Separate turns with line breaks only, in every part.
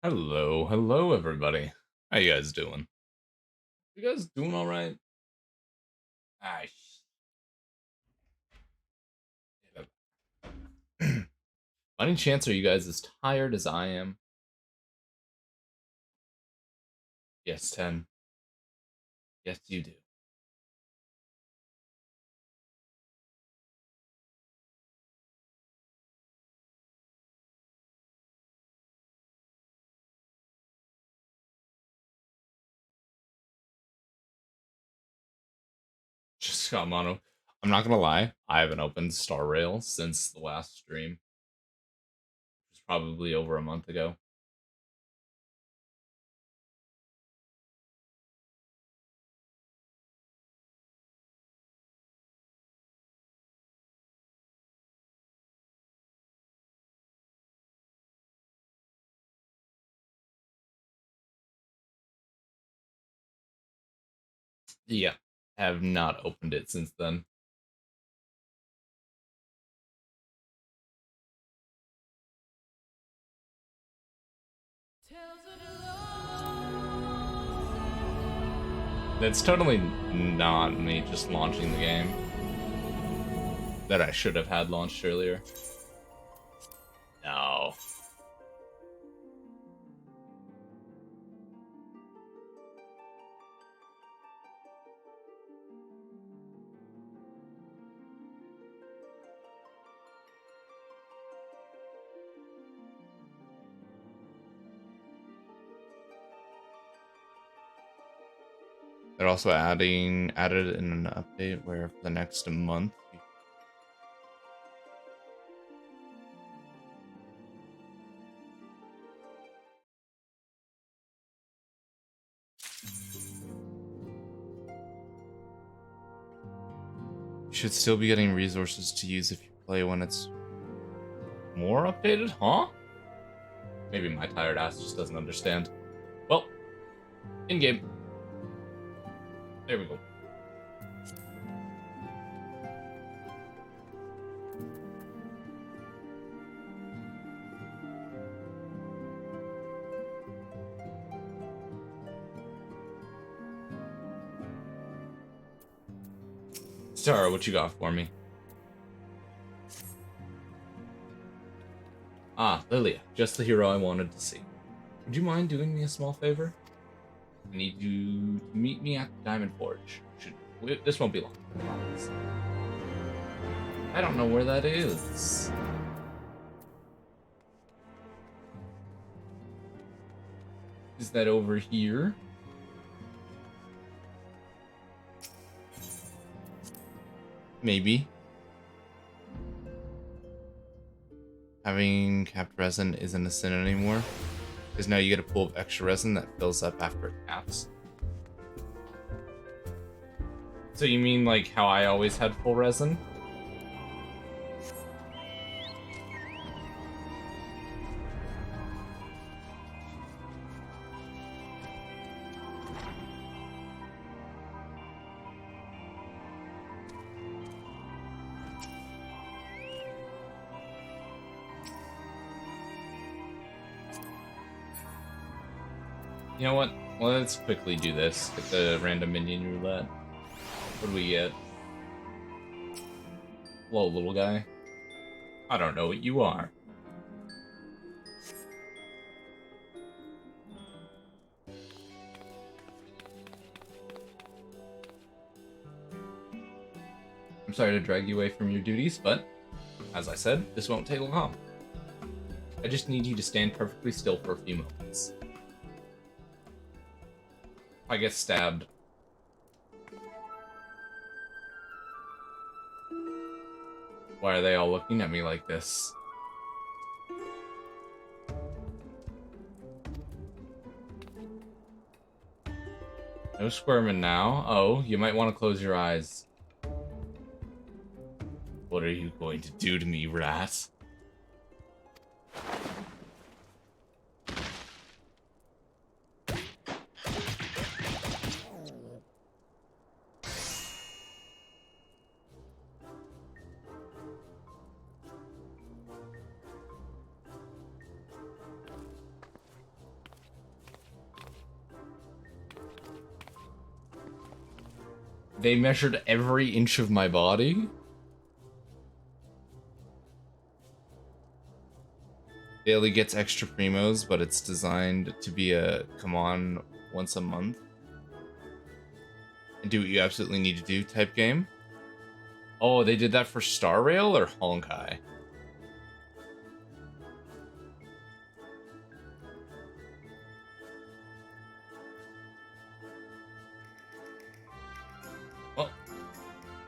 Hello, hello, everybody. How you guys doing? You guys doing all right? Ah, by any chance, are you guys as tired as I am? Yes, 10. Yes, you do. Just got mono. I'm not gonna lie, I haven't opened Star Rail since the last stream, which was probably over a month ago. Yeah, have not opened it since then. That's totally not me just launching the game that I should have had launched earlier. No. They're also added in an update where for the next month. You should still be getting resources to use if you play when it's more updated, huh? Maybe my tired ass just doesn't understand. Well, in game. There we go. Sarah, what you got for me? Ah, Lilia, just the hero I wanted to see. Would you mind doing me a small favor? I need you to meet me at the Diamond Forge. This won't be long, I promise. I don't know where that is. Is that over here? Maybe. Having capped resin isn't a sin anymore, because now you get a pool of extra resin that fills up after it caps. So you mean like how I always had full resin? You know what? Let's quickly do this. Get the random minion roulette. What do we get? Hello, little guy. I don't know what you are. I'm sorry to drag you away from your duties, but as I said, this won't take long. I just need you to stand perfectly still for a few moments. I get stabbed. Why are they all looking at me like this? No squirming now. Oh, you might want to close your eyes. What are you going to do to me, rat? They measured every inch of my body? Daily gets extra primos, but it's designed to be a come on once a month and do what you absolutely need to do type game. Oh, they did that for Star Rail or Honkai? Well,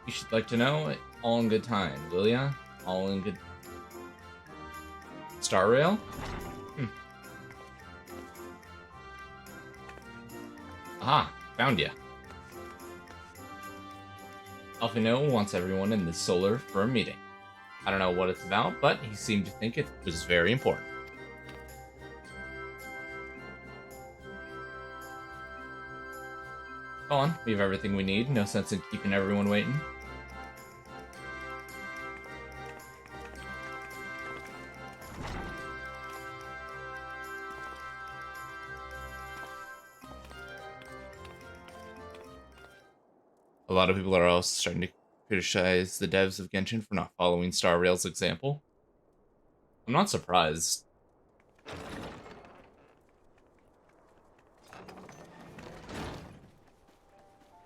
you should like to know, all in good time, will ya? All in good... Star Rail? Aha, found ya. Alphino wants everyone in the Solar for a meeting. I don't know what it's about, but he seemed to think it was very important. Go on, we have everything we need. No sense in keeping everyone waiting. A lot of people are also starting to criticize the devs of Genshin for not following Star Rail's example. I'm not surprised.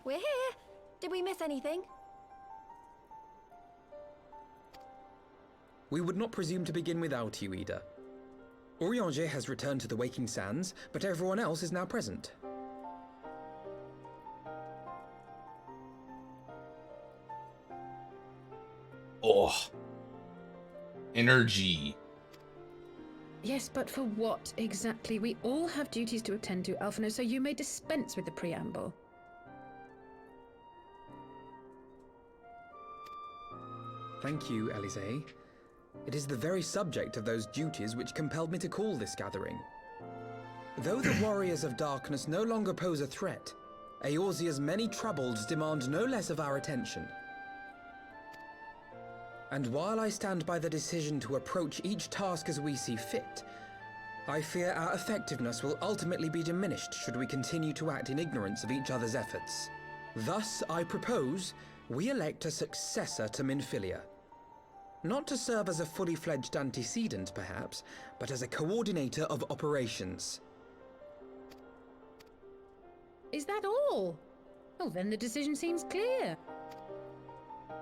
We're here. Did we miss anything?
We would not presume to begin without you, Ida. Orianger has returned to the Waking Sands, but everyone else is now present.
Oh. Energy.
Yes, but for what exactly? We all have duties to attend to, Alphino, so you may dispense with the preamble.
Thank you, Elise. It is the very subject of those duties which compelled me to call this gathering. Though the Warriors of Darkness no longer pose a threat, Eorzea's many troubles demand no less of our attention. And while I stand by the decision to approach each task as we see fit, I fear our effectiveness will ultimately be diminished should we continue to act in ignorance of each other's efforts. Thus, I propose we elect a successor to Minfilia. Not to serve as a fully fledged antecedent, perhaps, but as a coordinator of operations.
Is that all? Oh, then the decision seems clear.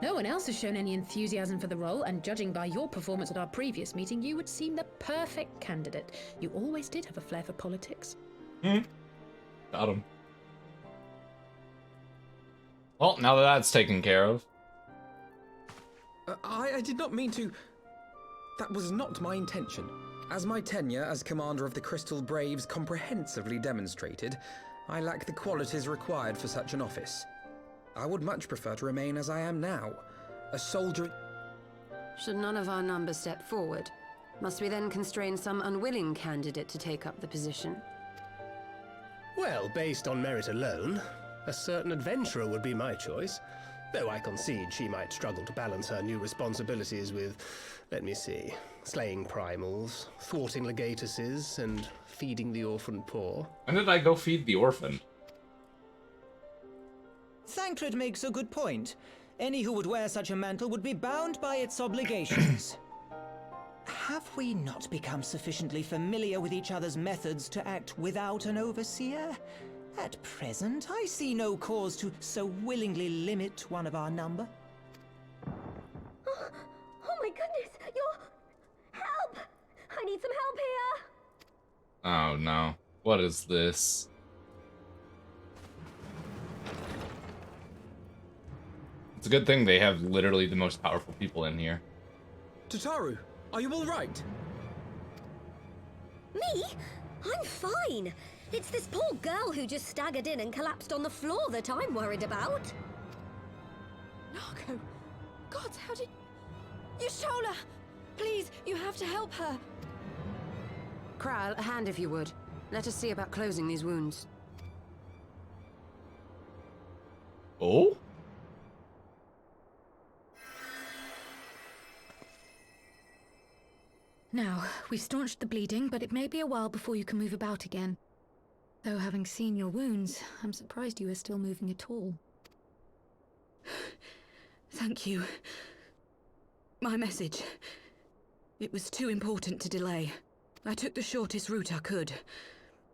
No one else has shown any enthusiasm for the role, and judging by your performance at our previous meeting, you would seem the perfect candidate. You always did have a flair for politics.
Got him. Well, now that that's taken care of.
I did not mean to... That was not my intention. As my tenure as commander of the Crystal Braves comprehensively demonstrated, I lack the qualities required for such an office. I would much prefer to remain as I am now, a soldier...
Should none of our numbers step forward? Must we then constrain some unwilling candidate to take up the position?
Well, based on merit alone, a certain adventurer would be my choice. Though I concede she might struggle to balance her new responsibilities with, let me see, slaying primals, thwarting legatuses, and feeding the orphan poor.
When did I go feed the orphan?
Thancred makes a good point. Any who would wear such a mantle would be bound by its obligations. Have we not become sufficiently familiar with each other's methods to act without an overseer? At present, I see no cause to so willingly limit one of our number.
Oh my goodness! Help! I need some help here!
Oh no. What is this? It's a good thing they have literally the most powerful people in here.
Tataru, are you all right?
Me? I'm fine. It's this poor girl who just staggered in and collapsed on the floor that I'm worried about.
Narco! God, how did... Yashola! Please, you have to help her!
Kral, a hand if you would. Let us see about closing these wounds.
Oh?
Now, we've staunched the bleeding, but it may be a while before you can move about again. Though having seen your wounds, I'm surprised you are still moving at all.
Thank you. My message. It was too important to delay. I took the shortest route I could,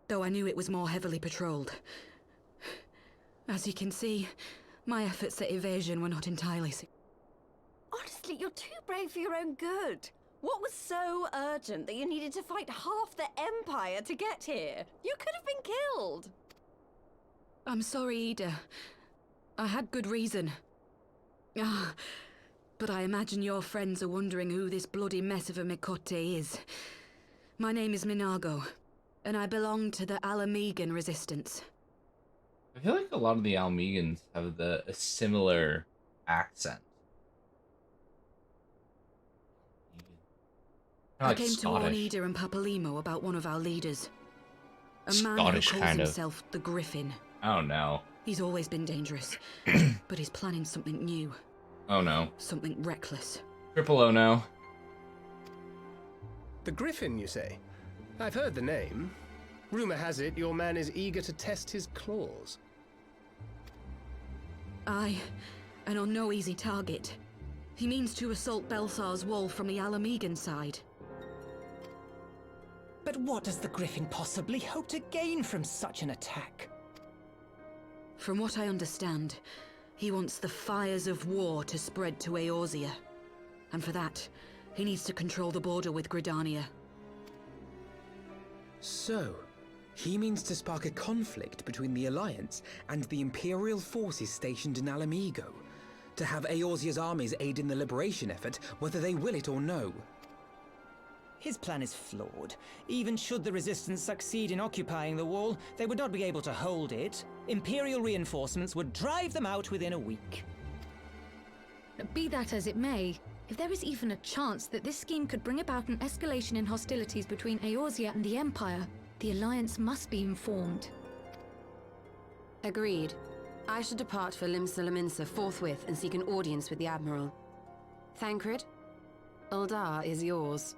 though I knew it was more heavily patrolled. As you can see, my efforts at evasion were not entirely
Honestly, you're too brave for your own good. What was so urgent that you needed to fight half the Empire to get here? You could have been killed.
I'm sorry, Ida. I had good reason. But I imagine your friends are wondering who this bloody mess of a Mikote is. My name is Minago, and I belong to the Alamegan Resistance.
I feel like a lot of the Almegans have a similar accent.
I
Like
came to warn
Scottish.
Ida and Papalimo about one of our leaders. A man
Scottish,
who calls
kind of.
himself the Griffin.
Oh no.
He's always been dangerous, but he's planning something new.
Oh no.
Something reckless.
Triple O no.
The Griffin, you say? I've heard the name. Rumor has it your man is eager to test his claws.
Aye, and on no easy target. He means to assault Belsar's wall from the Alamegan side.
But what does the Griffin possibly hope to gain from such an attack?
From what I understand, he wants the fires of war to spread to Eorzea. And for that, he needs to control the border with Gridania.
So, he means to spark a conflict between the Alliance and the Imperial forces stationed in Alamigo, to have Eorzea's armies aid in the liberation effort, whether they will it or no.
His plan is flawed. Even should the Resistance succeed in occupying the wall, they would not be able to hold it. Imperial reinforcements would drive them out within a week.
Be that as it may, if there is even a chance that this scheme could bring about an escalation in hostilities between Eorzea and the Empire, the Alliance must be informed.
Agreed. I should depart for Lim-Salaminsa forthwith and seek an audience with the Admiral. Thancred, Uldar is yours.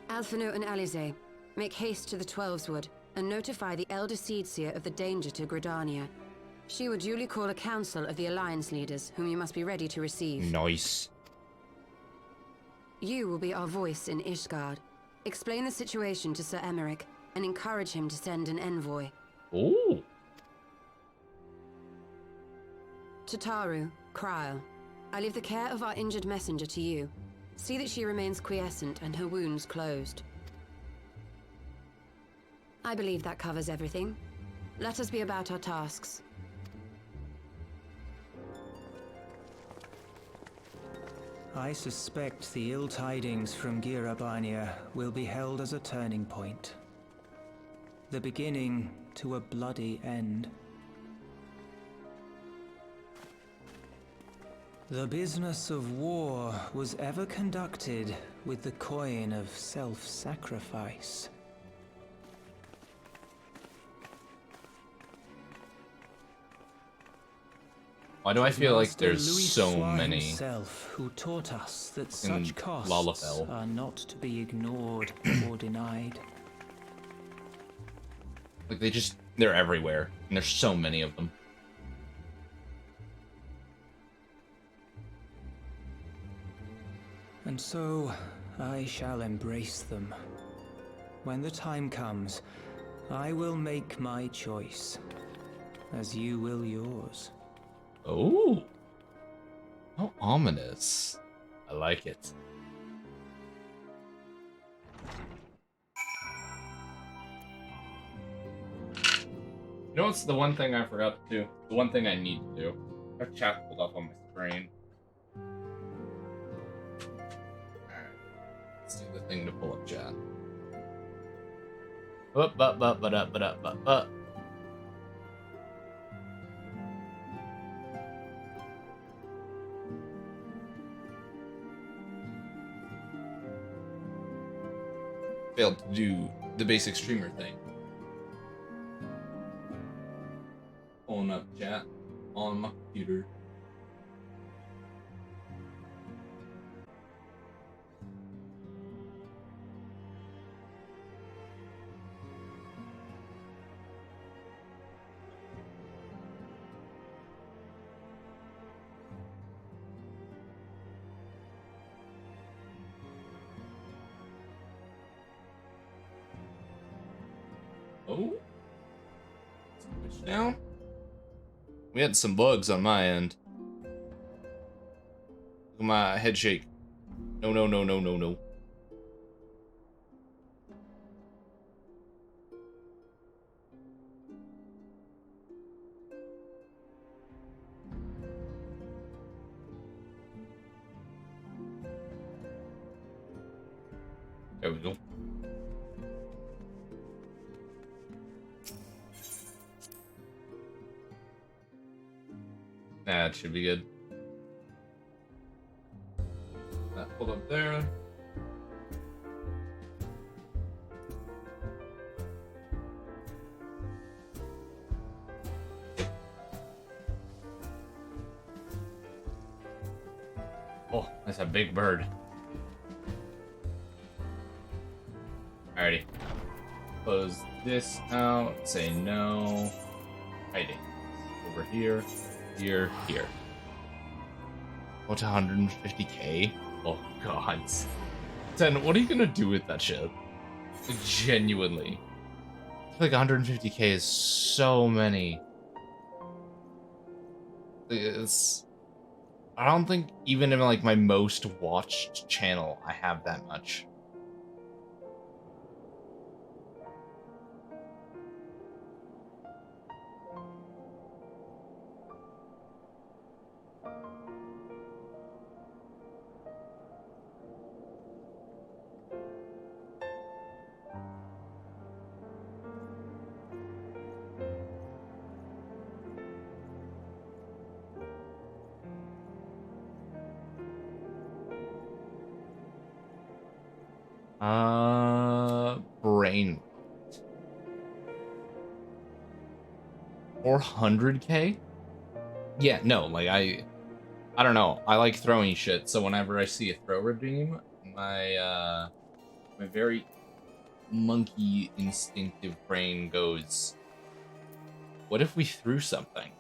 Alphino and Alize, make haste to the Twelveswood and notify the Elder Seedseer of the danger to Gridania. She will duly call a council of the Alliance leaders, whom you must be ready to receive.
Nice.
You will be our voice in Ishgard. Explain the situation to Sir Emmerich and encourage him to send an envoy.
Ooh.
To Taru, Kryl, I leave the care of our injured messenger to you. See that she remains quiescent and her wounds closed. I believe that covers everything. Let us be about our tasks.
I suspect the ill tidings from Girabania will be held as a turning point. The beginning to a bloody end. The business of war was ever conducted with the coin of self-sacrifice.
Why do I feel like
Master
there's
Louis
so
Soir
many
himself who taught us that
in
such costs
Lalafell?
are not to be ignored or denied.
Like they're everywhere, and there's so many of them.
And so, I shall embrace them. When the time comes, I will make my choice, as you will yours.
Oh, how ominous! I like it. You know what's the one thing I forgot to do? The one thing I need to do. I have chat pulled up on my screen. Alright. Let's do the thing to pull up chat. Up. Failed to do the basic streamer thing. Pulling up chat on my computer. Oh. Switch down. We had some bugs on my end. Look at my head shake. No, no, no, no, no, no. There we go. That should be good. Hold up there. Oh, that's a big bird. Alrighty. Close this out. Say no. Hiding. Over here. Here. Here. What, 150k? Oh god. 10, what are you gonna do with that shit? Like, genuinely. I feel like 150k is so many. It's... I don't think even in like my most watched channel I have that much. Brain. 400k? Yeah, no, like I don't know. I like throwing shit, so whenever I see a throw redeem, my my very monkey instinctive brain goes, what if we threw something?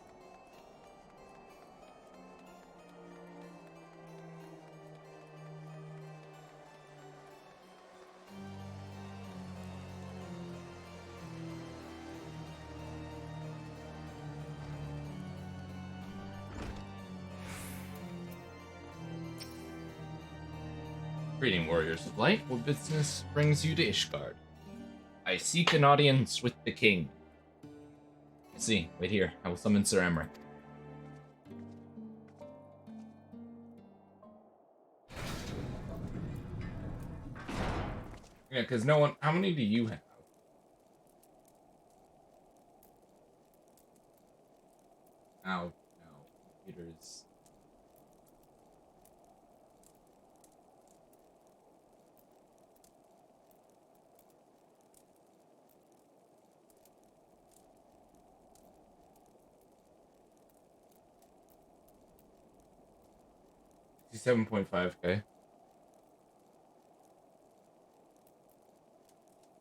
Greeting, warriors of light. What business brings you to Ishgard? I seek an audience with the king. I see. Wait here. I will summon Sir Emmerich. Yeah, because no one... How many do you have? Oh, no. Computers... 7.5k.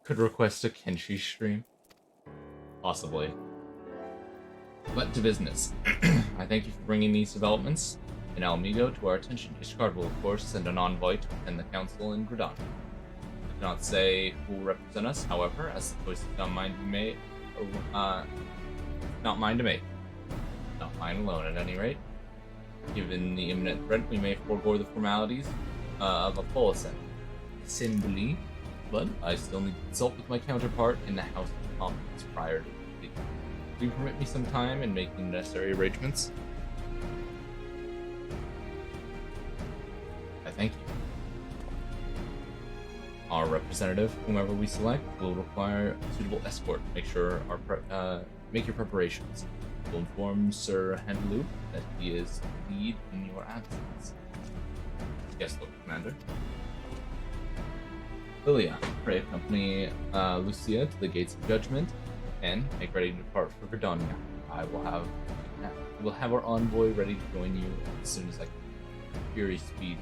Could request a Kenshi stream. Possibly. But to business. I thank you for bringing these developments in Almigo to our attention. Ishgard will, of course, send an envoy to attend the council in Gridania. I cannot say who will represent us, however, as the choice is not mine to make. Not mine to make. Not mine alone, at any rate. Given the imminent threat, we may forego the formalities of a full assembly, but I still need to consult with my counterpart in the House of Commons prior to completing. Will you permit me some time in making the necessary arrangements? I thank you. Our representative, whomever we select, will require a suitable escort. Make your preparations. We'll inform Sir Hendeloop that he is to lead in your absence. Yes, Lord Commander. Lilia, pray accompany Lucia to the gates of judgment, and make ready to depart for Gridania. We'll have our envoy ready to join you as soon as I can. Fury speed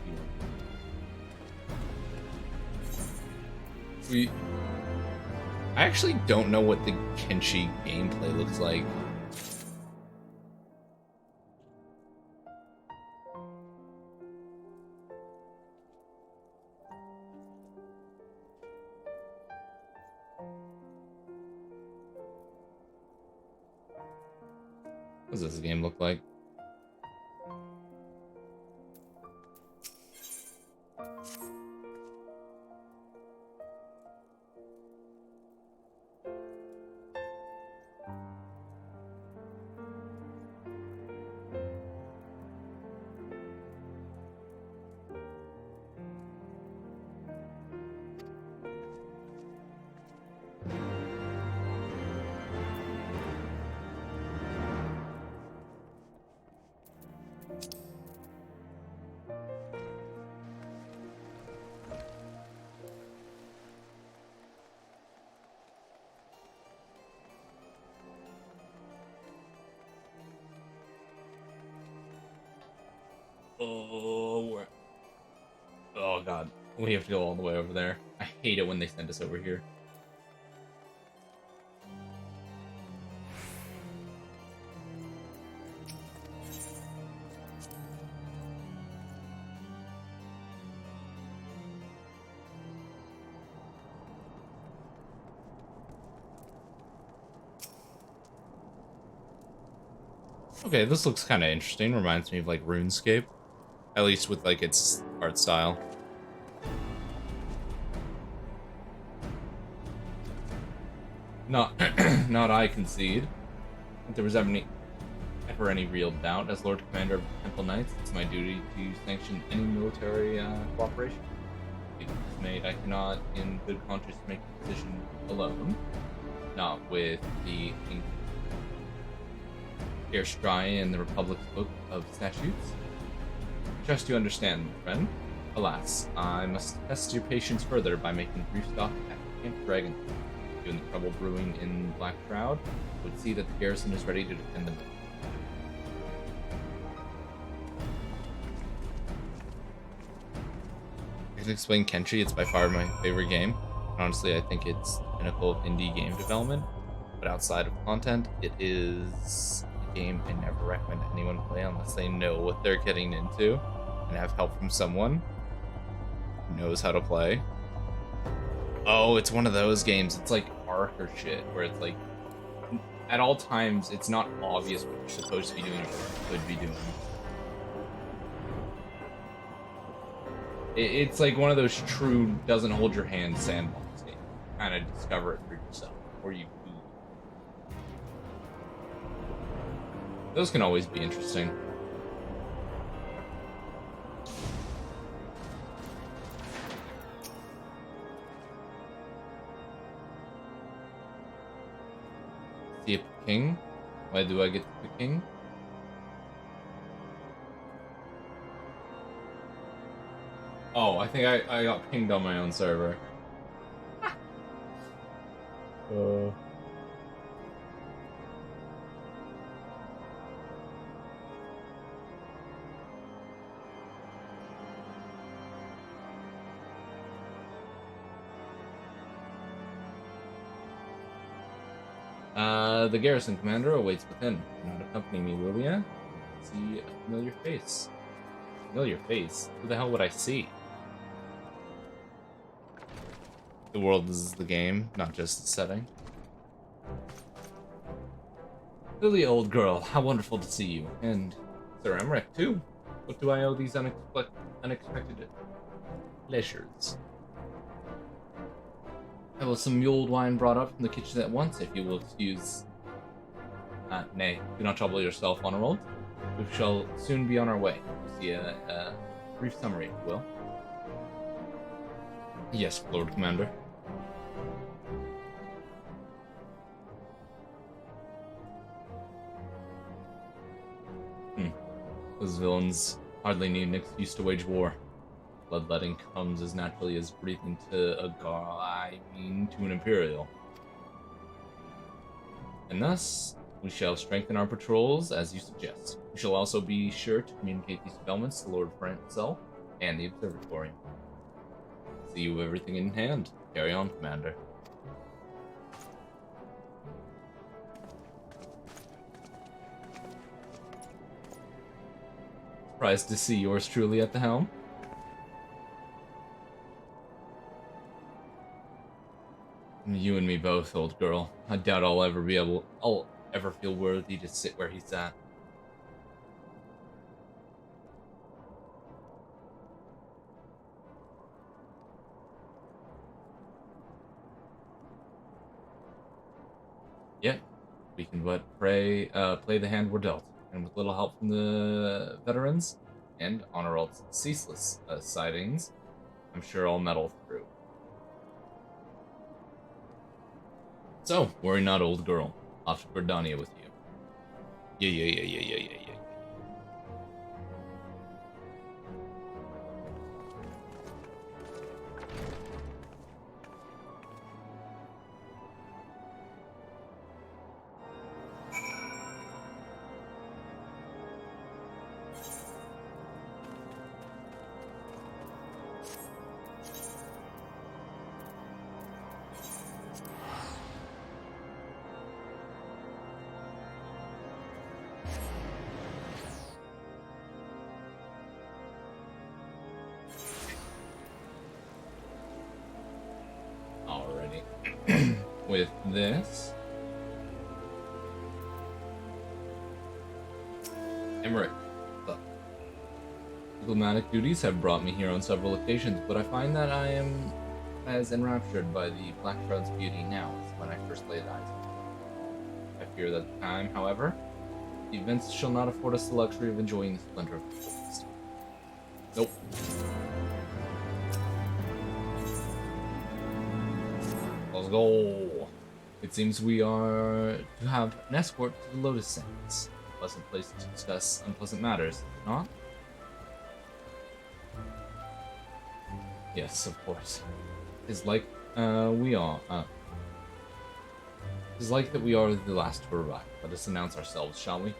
you. I actually don't know what the Kenshi gameplay looks like. What does this game look like? Oh, oh god. We have to go all the way over there. I hate it when they send us over here. Okay, this looks kind of interesting. Reminds me of like RuneScape. At least with like its art style. Not not I concede. If there was ever any real doubt, as Lord Commander of the Temple Knights, it's my duty to sanction any military cooperation. If it's made, I cannot in good conscience make a decision alone. Not with the Airstry and the Republic's Book of Statutes. Trust you understand, friend. Alas, I must test your patience further by making a brief stop at Camp Dragon. Given the trouble brewing in Black Shroud, would see that the garrison is ready to defend them. I can explain Kenshi, it's by far my favorite game. Honestly, I think it's the pinnacle of indie game development. But outside of content, it is a game I never recommend anyone play unless they know what they're getting into and have help from someone who knows how to play. Oh, it's one of those games. It's like Ark or shit, where it's like, at all times, it's not obvious what you're supposed to be doing or could be doing. It's like one of those true doesn't hold your hand sandbox games. Kind of discover it for yourself, or you do. Those can always be interesting. See a king? Why do I get the king? Oh, I think I got pinged on my own server. The garrison commander awaits within. Not accompany me, will ya? See a familiar face. Familiar face? Who the hell would I see? The world is the game, not just the setting. Lily, old girl, how wonderful to see you. And Sir Emmerich, too. What do I owe these unexpected pleasures? I will some mulled wine brought up from the kitchen at once, if you will excuse. Nay, do not trouble yourself, Honorald. We shall soon be on our way. See a brief summary, if you will. Yes, Lord Commander. Those villains hardly need an excuse to wage war. Bloodletting comes as naturally as breathing to to an Imperial. And thus, we shall strengthen our patrols as you suggest. We shall also be sure to communicate these developments to Lord Francel and the Observatory. See you everything in hand. Carry on, Commander. Surprised to see yours truly at the helm. You and me both, old girl. I doubt I'll ever be able ever feel worthy to sit where he's at. Yeah, we can play the hand we're dealt, and with little help from the veterans and Honoral's ceaseless sightings, I'm sure I'll meddle through. So, worry not, old girl. Off to Gridania with you. Yeah. Alrighty. With this, Emmerich, diplomatic duties have brought me here on several occasions, but I find that I am as enraptured by the Black Shroud's beauty now as when I first laid eyes on it. I fear that the time, however, the events shall not afford us the luxury of enjoying the splendor of the forest. Nope. Let's go. It seems we are to have an escort to the Lotus Sands. A pleasant place to discuss unpleasant matters, is it not? Yes, of course. It's like we are. It's like that we are the last to arrive. Let us announce ourselves, shall we?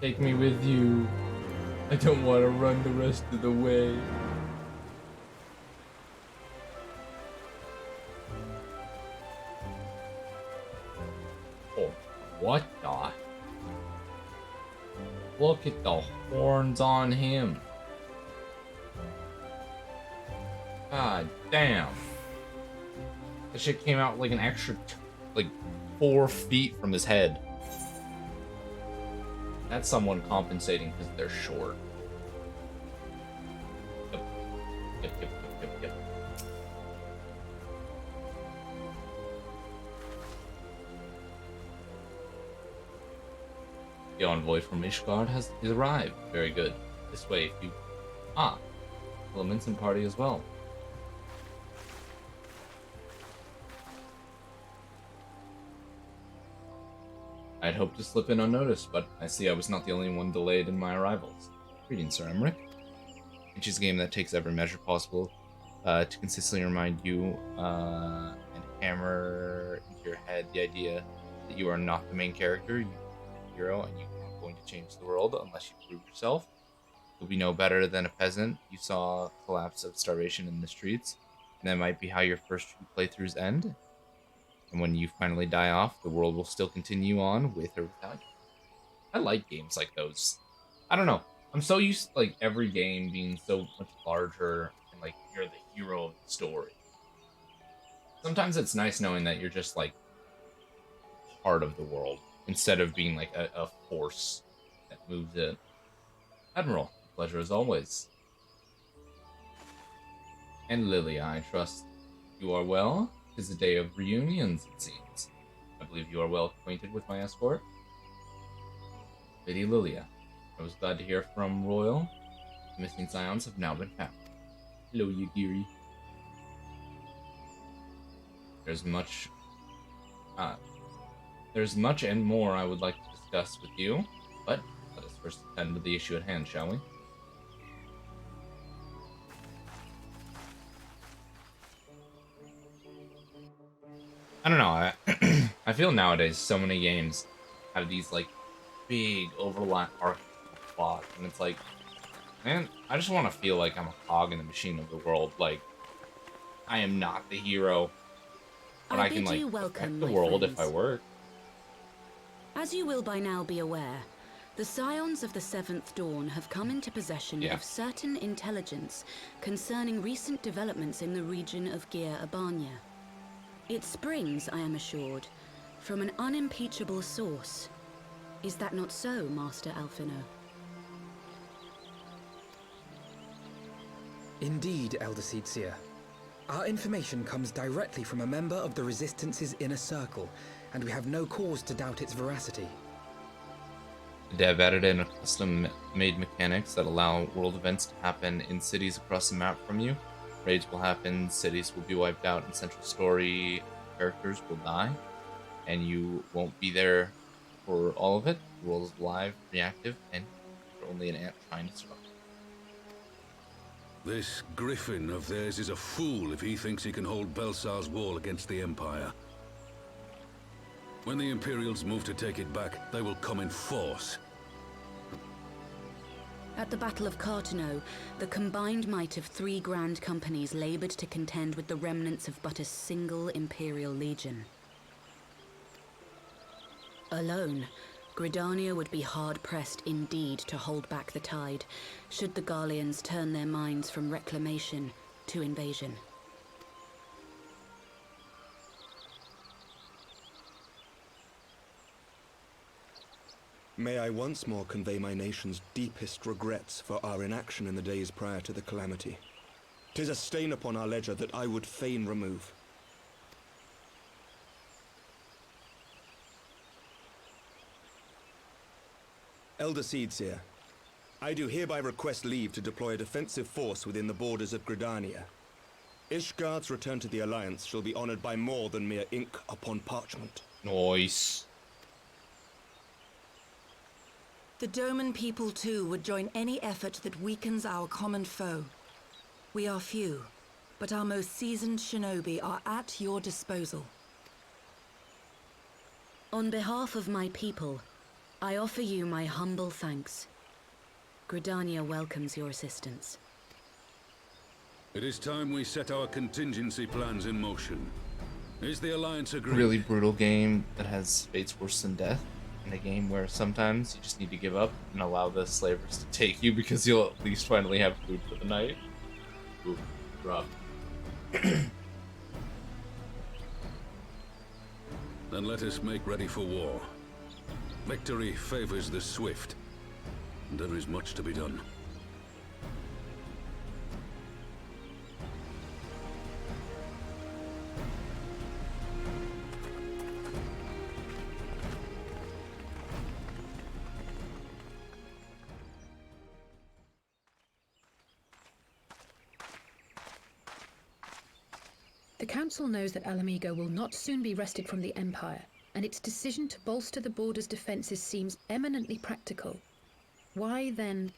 Take me with you. I don't want to run the rest of the way. Oh, what the? Look at the horns on him. God damn. That shit came out like an extra, like 4 feet from his head. That's someone compensating because they're short. Yep. The envoy from Ishgard has arrived. Very good. This way, if you... Elements and party as well. I'd hoped to slip in unnoticed, but I see I was not the only one delayed in my arrivals. Greetings, Sir Emmerich. Which is a game that takes every measure possible to consistently remind you and hammer into your head the idea that you are not the main character, you are the hero, and you aren't going to change the world unless you prove yourself. You'll be no better than a peasant you saw collapse of starvation in the streets, and that might be how your first few playthroughs end. And when you finally die off, the world will still continue on with or without you. I like games like those. I don't know. I'm so used to like every game being so much larger and like you're the hero of the story. Sometimes it's nice knowing that you're just like part of the world instead of being like a force that moves it. Admiral, pleasure as always. And Lilia, I trust you are well. It is a day of reunions, it seems. I believe you are well acquainted with my escort. Lady Lilia, I was glad to hear from Royal. The missing scions have now been found. Hello, Yagiri. There's much and more I would like to discuss with you, but let us first attend to the issue at hand, shall we? I don't know, I feel nowadays so many games have these like big overlap arc plot, and it's like, man, I just want to feel like I'm a cog in the machine of the world. Like, I am not the hero, but I can like affect the world if I work.
As you will by now be aware,
The Scions of the Seventh Dawn have come into possession of certain intelligence concerning recent developments in the region of Gyr Abania. It springs, I am assured, from an unimpeachable source. Is that not so, Master Alphino?
Indeed, Elder Seedseer. Our information comes directly from a member of the Resistance's inner circle, and we have no cause to doubt its veracity.
They have added in custom-made mechanics that allow world events to happen in cities across the map from you. Raids will happen, cities will be wiped out, and central story characters will die. And you won't be there for all of it. The world is live, reactive, and you're only an ant trying to survive.
This Griffin of theirs is a fool if he thinks he can hold Belsar's wall against the Empire. When the Imperials move to take it back, they will come in force.
At the Battle of Cartano, the combined might of 3 grand companies labored to contend with the remnants of but a single Imperial legion. Alone, Gridania would be hard-pressed indeed to hold back the tide, should the Garleans turn their minds from reclamation to invasion.
May I once more convey my nation's deepest regrets for our inaction in the days prior to the calamity. 'Tis a stain upon our ledger that I would fain remove. Elder Seedseer, I do hereby request leave to deploy a defensive force within the borders of Gridania. Ishgard's return to the Alliance shall be honored by more than mere ink upon parchment.
Nice.
The Doman people, too, would join any effort that weakens our common foe. We are few, but our most seasoned shinobi are at your disposal.
On behalf of my people, I offer you my humble thanks. Gridania welcomes your assistance.
It is time we set our contingency plans in motion. Is the Alliance agreed?
Really brutal game that has fates worse than death. In a game where sometimes you just need to give up and allow the slavers to take you because you'll at least finally have food for the night. Ooh, rough.
Then let us make ready for war. Victory favors the swift, and there is much to be done.
The Council knows that Alamigo will not soon be wrested from the Empire, and its decision to bolster the border's defences seems eminently practical. Why then?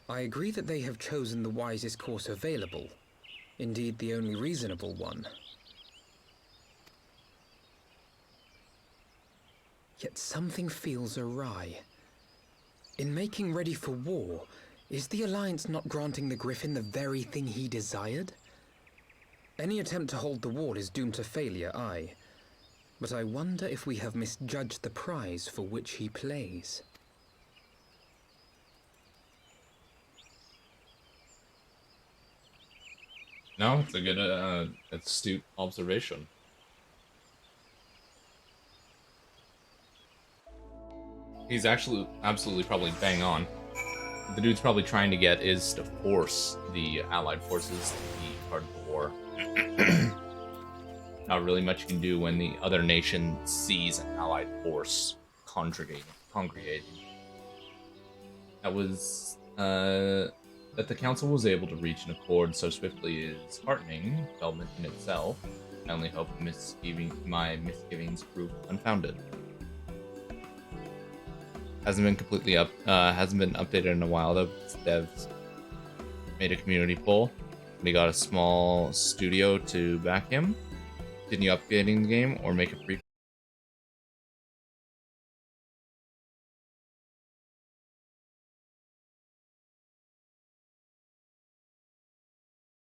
I agree that they have chosen the wisest course available. Indeed, the only reasonable one. Yet something feels awry. In making ready for war, is the Alliance not granting the Griffin the very thing he desired? Any attempt to hold the wall is doomed to failure, aye. But I wonder if we have misjudged the prize for which he plays.
No, it's a good, astute observation. He's actually absolutely probably bang on. What the dude's probably trying to get is to force the Allied forces to be part of the war. Not really much you can do when the other nation sees an Allied force congregating. That was, that the Council was able to reach an accord so swiftly is heartening development in itself. I only hope my misgivings prove unfounded. Hasn't been updated in a while though. Devs made a community poll. We got a small studio to back him. Continue updating the game or make a pre.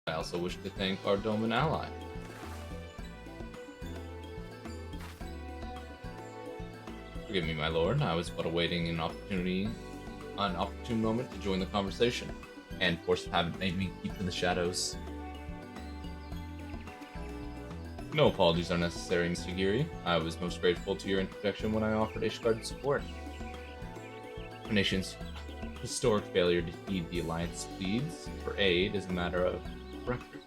I also wish to thank our Doman ally. Forgive me, my lord. I was but awaiting an opportune moment to join the conversation, and force of habit made me keep in the shadows. No apologies are necessary, Mr. Giri. I was most grateful to your introduction when I offered Ishgard support. The nation's historic failure to heed the Alliance pleads for aid is a matter of record.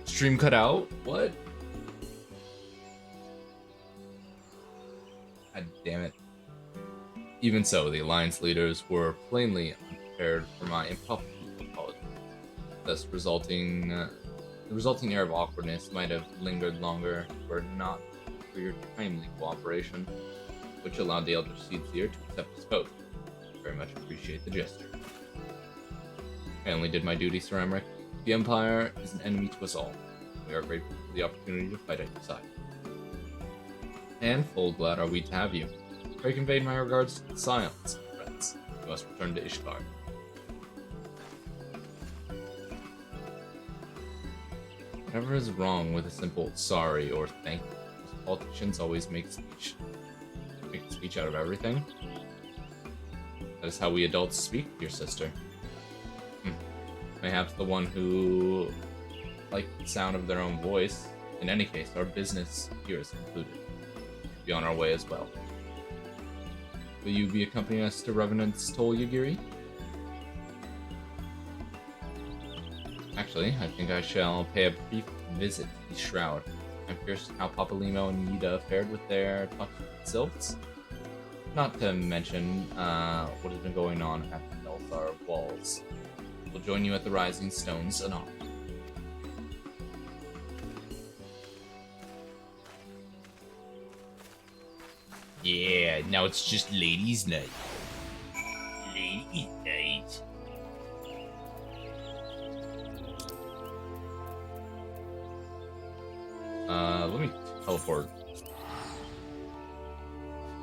Stream cut out? What? God damn it. Even so, the Alliance leaders were plainly unprepared for my improper apology. Thus, the resulting air of awkwardness might have lingered longer were it not for your timely cooperation, which allowed the Elder Seedseer to accept us both. I very much appreciate the gesture. I only did my duty, Sir Emmerich. The Empire is an enemy to us all. We are grateful for the opportunity to fight at your side. And full glad are we to have you. Pray convey my regards to the Scions, friends. You must return to Ishgard. Whatever is wrong with a simple sorry or thank you? Most politicians always make a speech out of everything. That is how we adults speak, dear sister. Mayhaps the one who like the sound of their own voice. In any case, our business here is concluded. Be on our way as well. Will you be accompanying us to Revenant's Toll, Yugiri? Actually, I think I shall pay a brief visit to the Shroud. I'm curious how Papalimo and Yida fared with their toxic silks. Not to mention what has been going on at the Nelthar walls. We'll join you at the Rising Stones anon. Yeah, now it's just ladies' night. Ladies' night. Let me teleport.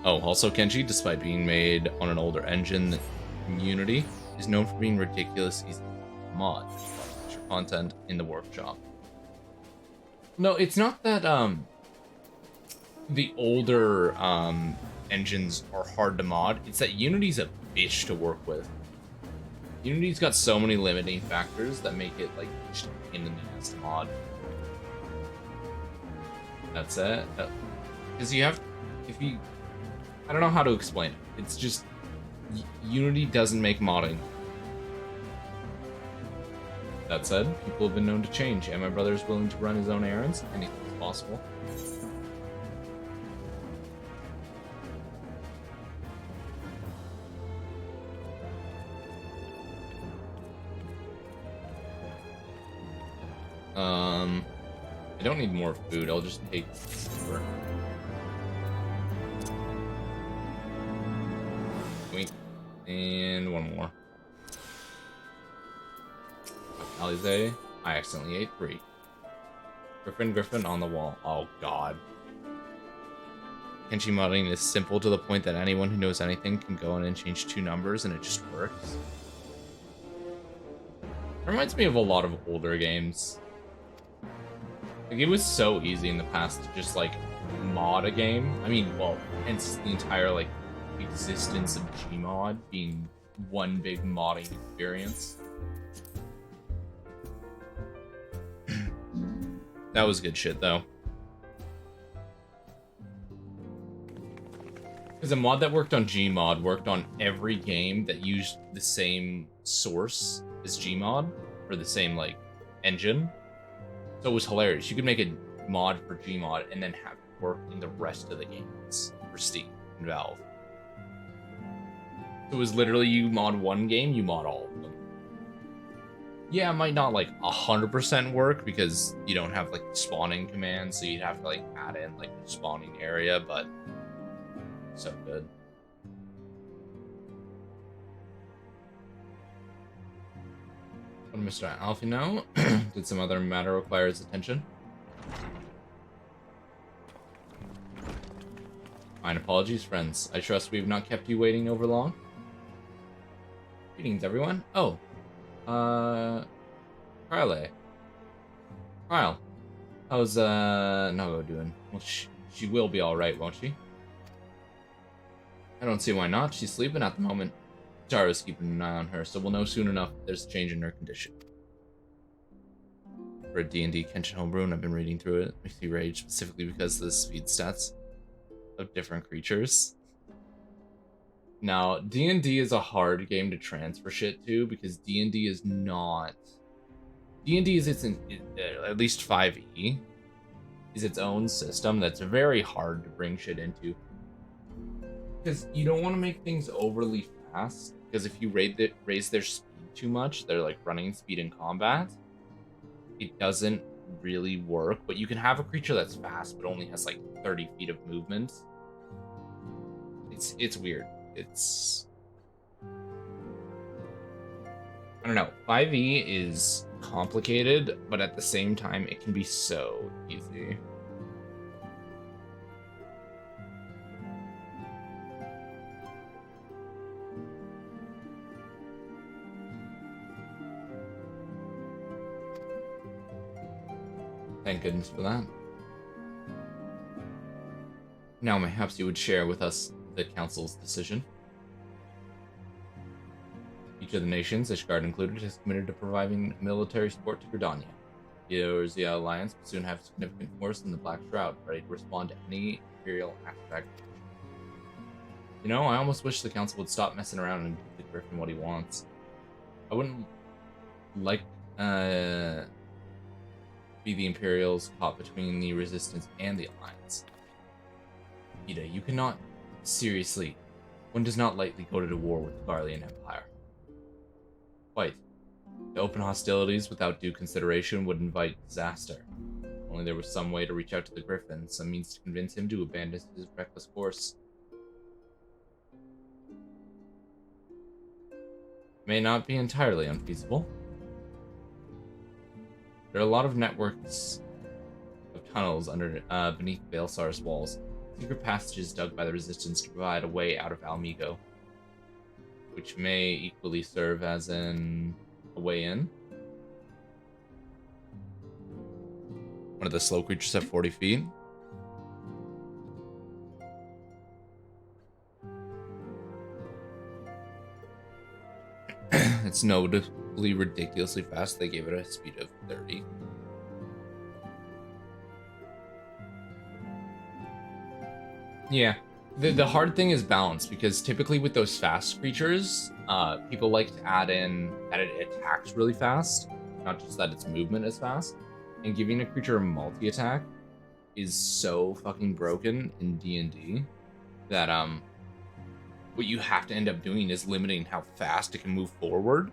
Oh, also Kenji, despite being made on an older engine than Unity, is known for being ridiculous easy to mod extra content in the workshop. No, it's not that the older engines are hard to mod. It's that Unity's a bitch to work with. Unity's got so many limiting factors that make it like just a pain in the ass to mod. That's it. Because you have, I don't know how to explain it. It's just Unity doesn't make modding. That said, people have been known to change, and my brother is willing to run his own errands. Anything is possible. I don't need more food. I'll just take silver. Wait, and one more. Alize, I accidentally ate 3. Griffin on the wall. Oh god. Kenshi modding is simple to the point that anyone who knows anything can go in and change 2 numbers and it just works. It reminds me of a lot of older games. Like, it was so easy in the past to just, like, mod a game. I mean, well, hence the entire, like, existence of Gmod being one big modding experience. That was good shit, though. Because a mod that worked on Gmod worked on every game that used the same source as Gmod, or the same, like, engine. So it was hilarious. You could make a mod for Gmod and then have it work in the rest of the games for Steam and Valve. So it was literally you mod one game, you mod all of them. Yeah, it might not like 100% work because you don't have like spawning commands, so you'd have to like add in like the spawning area, but so good. What did Mr. Alfie know? Did some other matter require his attention? Fine, apologies, friends. I trust we have not kept you waiting over long. Greetings, everyone. Oh, Kyle. Kyle, how's Nago doing? Well, She will be alright, won't she? I don't see why not. She's sleeping at the moment. Tara's keeping an eye on her, so we'll know soon enough if there's a change in her condition. For a D&D Kenshin homebrew, and I've been reading through it, makes me rage specifically because of the speed stats of different creatures. Now, D&D is a hard game to transfer shit to because D&D is not... D&D is at least 5e, is its own system that's very hard to bring shit into. Because you don't want to make things overly fast, because if you raise their speed too much, they're like running speed in combat, it doesn't really work. But you can have a creature that's fast but only has like 30 feet of movement. It's weird. It's... I don't know. 5e is complicated, but at the same time, it can be so easy. Thank goodness for that. Now, perhaps you would share with us the Council's decision. Each of the nations, Ishgard included, has committed to providing military support to Gridania. The Eorzea Alliance will soon have a significant force in the Black Shroud, ready to respond to any Imperial attack. You know, I almost wish the Council would stop messing around and give the Griffin what he wants. I wouldn't like be the Imperials caught between the Resistance and the Alliance. Ida, you cannot... Seriously, one does not lightly go to war with the Garlean Empire. Quite. To open hostilities without due consideration would invite disaster. Only there was some way to reach out to the Griffin, some means to convince him to abandon his reckless course. May not be entirely unfeasible. There are a lot of networks of tunnels under beneath Baelsar's walls. Secret passages dug by the Resistance to provide a way out of Almigo, which may equally serve as a way in. One of the slow creatures at 40 feet. It's notably ridiculously fast. They gave it a speed of 30. Yeah, the hard thing is balance, because typically with those fast creatures, people like to add in that it attacks really fast, not just that its movement is fast. And giving a creature a multi-attack is so fucking broken in D&D that what you have to end up doing is limiting how fast it can move forward,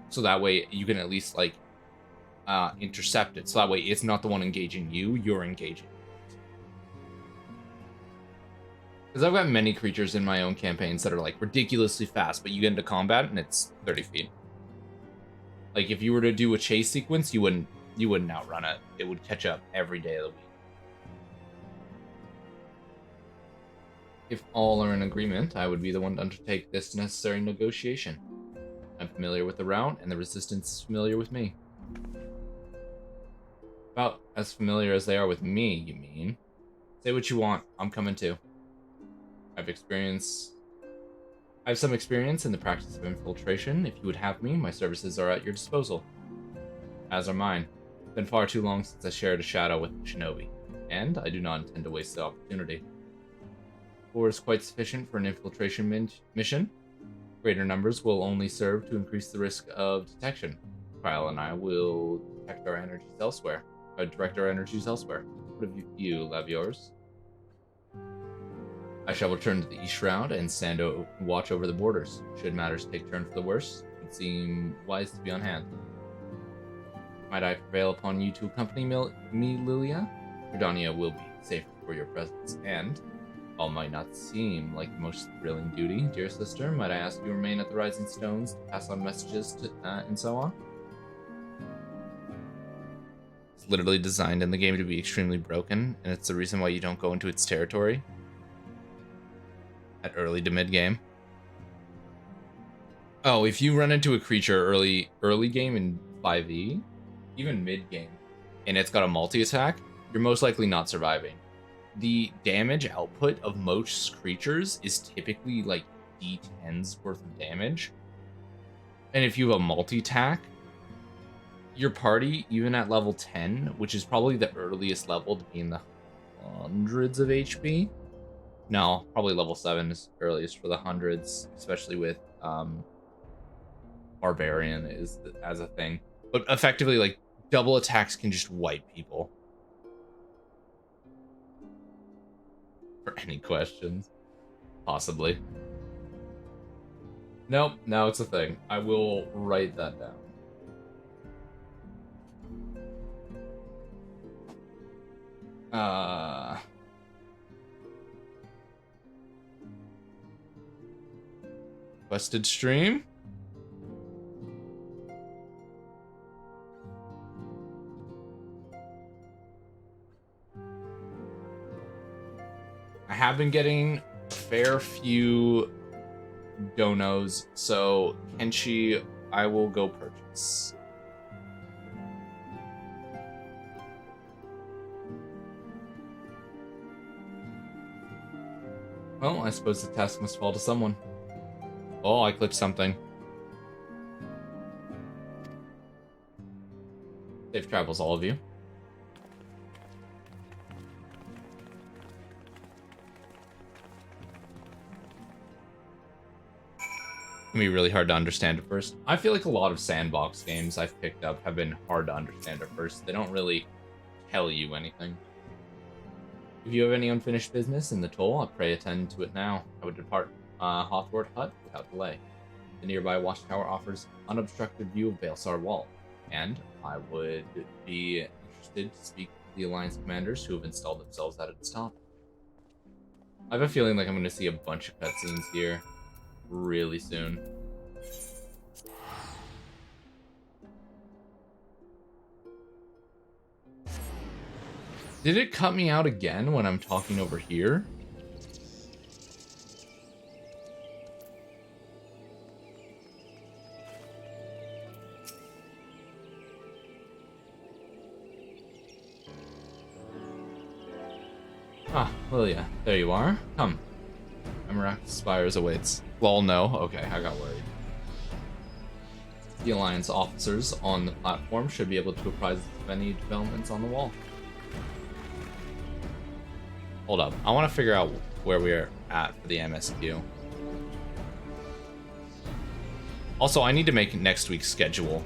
so that way you can at least like intercept it. So that way it's not the one engaging you, you're engaging. Because I've got many creatures in my own campaigns that are like ridiculously fast, but you get into combat and it's 30 feet. Like if you were to do a chase sequence, you wouldn't outrun it. It would catch up every day of the week. If all are in agreement, I would be the one to undertake this necessary negotiation. I'm familiar with the route, and the Resistance is familiar with me. About as familiar as they are with me, you mean? Say what you want, I'm coming too. I have some experience in the practice of infiltration. If you would have me, my services are at your disposal. As are mine. It's been far too long since I shared a shadow with a shinobi, and I do not intend to waste the opportunity. 4 is quite sufficient for an infiltration mission. Greater numbers will only serve to increase the risk of detection. Kyle and I will direct our energies elsewhere. What of you, Laviors? I shall return to the East Shroud and stand watch over the borders. Should matters take turn for the worse, it would seem wise to be on hand. Might I prevail upon you to accompany me, Lilia? Gridania will be safer for your presence, and, while it might not seem like the most thrilling duty, dear sister, might I ask you to remain at the Rising Stones to pass on messages to, and so on? It's literally designed in the game to be extremely broken, and it's the reason why you don't go into its territory at early to mid game. Oh, if you run into a creature early game in 5e, even mid game, and it's got a multi-attack, you're most likely not surviving. the damage output of most creatures is typically like D10's worth of damage. And if you have a multi-tack, your party, even at level 10, which is probably the earliest level to be in the hundreds of HP. No, probably level 7 is earliest for the hundreds, especially with Barbarian as a thing. But effectively, like, double attacks can just wipe people. For any questions? Possibly. Nope, now it's a thing. I will write that down. Quested stream? I have been getting a fair few donos, so Kenshi, I will go purchase. Well, I suppose the task must fall to someone. Oh, I clicked something. Safe travels, all of you. It can be really hard to understand at first. I feel like a lot of sandbox games I've picked up have been hard to understand at first. They don't really tell you anything. If you have any unfinished business in the toll, I pray attend to it now. I would depart Hawthorne Hut without delay. The nearby watchtower offers unobstructed view of Baelsar Wall, and I would be interested to speak to the Alliance commanders who have installed themselves at its top. I have a feeling like I'm going to see a bunch of cutscenes here really soon. Did it cut me out again when I'm talking over here? Ah, Lilia, there you are. Come. Amarak Spires awaits. Lol, no. Okay, I got worried. The Alliance officers on the platform should be able to apprise us of any developments on the wall. Hold up. I want to figure out where we're at for the MSQ. Also, I need to make next week's schedule.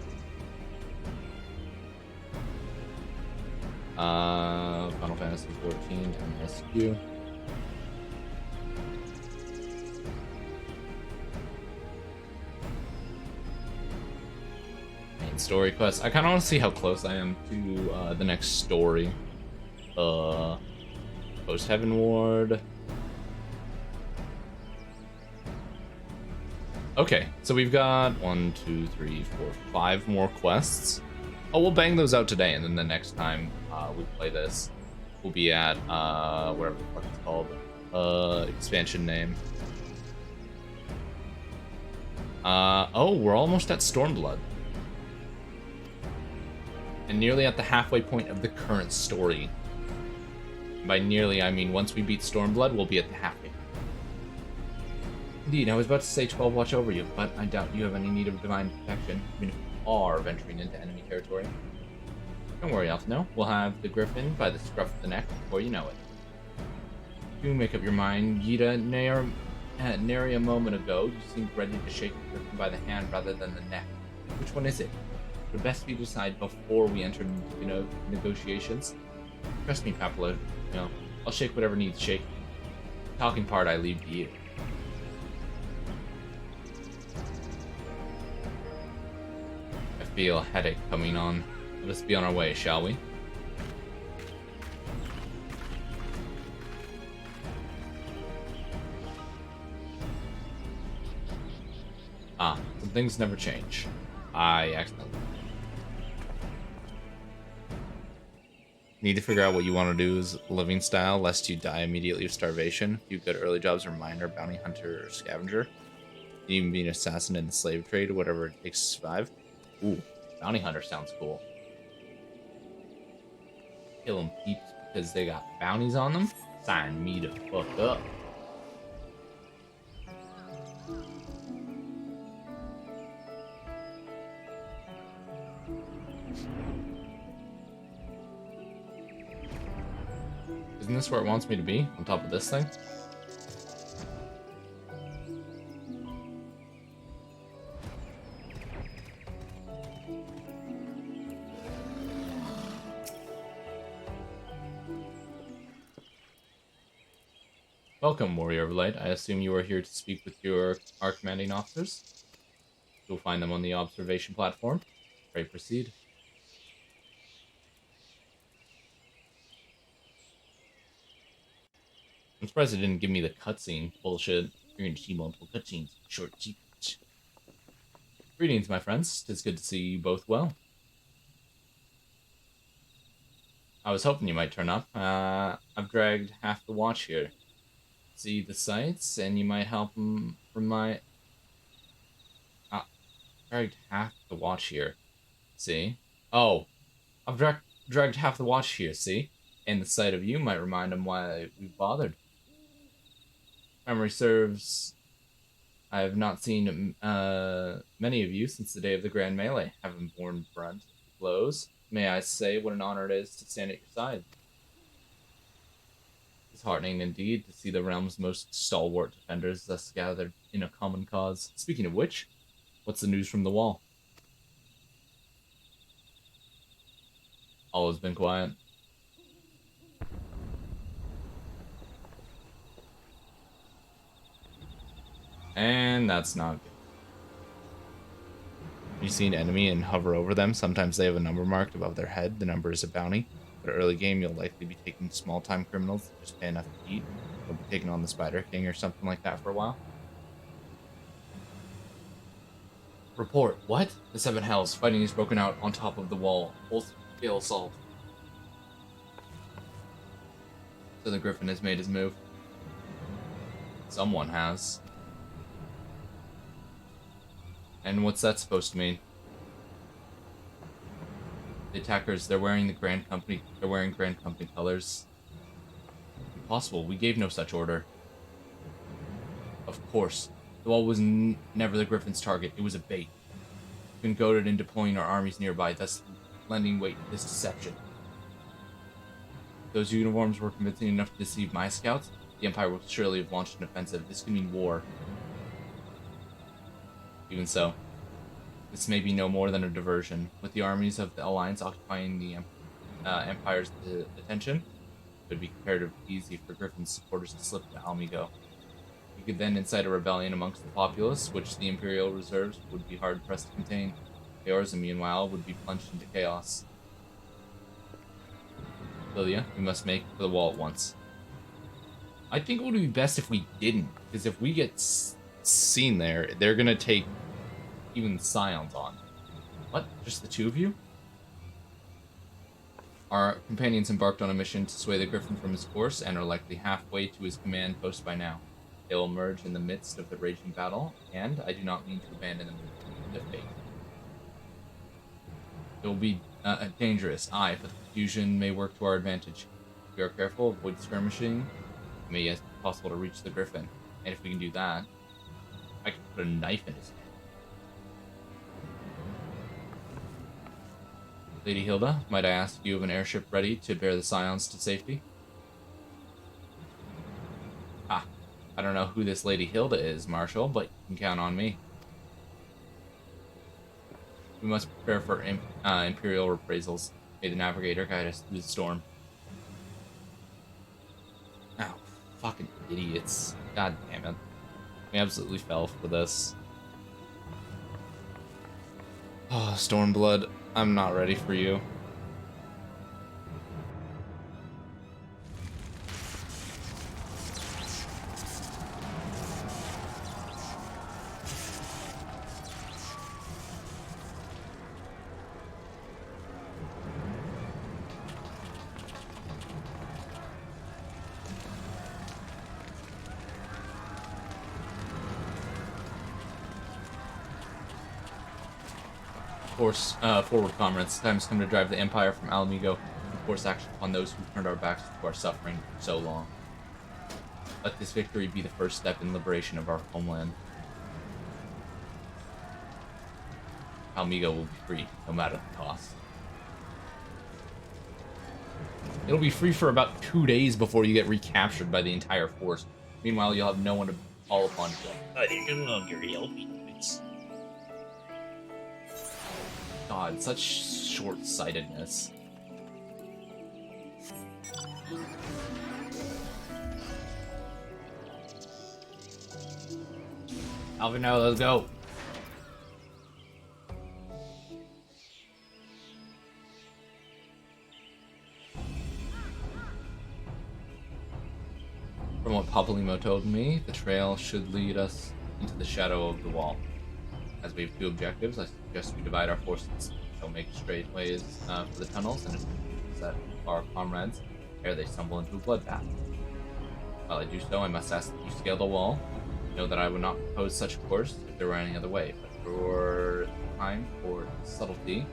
Final Fantasy 14 MSQ. Main story quest. I kind of want to see how close I am to the next story. Post-HeavensWard. Okay, so we've got 1, 2, 3, 4, 5 more quests. Oh, we'll bang those out today, and then the next time we play this, we'll be at whatever the fuck it's called. Expansion name. Oh, we're almost at Stormblood. And nearly at the halfway point of the current story. By nearly, I mean once we beat Stormblood, we'll be at the halfway. Indeed, I was about to say 12 watch over you, but I doubt you have any need of divine protection, even if you are venturing into enemy territory. Don't worry, Alphino. We'll have the Griffin by the scruff of the neck before you know it. Do make up your mind, Yida. Nary a moment ago, you seemed ready to shake the Griffin by the hand rather than the neck. Which one is it? It would best be decided before we enter into negotiations. Trust me, Papalo. I'll shake whatever needs shaking. The talking part I leave to you. I feel a headache coming on. Let us be on our way, shall we? Ah, some things never change. I accidentally. Need to figure out what you want to do as living style, lest you die immediately of starvation. A few good early jobs are miner, bounty hunter, or scavenger. You even be an assassin in the slave trade, whatever it takes to survive. Ooh, bounty hunter sounds cool. Kill them peeps because they got bounties on them. Sign me the fuck up. Isn't this where it wants me to be? On top of this thing? Welcome, Warrior of Light. I assume you are here to speak with our commanding officers. You'll find them on the observation platform. Pray proceed. I'm surprised it didn't give me the cutscene bullshit. You're gonna see multiple cutscenes. Short secrets. Greetings, my friends. Tis good to see you both well. I was hoping you might turn up. I've dragged half the watch here. See the sights, and you might help them from my... dragged half the watch here. See? Oh, I've dragged half the watch here, see? And the sight of you might remind them why we bothered. Memory serves, I have not seen many of you since the day of the Grand Melee, having borne brunt blows. May I say what an honor it is to stand at your side. It's heartening indeed to see the realm's most stalwart defenders thus gathered in a common cause. Speaking of which, what's the news from the wall? All has been quiet. And that's not good. You see an enemy and hover over them. Sometimes they have a number marked above their head. The number is a bounty. But early game, you'll likely be taking small-time criminals that just pay enough to eat. You'll be taking on the Spider King or something like that for a while. Report. What? The Seven Hells. Fighting is broken out on top of the wall. Full-scale assault. So the Griffin has made his move. Someone has. And what's that supposed to mean? The attackers, they're wearing Grand Company colors. Impossible, we gave no such order. Of course. The wall was never the Griffin's target, it was a bait. We've been goaded in deploying our armies nearby, thus lending weight to this deception. If those uniforms were convincing enough to deceive my scouts, the Empire would surely have launched an offensive. This could mean war. Even so, this may be no more than a diversion. With the armies of the Alliance occupying the Empire's attention, it would be comparatively easy for Griffin's supporters to slip to Almigo. You could then incite a rebellion amongst the populace, which the Imperial reserves would be hard-pressed to contain. Eorzea, meanwhile, would be plunged into chaos. Lilia, we must make for the wall at once. I think it would be best if we didn't, because if we get seen there, they're gonna take even the Scions on. What? Just the two of you? Our companions embarked on a mission to sway the Griffin from his course and are likely halfway to his command post by now. They will emerge in the midst of the raging battle, and I do not mean to abandon them to fate. It will be dangerous, aye, but the confusion may work to our advantage. If we are careful, avoid skirmishing, it may yet be possible to reach the Griffin. And if we can do that, I can put a knife in his head. Lady Hilda, might I ask you of an airship ready to bear the Scions to safety? I don't know who this Lady Hilda is, Marshal, but you can count on me. We must prepare for Imperial reprisals. May the Navigator guide us through the storm. Oh, fucking idiots. God damn it. We absolutely fell for this. Oh, Stormblood, I'm not ready for you. Forward, comrades. Time has come to drive the Empire from Alamigo and force action upon those who turned our backs to our suffering for so long. Let this victory be the first step in liberation of our homeland. Almigo will be free, no matter the cost. It'll be free for about 2 days before you get recaptured by the entire force. Meanwhile, you'll have no one to call upon to.
I think I'm hungry. Help me, please.
God, such short-sightedness. Alvino, let's go. From what Papalymo told me, the trail should lead us into the shadow of the wall. As we have 2 objectives, I suggest we divide our forces. We'll make straight ways for the tunnels and set our comrades ere they stumble into a bloodbath. While I do so, I must ask that you scale the wall. Know that I would not propose such a course if there were any other way, but for time for subtlety,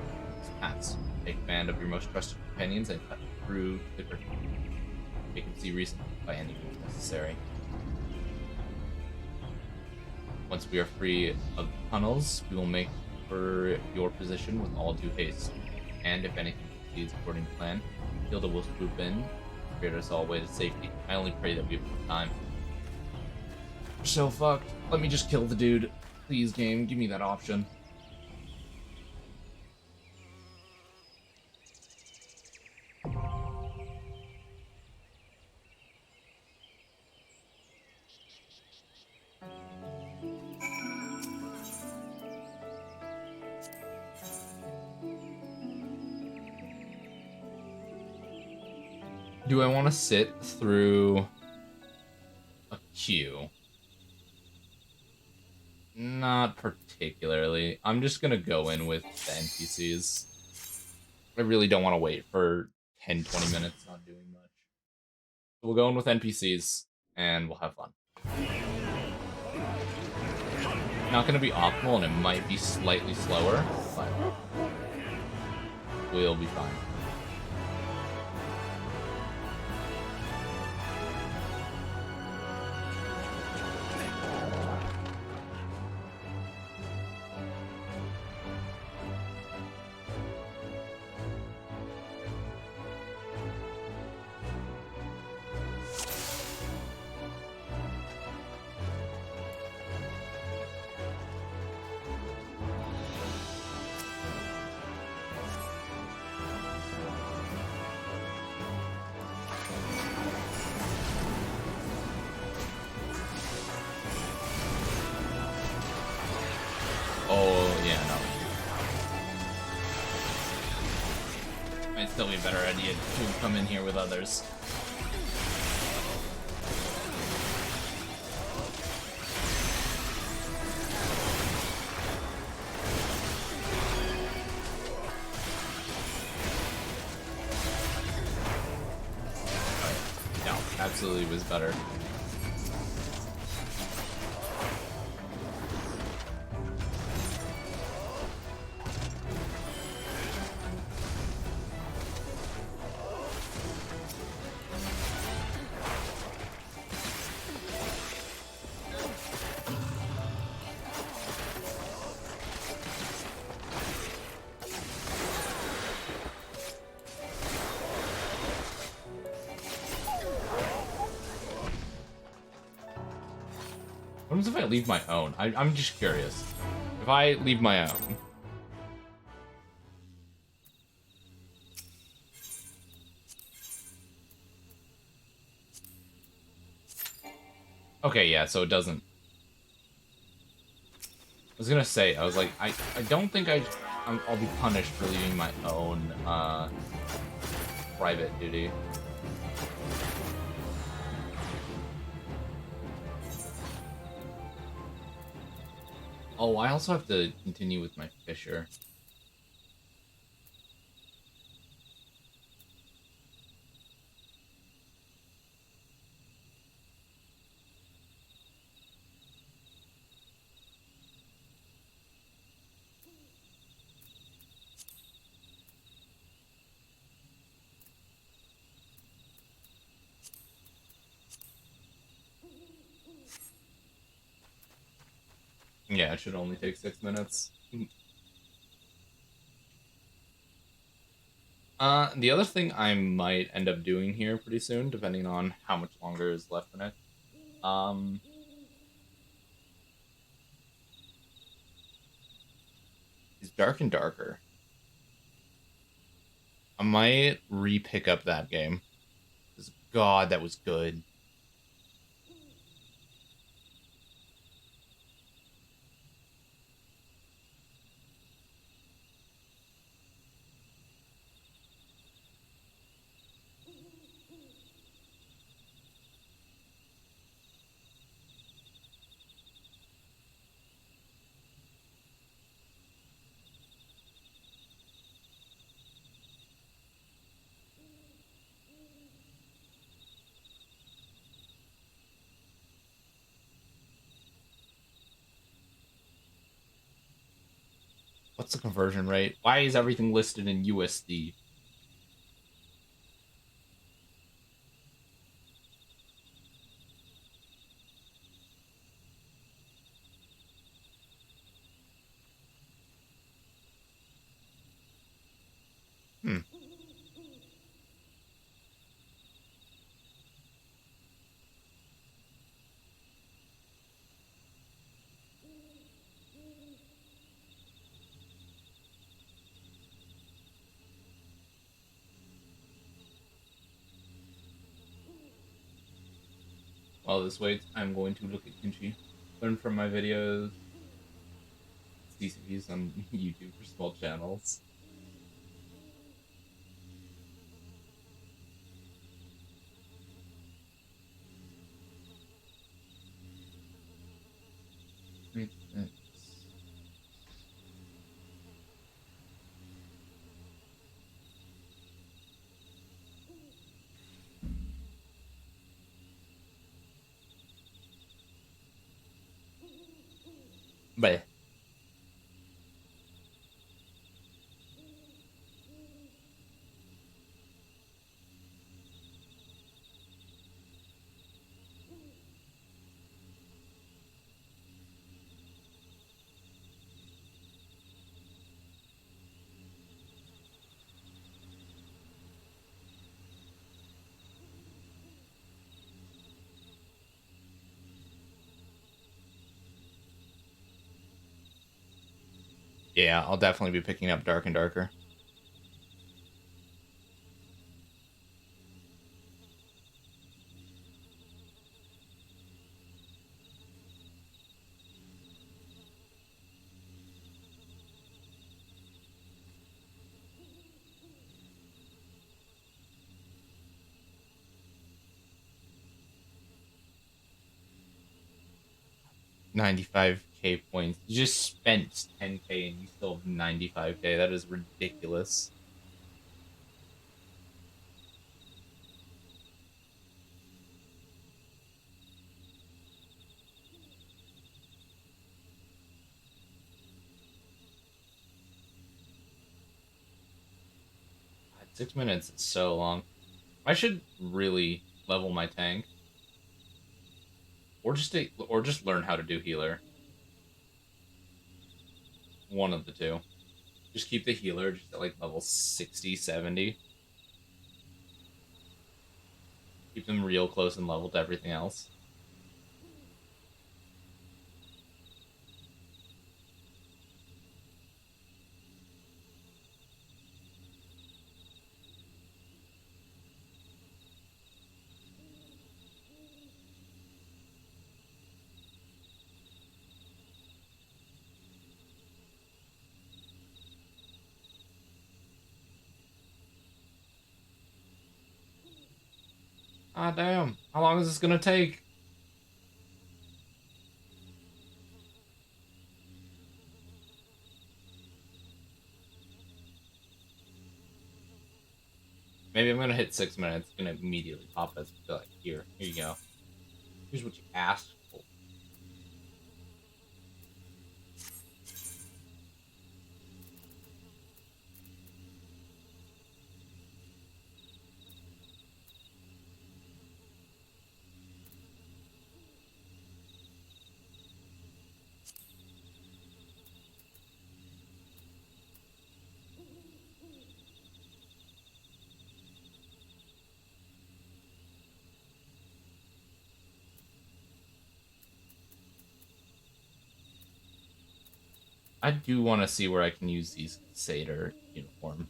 pass. Take command of your most trusted companions and cut through the curtain. You can see reason by any means necessary. Once we are free of the tunnels, we will make for your position with all due haste. And if anything proceeds according to plan, Hilda will swoop in, spirit us all away to safety. I only pray that we have time. We're so fucked. Let me just kill the dude. Please, game, give me that option. Do I want to sit through a queue? Not particularly. I'm just gonna go in with the NPCs. I really don't want to wait for 10-20 minutes not doing much. So we'll go in with NPCs and we'll have fun. Not gonna be optimal and it might be slightly slower, but we'll be fine. Oh, yeah, no. Might still be a better idea to come in here with others. No, absolutely was better. What happens if I leave my own? I'm just curious. If I leave my own... Okay, yeah, so it doesn't... I was gonna say, I was like, I don't think I'll be punished for leaving my own, private duty. Oh, I also have to continue with my Fisher. Yeah, it should only take 6 minutes. The other thing I might end up doing here pretty soon, depending on how much longer is left in it, is Dark and Darker. I might re-pick up that game. 'Cause God, that was good. What's the conversion rate? Why is everything listed in USD? Hmm. While this waits, I'm going to look at Kimchi. Learn from my videos. It's decent views on YouTube for small channels. Wait, But yeah, I'll definitely be picking up Dark and Darker. $95K points. You just spent 10K and you still have 95K. That is ridiculous. God, 6 minutes is so long. I should really level my tank. Or just learn how to do healer. One of the two. Just keep the healer just at like level 60, 70. Keep them real close in level to everything else. Ah, damn. How long is this gonna take? Maybe I'm gonna hit 6 minutes. It's gonna immediately pop us. Like, here you go. Here's what you asked for. I do want to see where I can use these satyr uniform.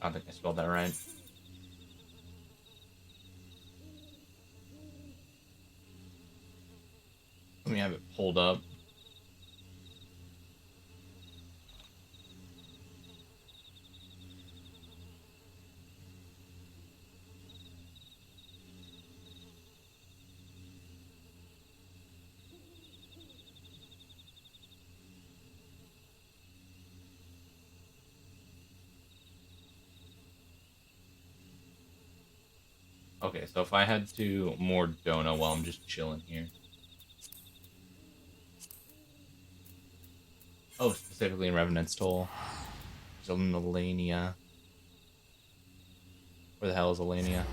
I don't think I spelled that right. Let me have it pulled up. Okay, so if I head to Mordona while I'm just chilling here. Oh, specifically in Revenant's Toll. There's a Melania. Where the hell is Elenia?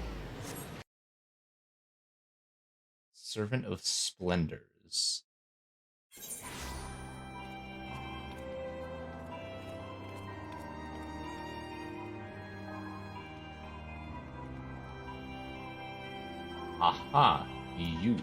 Servant of Splendors. Aha, you.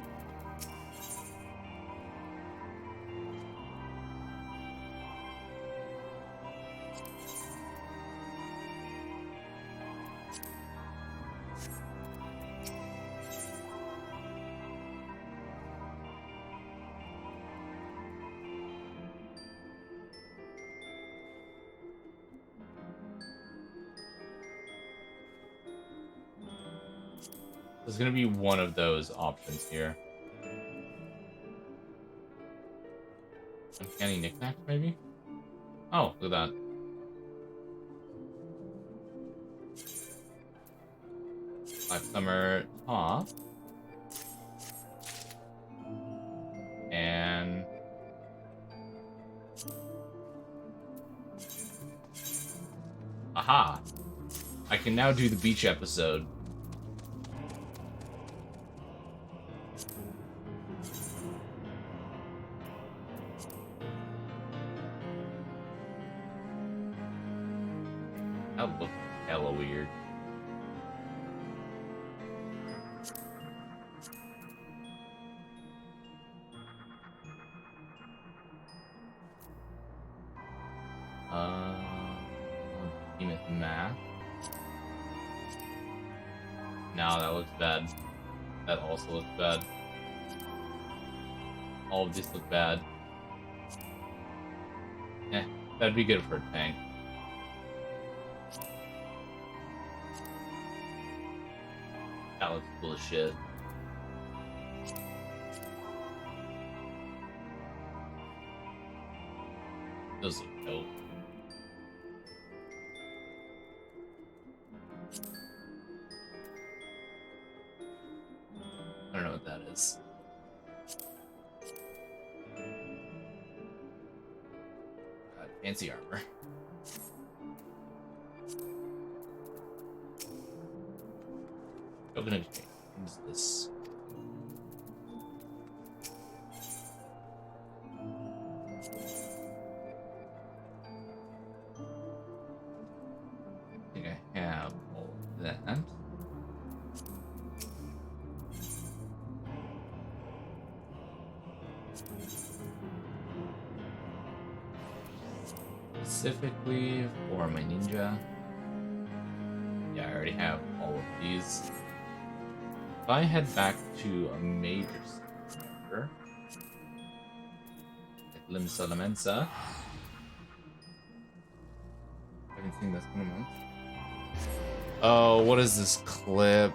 There's gonna be one of those options here. Uncanny knickknacks, maybe? Oh, look at that. Life Summer top. And aha! I can now do the beach episode. That looked hella weird. Behemoth Math. No, that looks bad. That also looks bad. All of these look bad. Eh, that'd be good for a tank. That looks cool as shit. Those look dope. I don't know what that is. God, fancy armor. Open exchange. What is this? I think I have all of that. Specifically for my ninja. Yeah, I already have all of these. If I head back to a major center, like Limsa Lamensa, I haven't seen this in a month. Oh, what is this clip?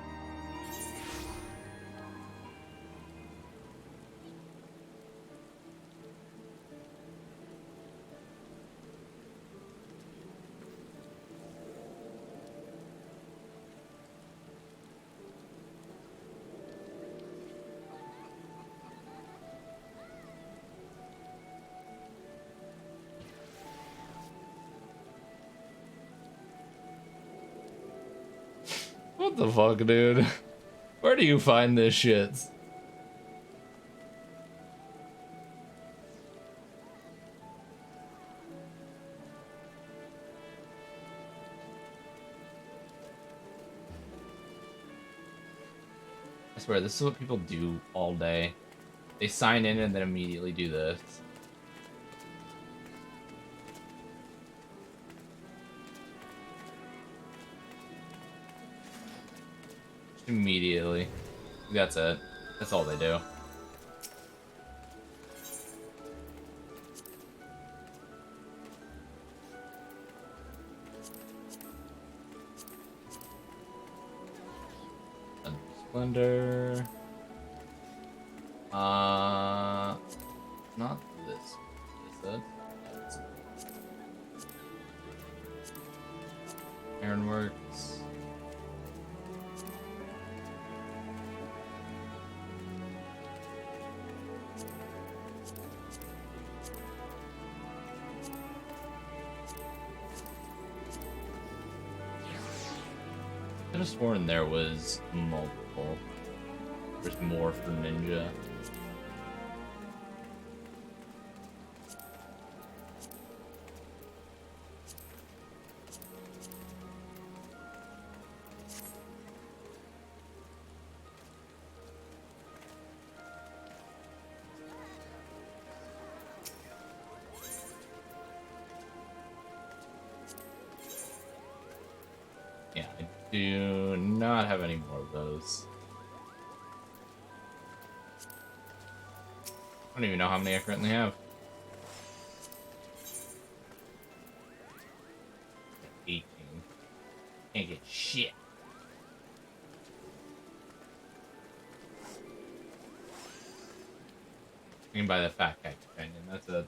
What the fuck, dude? Where do you find this shit? swear, this is what people do all day. They sign in and then immediately do this. Just immediately. That's it. That's all they do. Splendor. Not this. Is it? Ironworks. I could have sworn there was multiple. There's more for ninja. Yeah, I do not have any more of those. I don't even know how many I currently have. 18. Can't get shit. I can buy the fat guy companion. That's it.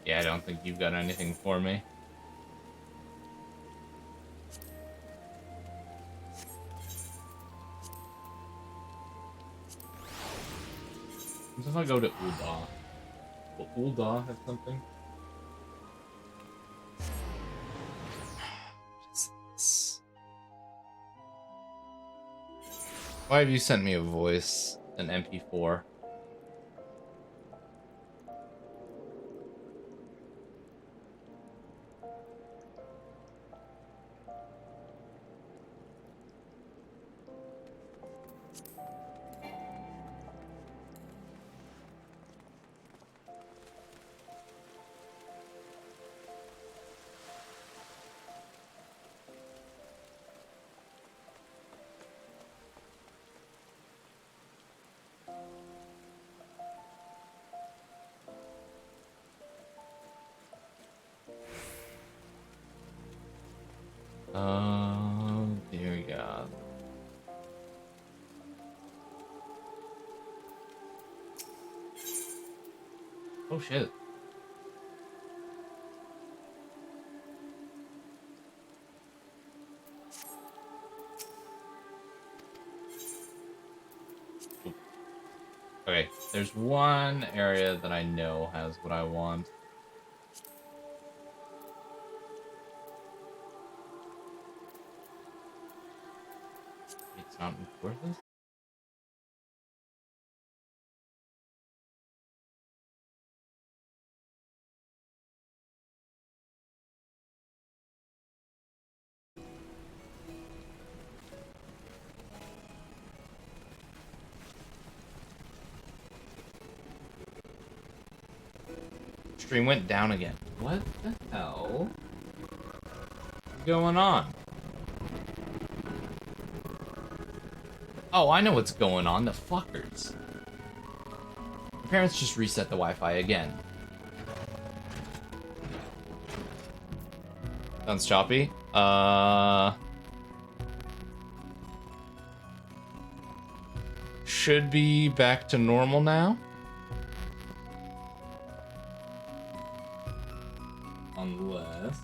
Yeah, I don't think you've got anything for me. What if I go to Ul'dah? Will Ul'dah have something? Why have you sent me a voice, an MP4? Oh, dear God. Oh, shit. Okay, there's one area that I know has what I want. It's not worth it. Stream went down again. What the hell is going on? Oh, I know what's going on. The fuckers. My parents just reset the Wi-Fi again. Sounds choppy. Should be back to normal now. Unless...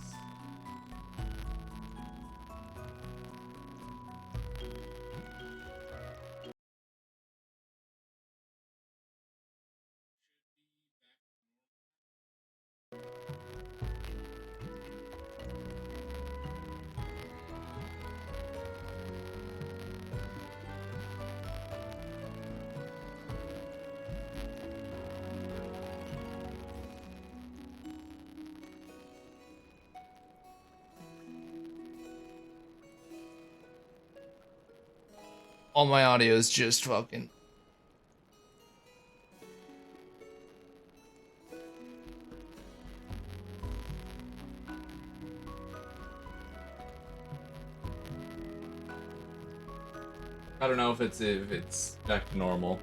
All my audio is just fucking. I don't know if it's back to normal.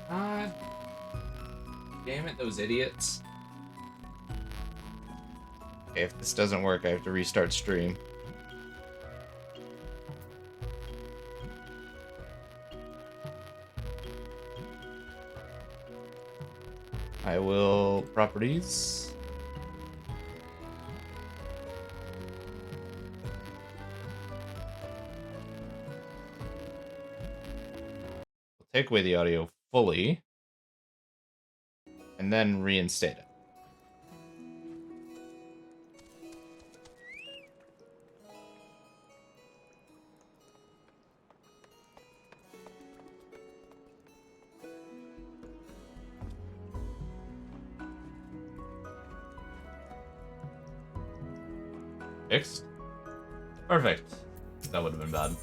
God damn it, those idiots. Okay, if this doesn't work, I have to restart stream. I will properties. Take away the audio fully and then reinstate it. Fixed? Perfect. That would have been bad.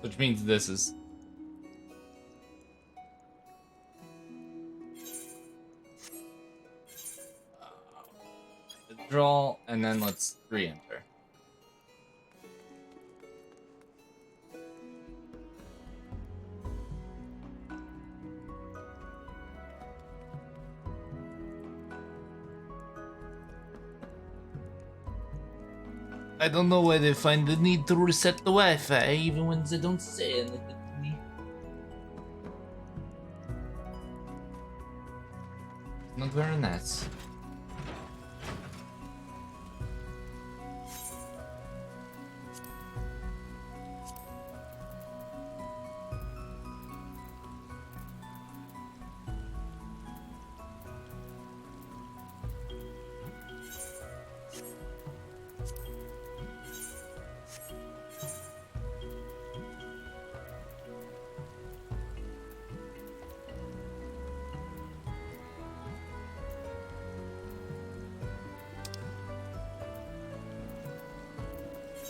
Which means this is... withdraw, and then let's re-enter. I don't know why they find the need to reset the Wi-Fi, even when they don't say anything to me. Not very nice.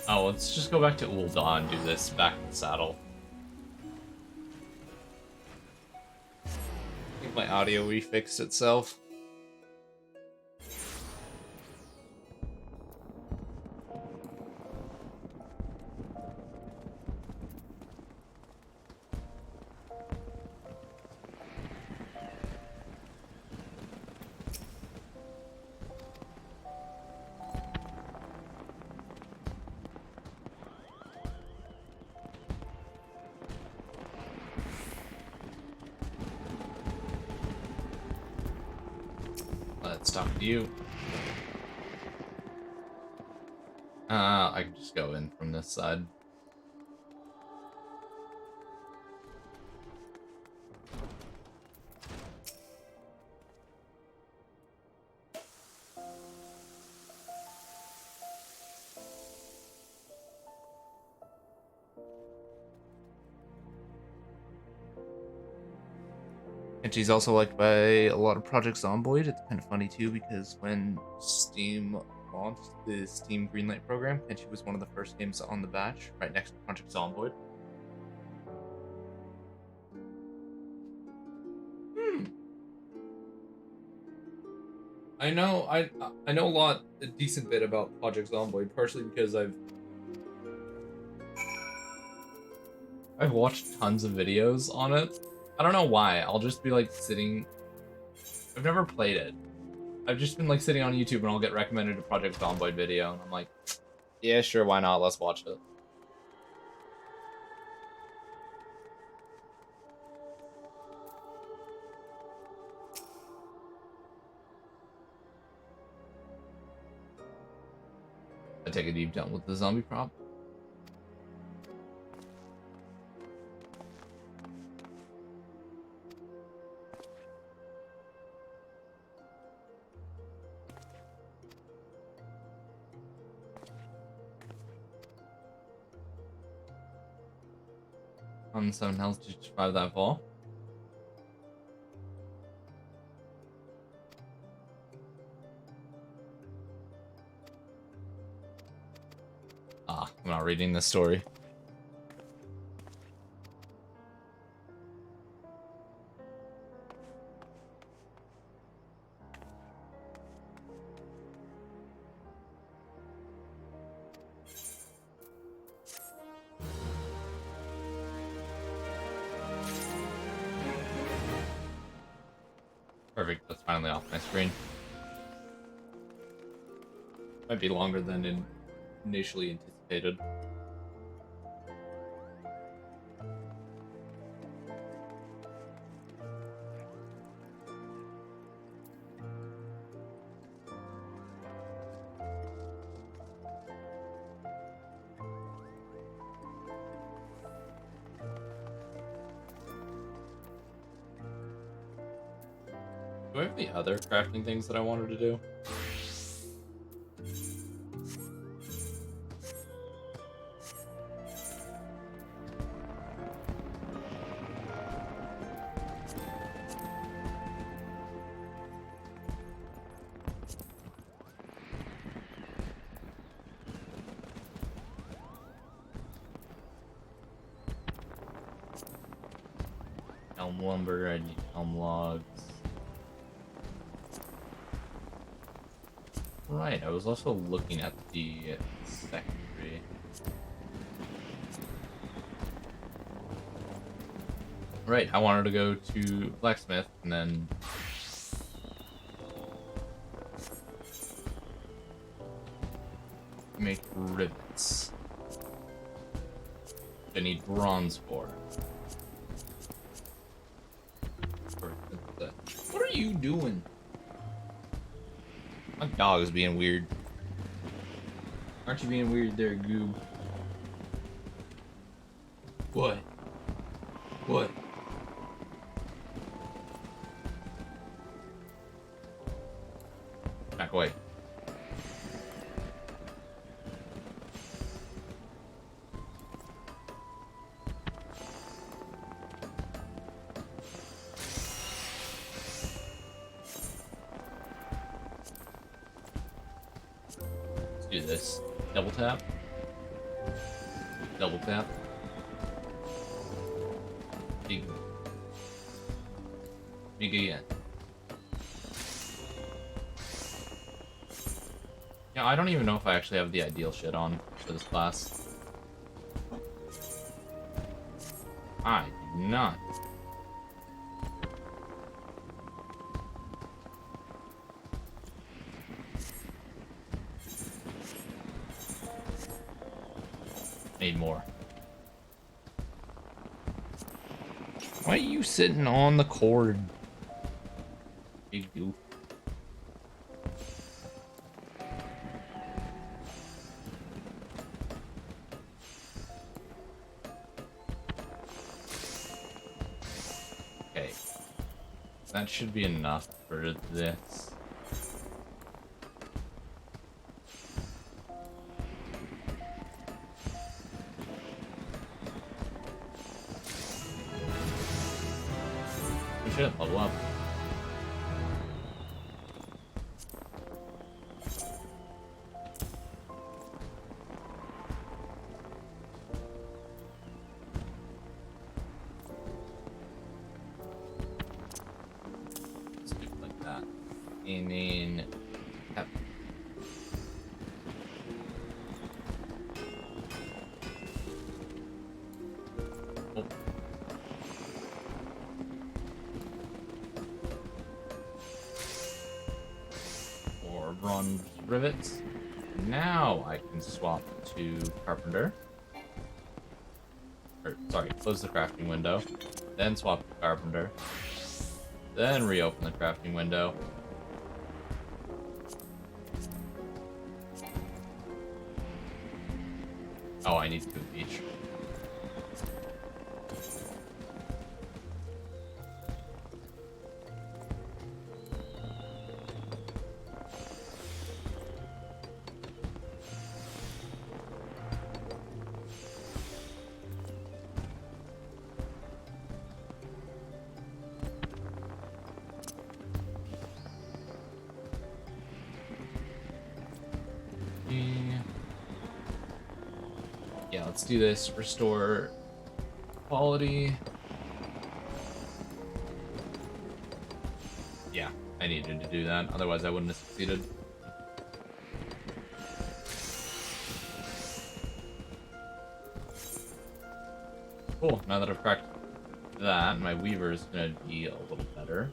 Oh, let's just go back to Ul'dah and do this back in the saddle. I think my audio refixed itself. Let's talk to you. I can just go in from this side. And she's also liked by a lot of Project Zomboid. It's kind of funny too, because when Steam launched the Steam Greenlight program, and she was one of the first games on the batch, right next to Project Zomboid. I know a decent bit about Project Zomboid, partially because I've watched tons of videos on it. I don't know why. I'll just be like sitting. I've never played it. I've just been like sitting on YouTube and I'll get recommended a Project Zomboid video, and I'm like, yeah, sure, why not? Let's watch it. I take a deep down with the zombie prop. On 7 health to survive that fall. Ah, I'm not reading this story. Perfect, that's finally off my screen. Might be longer than initially anticipated. Do I have any other crafting things that I wanted to do? Elm lumber, I need elm logs. Right, I was also looking at the secondary. Right, I wanted to go to blacksmith and then make rivets. I need bronze for. What are you doing? My dog is being weird. Aren't you being weird there, Goob? What? What? Back away. Do this. Double tap. Double tap. Big. Big again. Yeah, I don't even know if I actually have the ideal shit on for this class. I do not. Need more. Why are you sitting on the cord? Big goof. Okay. That should be enough for this. Should level up. Let's do it like that. And then... Yep. Oh. Or bronze rivets. Now I can swap to carpenter. Or, sorry, close the crafting window. Then swap to carpenter. Then reopen the crafting window. Oh, I need to do each. Yeah, let's do this. Restore quality. Yeah, I needed to do that. Otherwise, I wouldn't have succeeded. Cool. Now that I've cracked that, my weaver is going to be a little better.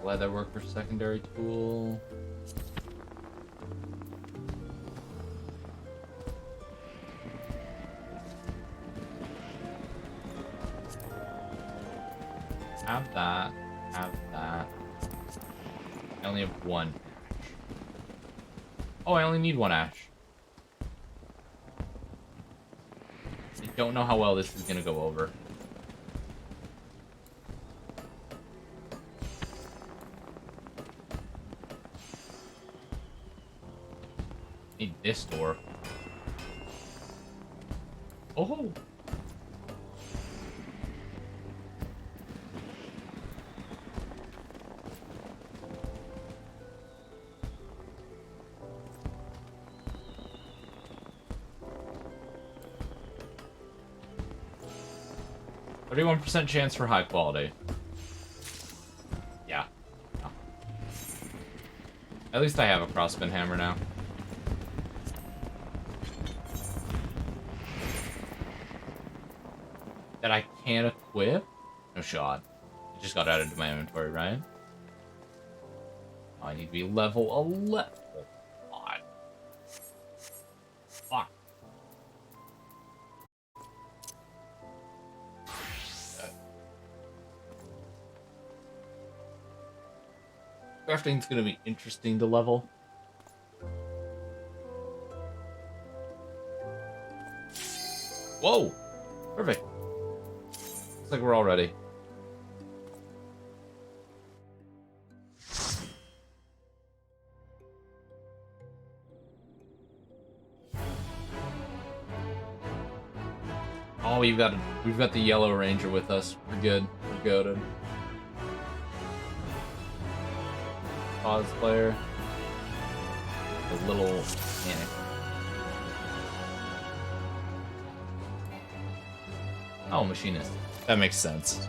Leather worker secondary tool. Have that. Have that. I only have one ash. Oh, I only need one ash. I don't know how well this is gonna go over. Need this door. Oh! 31% chance for high quality. Yeah. No. At least I have a crossbin hammer now. That I can't equip? No shot. It just got added to my inventory, right? I need to be level 11. God. Fuck. Crafting's gonna be interesting to level. Whoa! Perfect. Looks like we're all ready. Oh, we've got the Yellow Ranger with us. We're good. We're goated. Cosplayer. A little panic. Oh, machinist. That makes sense.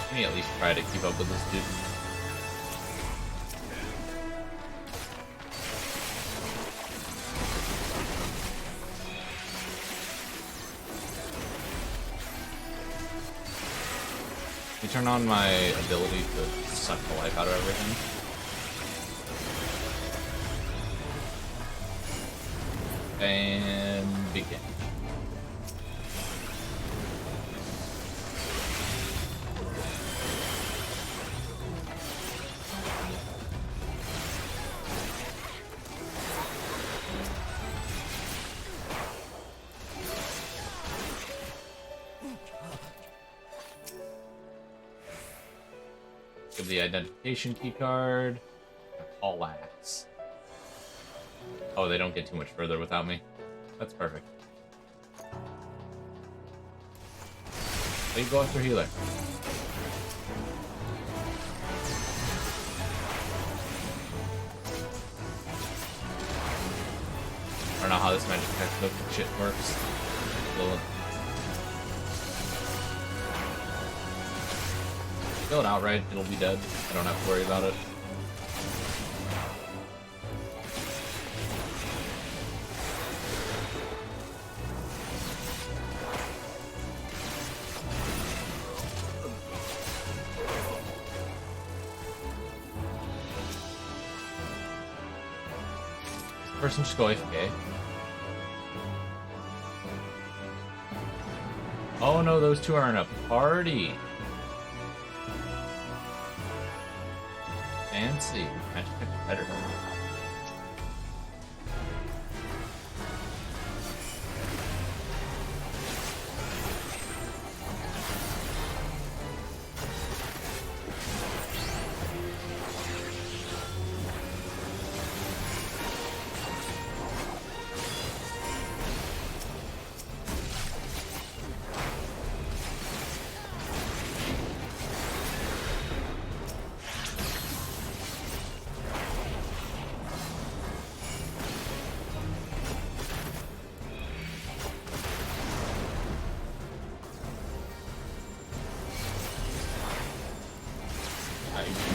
Let me at least try to keep up with this dude. You turn on my ability to suck the life out of everything. And begin. Give the identification key card. All axe. Oh, they don't get too much further without me. That's perfect. So you go after healer. I don't know how this magic textbook shit works. Kill it outright, it'll be dead. I don't have to worry about it. Person just go AFK. Oh no, those two are in a party. Fancy. Magic competitor.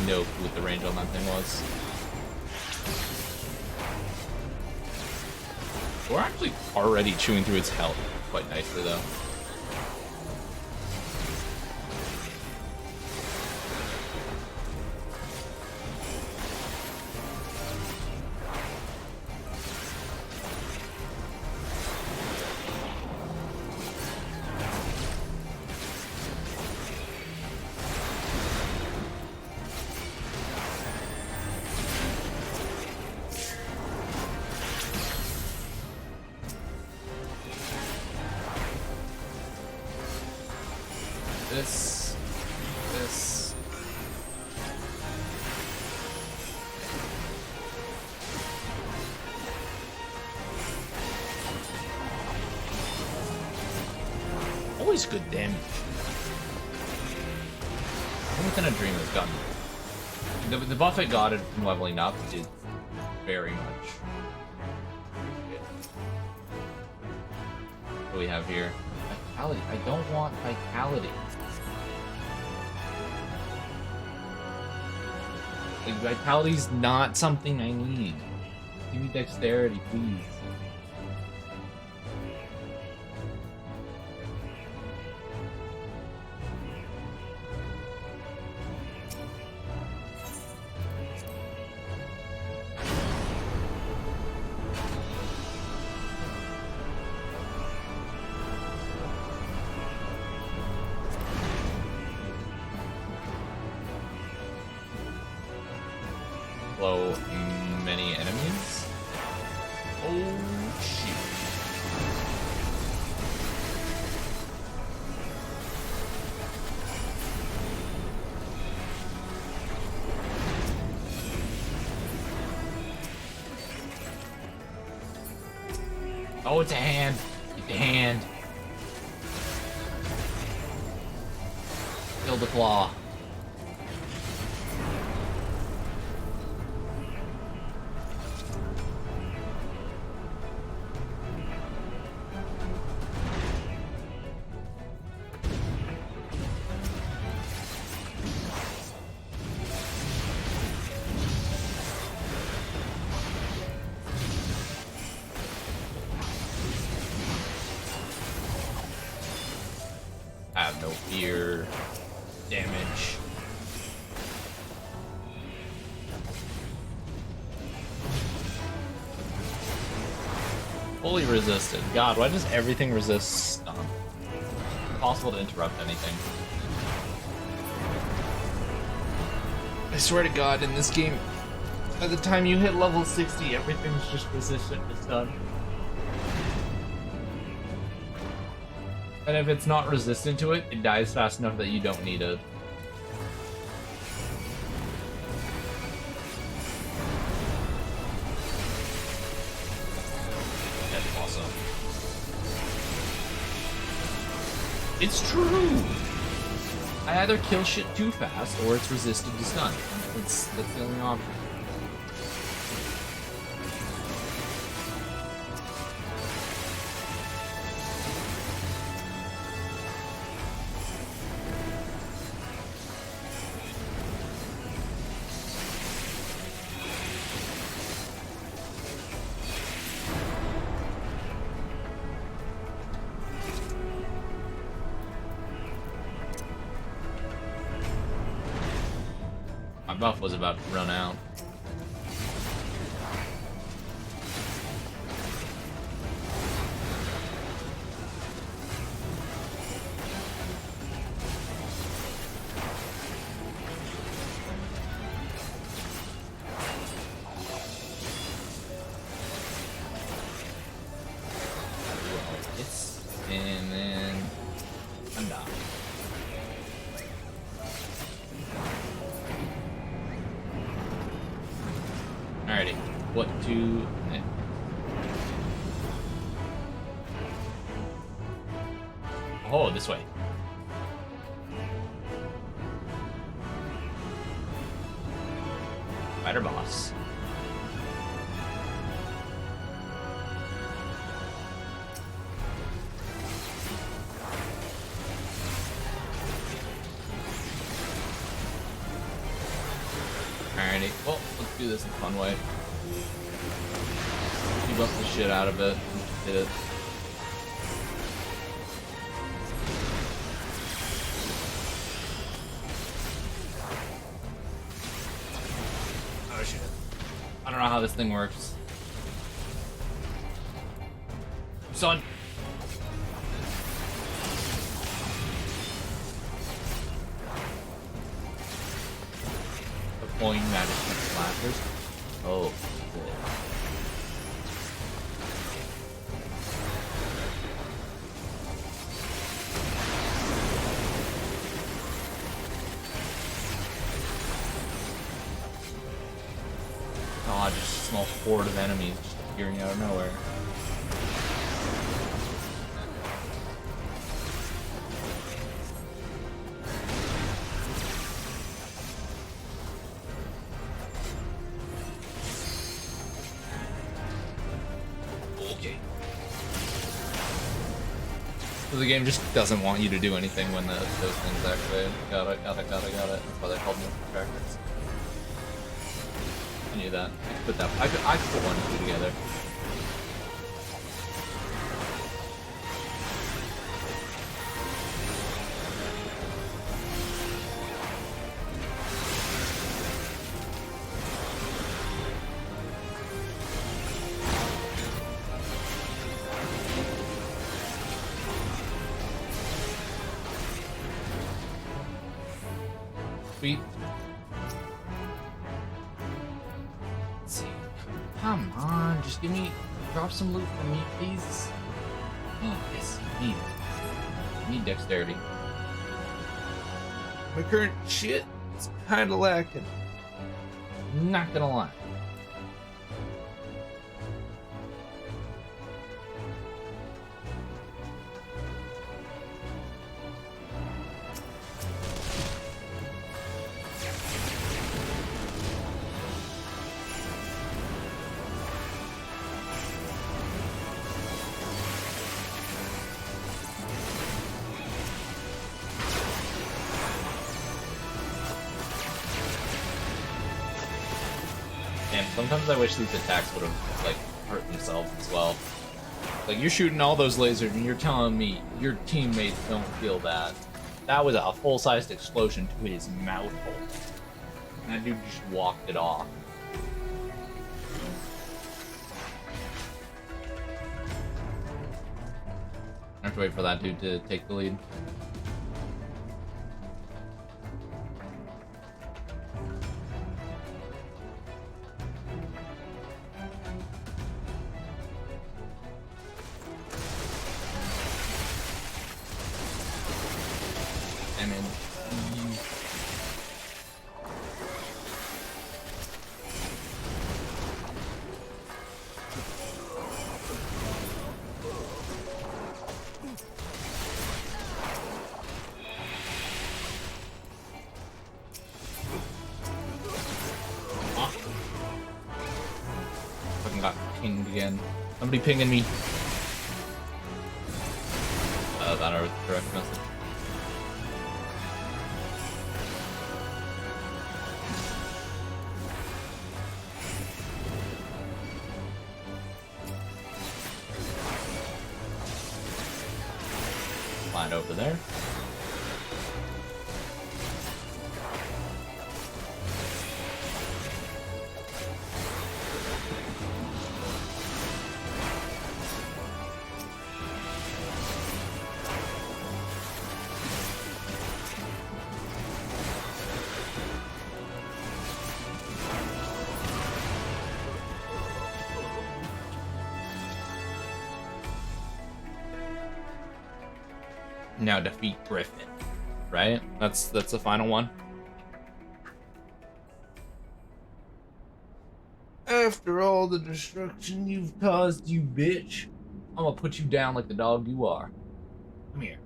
No clue what the range on that thing was. We're actually already chewing through its health quite nicely, though. This. Always good damage. Only kind of dream has gotten. The buff it got it from leveling up did very much. What do we have here? Vitality. I don't want vitality. Like, vitality's not something I need. Give me dexterity, please. Blow many enemies. Oh shoot. Oh, it's a hand. Get the hand. Kill the claw. I have no fear. Damage. Fully resisted. God, why does everything resist stun? Impossible to interrupt anything. I swear to God, in this game, by the time you hit level 60, everything's just resistant to stun. And if it's not resistant to it, it dies fast enough that you don't need it. It's true! I either kill shit too fast, or it's resisted to stun. That's the only option. My buff was about to run out. And then I'm down. Alrighty, what to... Oh, this way. Spider boss. Alrighty, well, let's do this in a fun way. Keep up the shit out of it. Hit it. Oh shit. I don't know how this thing works. Son! Deploying magic slashers. Oh, cool. Oh, just a small horde of enemies just appearing out of nowhere. So the game just doesn't want you to do anything when those things activate. Got it. That's why they called them trackers. I knew that. I could put that. I could put 1 and 2 together. Sweet. Let's see. Come on, just drop some loot for me, please. Oh, yes, I need it. I need dexterity. My current shit is kinda lacking. Not gonna lie. And sometimes I wish these attacks would have, like, hurt themselves as well. Like, you're shooting all those lasers and you're telling me your teammates don't feel that. That was a full-sized explosion to his mouth hole. And that dude just walked it off. I have to wait for that dude to take the lead. And then pinged again. Somebody pinging me. That are the correct message. Find over there. Now defeat Griffin, right? That's the final one. After all the destruction you've caused, you bitch, I'm gonna put you down like the dog you are. Come here.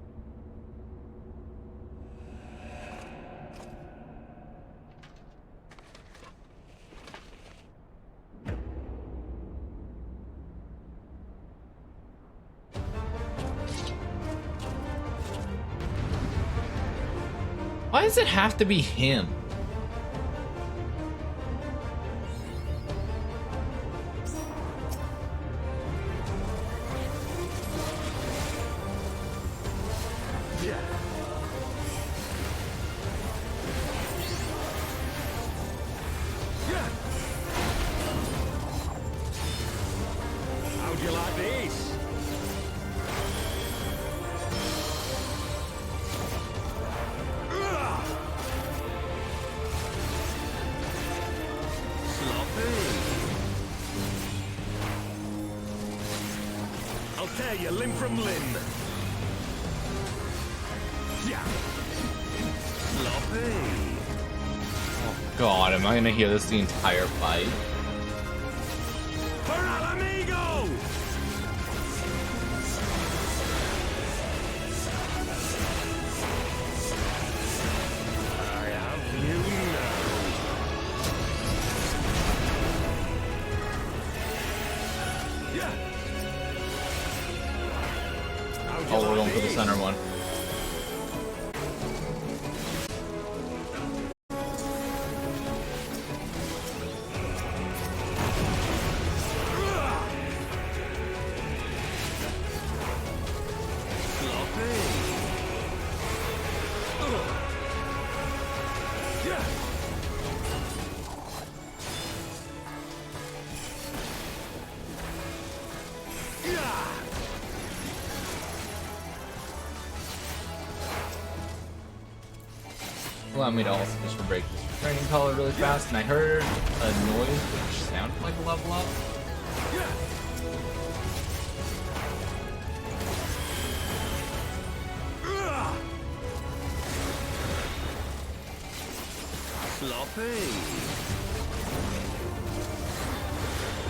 Why does it have to be him?
How'd you like this? I'll tear you limb from limb. Yeah. Sloppy.
Oh god, am I gonna hear this the entire fight?
For Alamigo! I have you now. Yeah.
Oh, we're going for the center one. Allow me to also just break this training collar really fast, and I heard a noise which sounded like a level up.
Sloppy.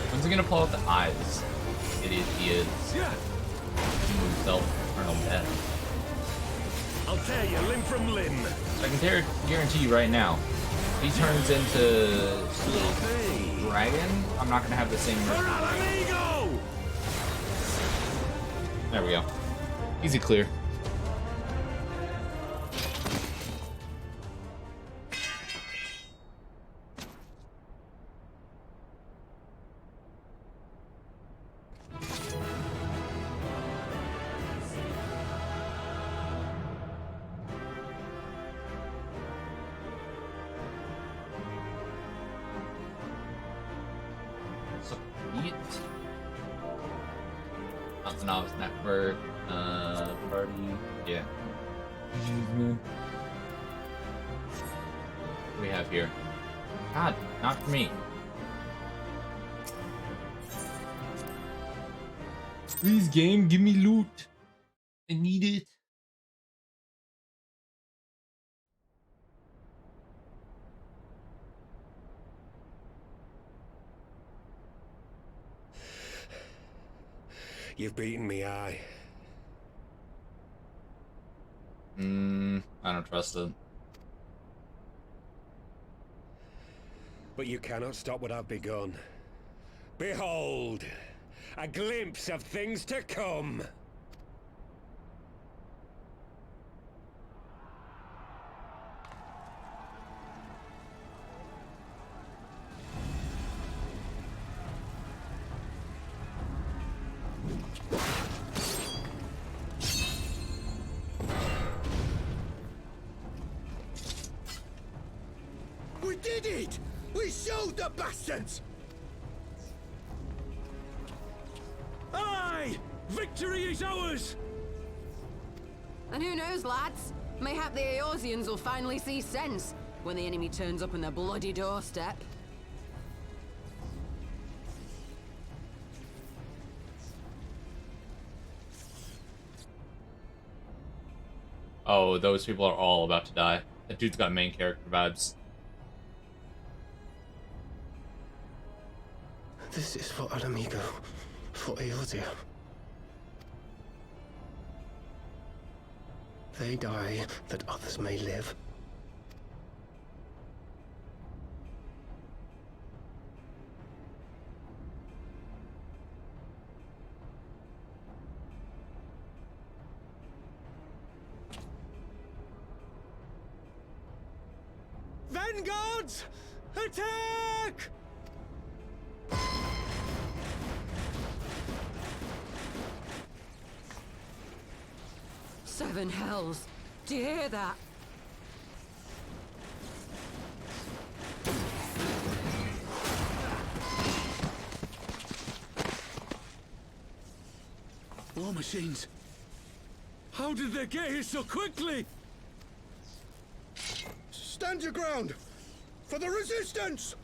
When's he gonna pull out the eyes? Idiot he is. Move himself or no death.
I'll tear you limb from limb.
I can guarantee you right now, if he turns into a dragon, I'm not gonna have the same response. There we go. Easy clear. Mountain Novice Network, party, yeah. What do we have here? God, not for me. Please, game, give me loot. I need it.
You've beaten me, aye.
I don't trust it.
But you cannot stop what I've begun.
Behold, a glimpse of things to come.
We did it! We showed the bastards!
Aye! Victory is ours!
And who knows, lads? Mayhap the Eorzeans will finally see sense when the enemy turns up on their bloody doorstep.
Oh, those people are all about to die. That dude's got main character vibes.
This is for Alamigo, for Eorzea. They die that others may live.
Vanguards! Attack!
Seven hells. Do you hear that?
War machines. How did they get here so quickly?
Stand your ground! For the resistance!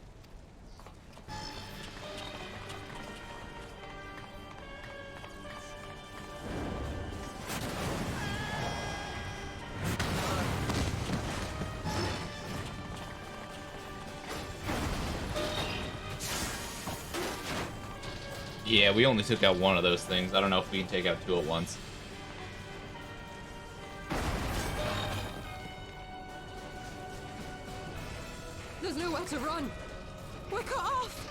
Yeah, we only took out one of those things. I don't know if we can take out two at once.
There's nowhere to run. We're cut off.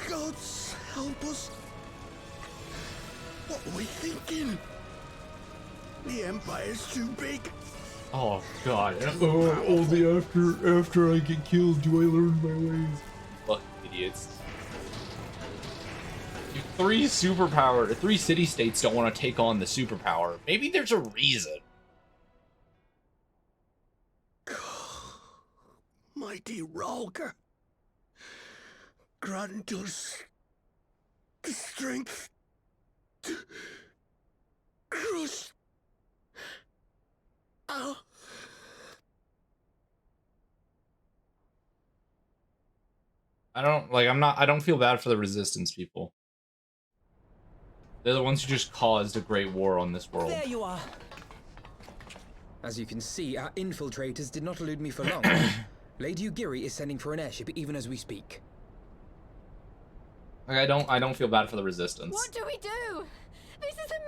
Gods help us! What are we thinking? The Empire's too big.
Oh god. Only after I get killed do I learn my ways. Fucking idiots. If three city-states don't want to take on the superpower, maybe there's a reason.
Mighty Rhalgr. Grant us the strength to crush our...
I don't feel bad for the resistance people. They're the ones who just caused a great war on this world.
There you are.
As you can see, our infiltrators did not elude me for long. Lady Ugiri is sending for an airship even as we speak.
Like, I don't feel bad for the resistance.
What do we do? This is a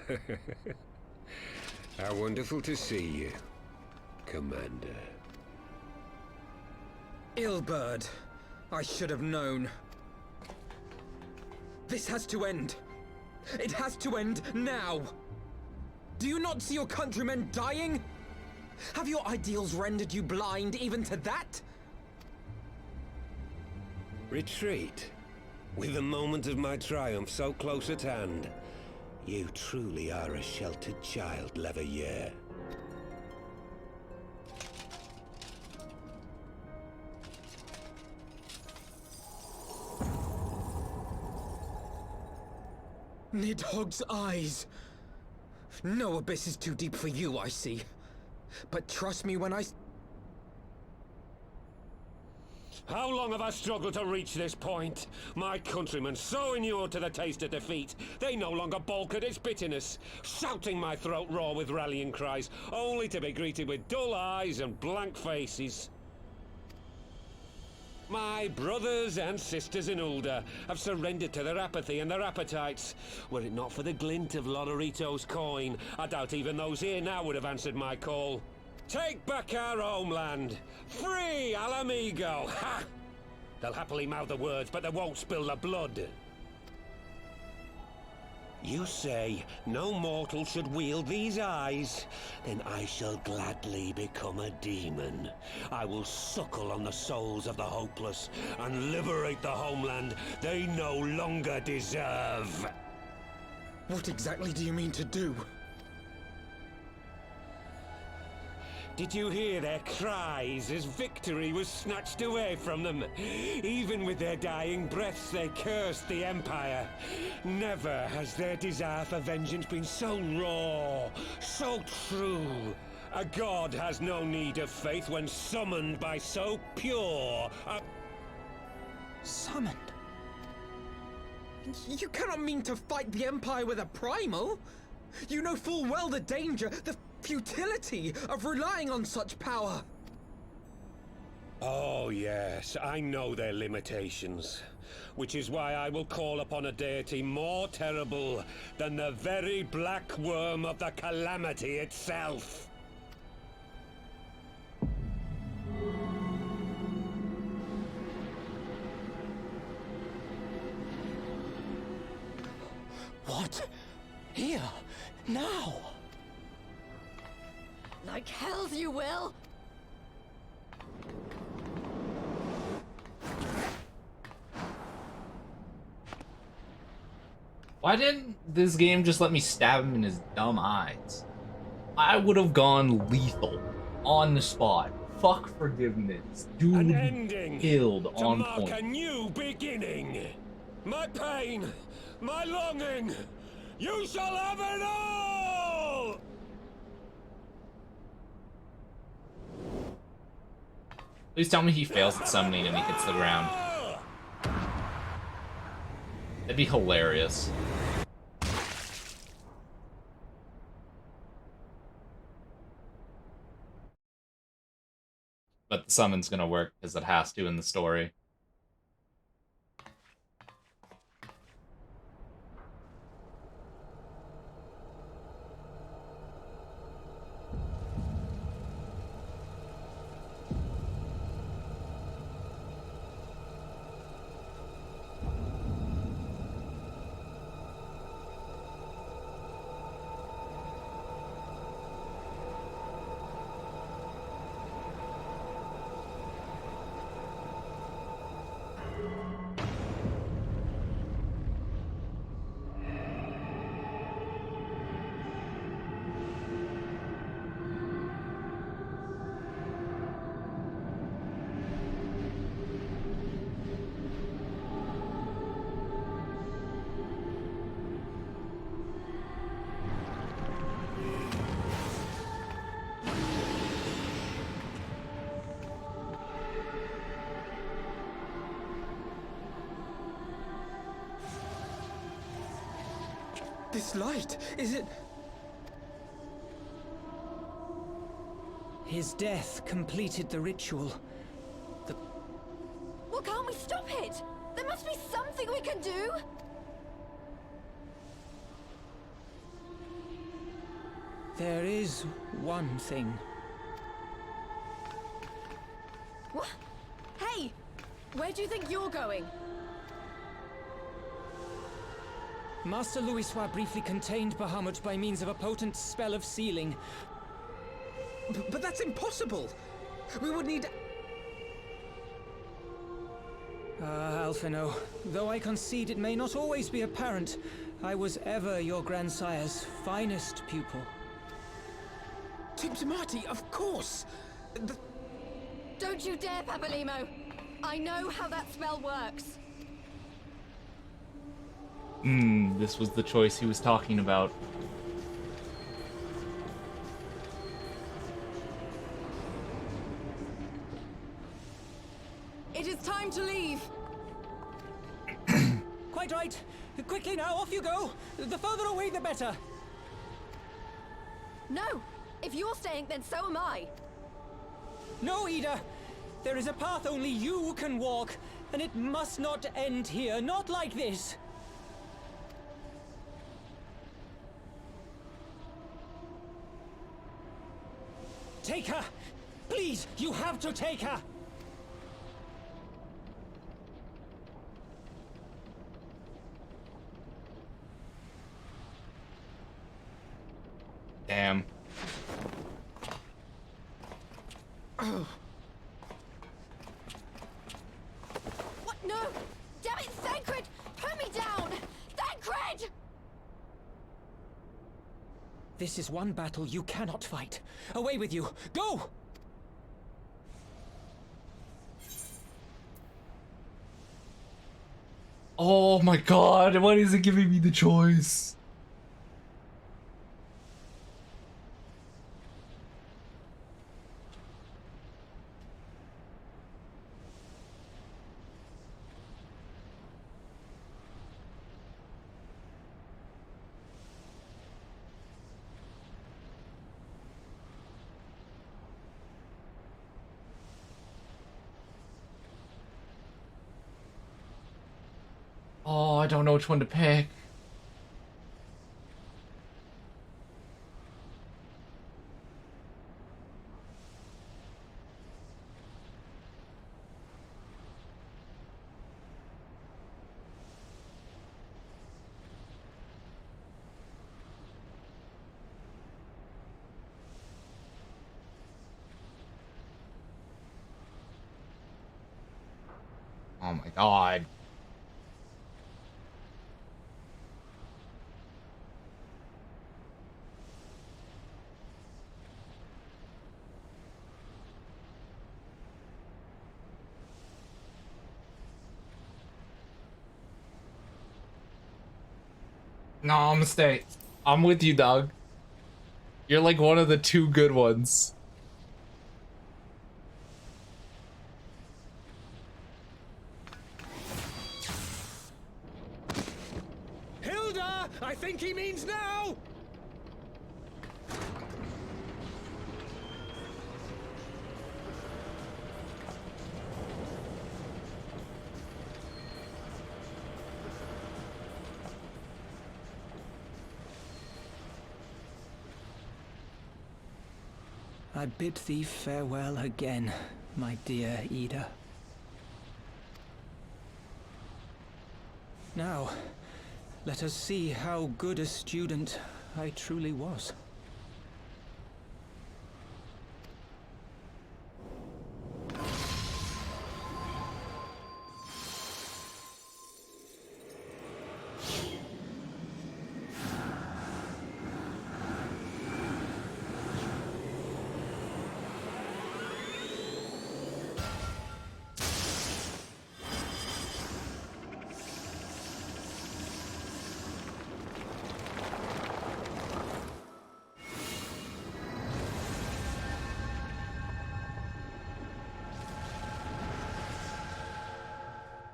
massacre!
How wonderful to see you, Commander.
Ilberd, I should have known. This has to end. It has to end now. Do you not see your countrymen dying? Have your ideals rendered you blind even to that?
Retreat. With the moment of my triumph so close at hand. You truly are a sheltered child, Leveilleur.
Nidhogg's eyes. No abyss is too deep for you, I see. But trust me when I...
How long have I struggled to reach this point? My countrymen, so inured to the taste of defeat, they no longer balk at its bitterness, shouting my throat raw with rallying cries, only to be greeted with dull eyes and blank faces. My brothers and sisters in Ulda have surrendered to their apathy and their appetites. Were it not for the glint of Lodorito's coin, I doubt even those here now would have answered my call. Take back our homeland! Free Al Amigo! Ha! They'll happily mouth the words, but they won't spill the blood. You say no mortal should wield these eyes? Then I shall gladly become a demon. I will suckle on the souls of the hopeless and liberate the homeland they no longer deserve.
What exactly do you mean to do?
Did you hear their cries as victory was snatched away from them? Even with their dying breaths, they cursed the Empire. Never has their desire for vengeance been so raw, so true. A god has no need of faith when summoned by so pure a...
Summoned? You cannot mean to fight the Empire with a primal! You know full well the danger, the futility of relying on such power!
Oh yes, I know their limitations. Which is why I will call upon a deity more terrible than the very black worm of the calamity itself.
What? Here? Now?
Like hells you will!
Why didn't this game just let me stab him in his dumb eyes? I would have gone lethal on the spot. Fuck forgiveness. Dude
An ending
killed
to
on
mark
point.
a new beginning. My pain, my longing, you shall have it all!
Please tell me he fails at summoning and he hits the ground. That'd be hilarious. But the summon's gonna work because it has to in the story.
This light, is it...
His death completed the ritual.
Well, can't we stop it? There must be something we can do!
There is one thing.
What? Hey! Where do you think you're going?
Master Louisoix briefly contained Bahamut by means of a potent spell of sealing.
But that's impossible! We would need...
Alphino, though I concede it may not always be apparent, I was ever your grandsire's finest pupil.
Timtimati, of course!
Don't you dare, Papalymo! I know how that spell works!
This was the choice he was talking about.
Quite right. Quickly now, off you go. The further away, the better.
No! If you're staying, then so am I.
No, Ida. There is a path only you can walk, and it must not end here. Not like this. Take her! Please, you have to take her!
Damn.
What? No! Damn it, Thancred! Put me down! Thancred!
This is one battle you cannot fight. Away with you! Go!
Oh my god, why is it giving me the choice? Oh, I don't know which one to pick. Oh my god. No, I'm gonna stay. I'm with you, dog. You're like one of the two good ones.
Hilda! I think he means now!
I bid thee farewell again, my dear Ida. Now, let us see how good a student I truly was.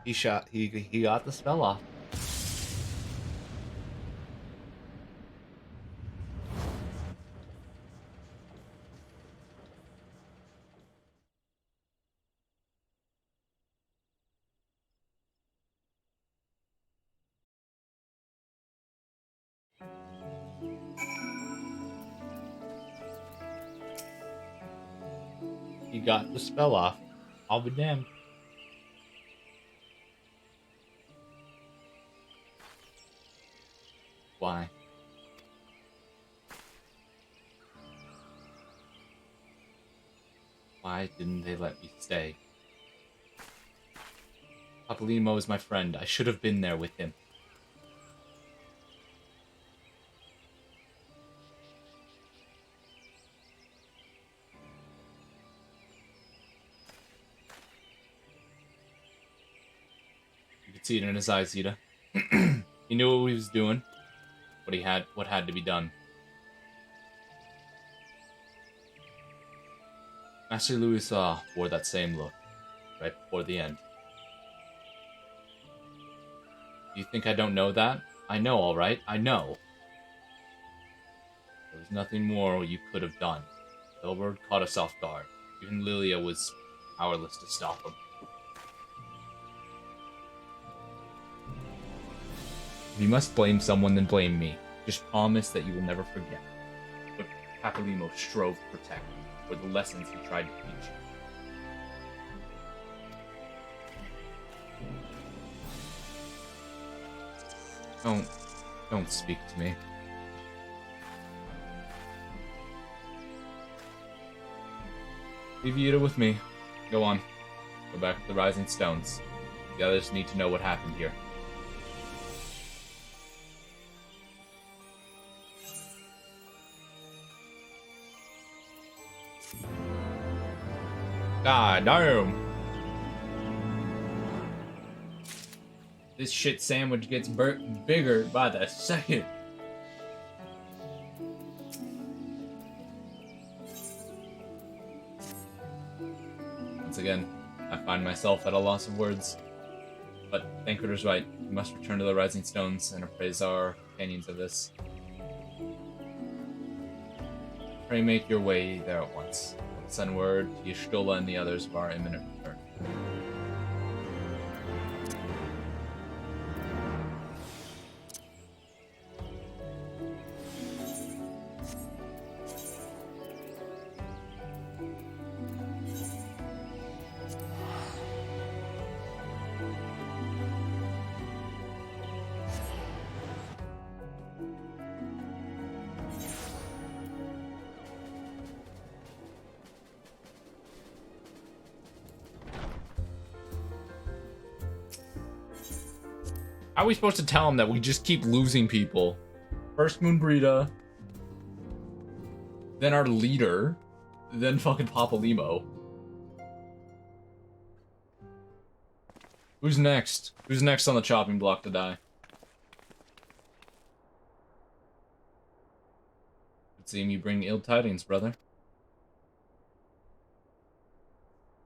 He got the spell off. He got the spell off. I'll be damned. Why? Why didn't they let me stay? Papalymo is my friend. I should have been there with him. You could see it in his eyes, Ida. He knew what he was doing. What had to be done. Master Louis wore that same look right before the end. Do you think I don't know that? I know, alright? I know. There was nothing more you could have done. Ilberd caught us off guard. Even Lilia was powerless to stop him. If you must blame someone, then blame me. Just promise that you will never forget what Papalymo strove to protect, or the lessons he tried to teach. Don't speak to me. Leave Yida with me. Go on. Go back to the Rising Stones. The others need to know what happened here. God damn! This shit sandwich gets bigger by the second. Once again, I find myself at a loss of words. But Thancred's right. We must return to the Rising Stones and appraise our companions of this. Pray make your way there at once. Send word to Y'shtola and the others of our imminent return. How are we supposed to tell him that we just keep losing people? First Moonbrita, then our leader, then fucking Papalymo. Who's next? Who's next on the chopping block to die? It seems you bring ill tidings, brother.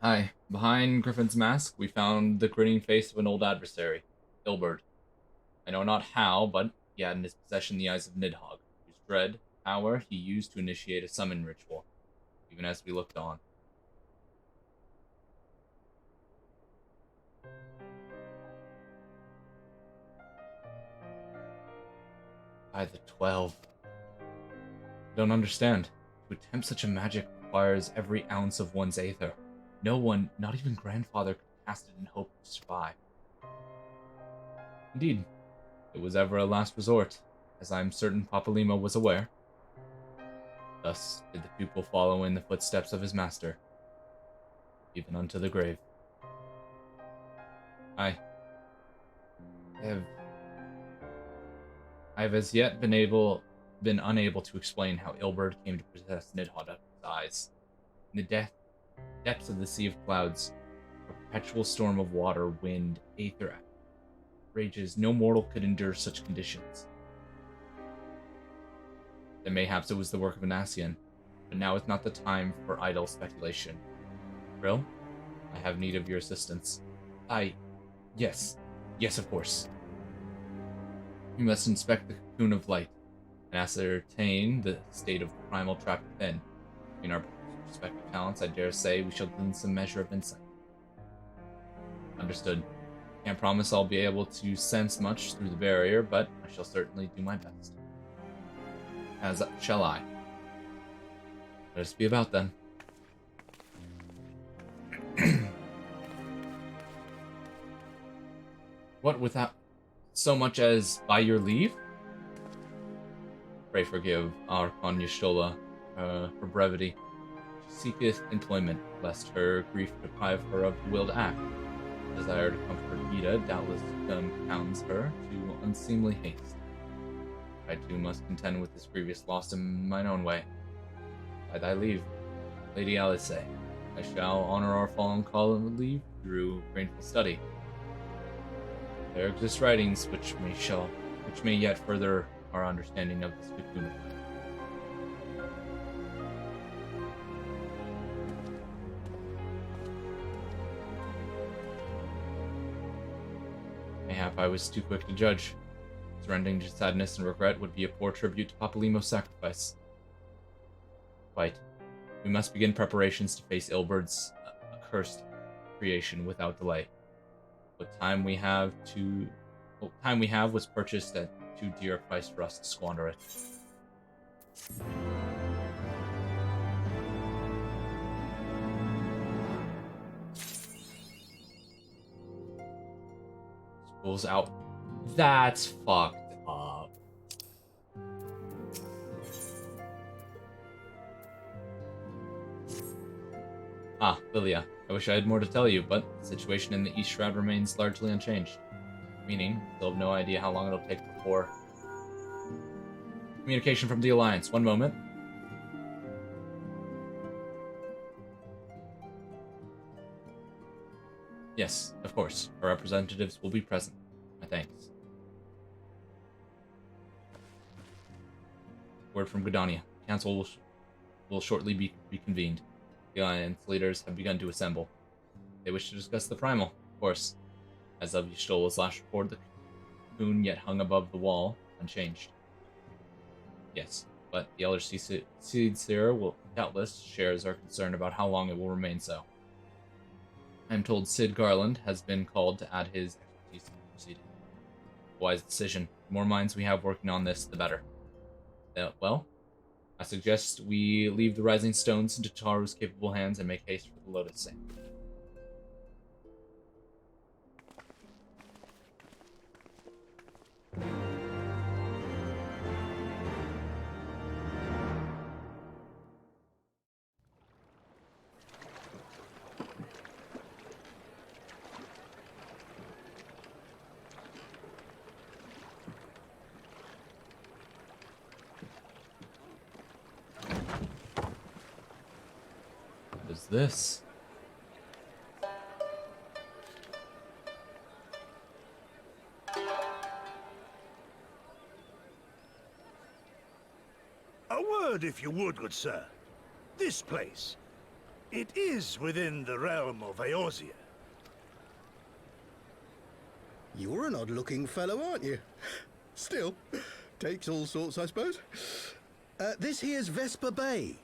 Hi. Behind Griffin's mask, we found the grinning face of an old adversary, Ilberd. I know not how, but he had in his possession the eyes of Nidhogg, whose dread power he used to initiate a summon ritual, even as we looked on. By the 12. I don't understand. To attempt such a magic requires every ounce of one's aether. No one, not even grandfather, could cast it in hope to survive. Indeed. It was ever a last resort, as I am certain Papalymo was aware. Thus did the pupil follow in the footsteps of his master, even unto the grave. I have as yet been unable to explain how Ilberd came to possess Nidhogg of his eyes. In the depths of the Sea of Clouds, a perpetual storm of water, wind, aether rages, no mortal could endure such conditions. Then mayhaps it was the work of an Ascian, but now is not the time for idle speculation. Brill, I have need of your assistance. Yes, of course. You must inspect the cocoon of light, and ascertain the state of the primal trap within. In our respective talents, I dare say we shall glean some measure of insight. Understood. Can't promise I'll be able to sense much through the barrier, but I shall certainly do my best. As shall I. Let us be about then. What, without so much as by your leave? Pray forgive our Con Y'shtola for brevity. She seeketh employment, lest her grief deprive her of the will to act. Desire to comfort Yida doubtless compounds her to unseemly haste. I too must contend with this grievous loss in mine own way. By thy leave, Lady Alice, I shall honor our fallen colleague through grateful study. There exist writings which may yet further our understanding of this cocoon of life. Mayhap I was too quick to judge. Surrendering to sadness and regret would be a poor tribute to Papalymo's sacrifice. Fight. We must begin preparations to face Ilberd's accursed creation without delay. What time we have was purchased at too dear a price for us to squander it. Schools out. That's fucked up. Ah, Lilia. I wish I had more to tell you, but the situation in the East Shroud remains largely unchanged. Meaning, still have no idea how long it'll take before... Communication from the Alliance. One moment. Yes, of course. Our representatives will be present. My thanks. Word from Gridania. Council will shortly be reconvened. The Alliance leaders have begun to assemble. They wish to discuss the Primal, of course. As of Ystola's last report, the cocoon yet hung above the wall, unchanged. Yes, but the Elder Seedseer will doubtless shares our concern about how long it will remain so. I am told Sid Garland has been called to add his expertise to the proceeding. Wise decision. The more minds we have working on this, the better. Well, I suggest we leave the Rising Stones into Taru's capable hands and make haste for the Lotus Sand. What is this?
A word, if you would, good sir. This place. It is within the realm of Eorzea.
You're an odd-looking fellow, aren't you? Still, takes all sorts, I suppose. This here's Vesper Bay.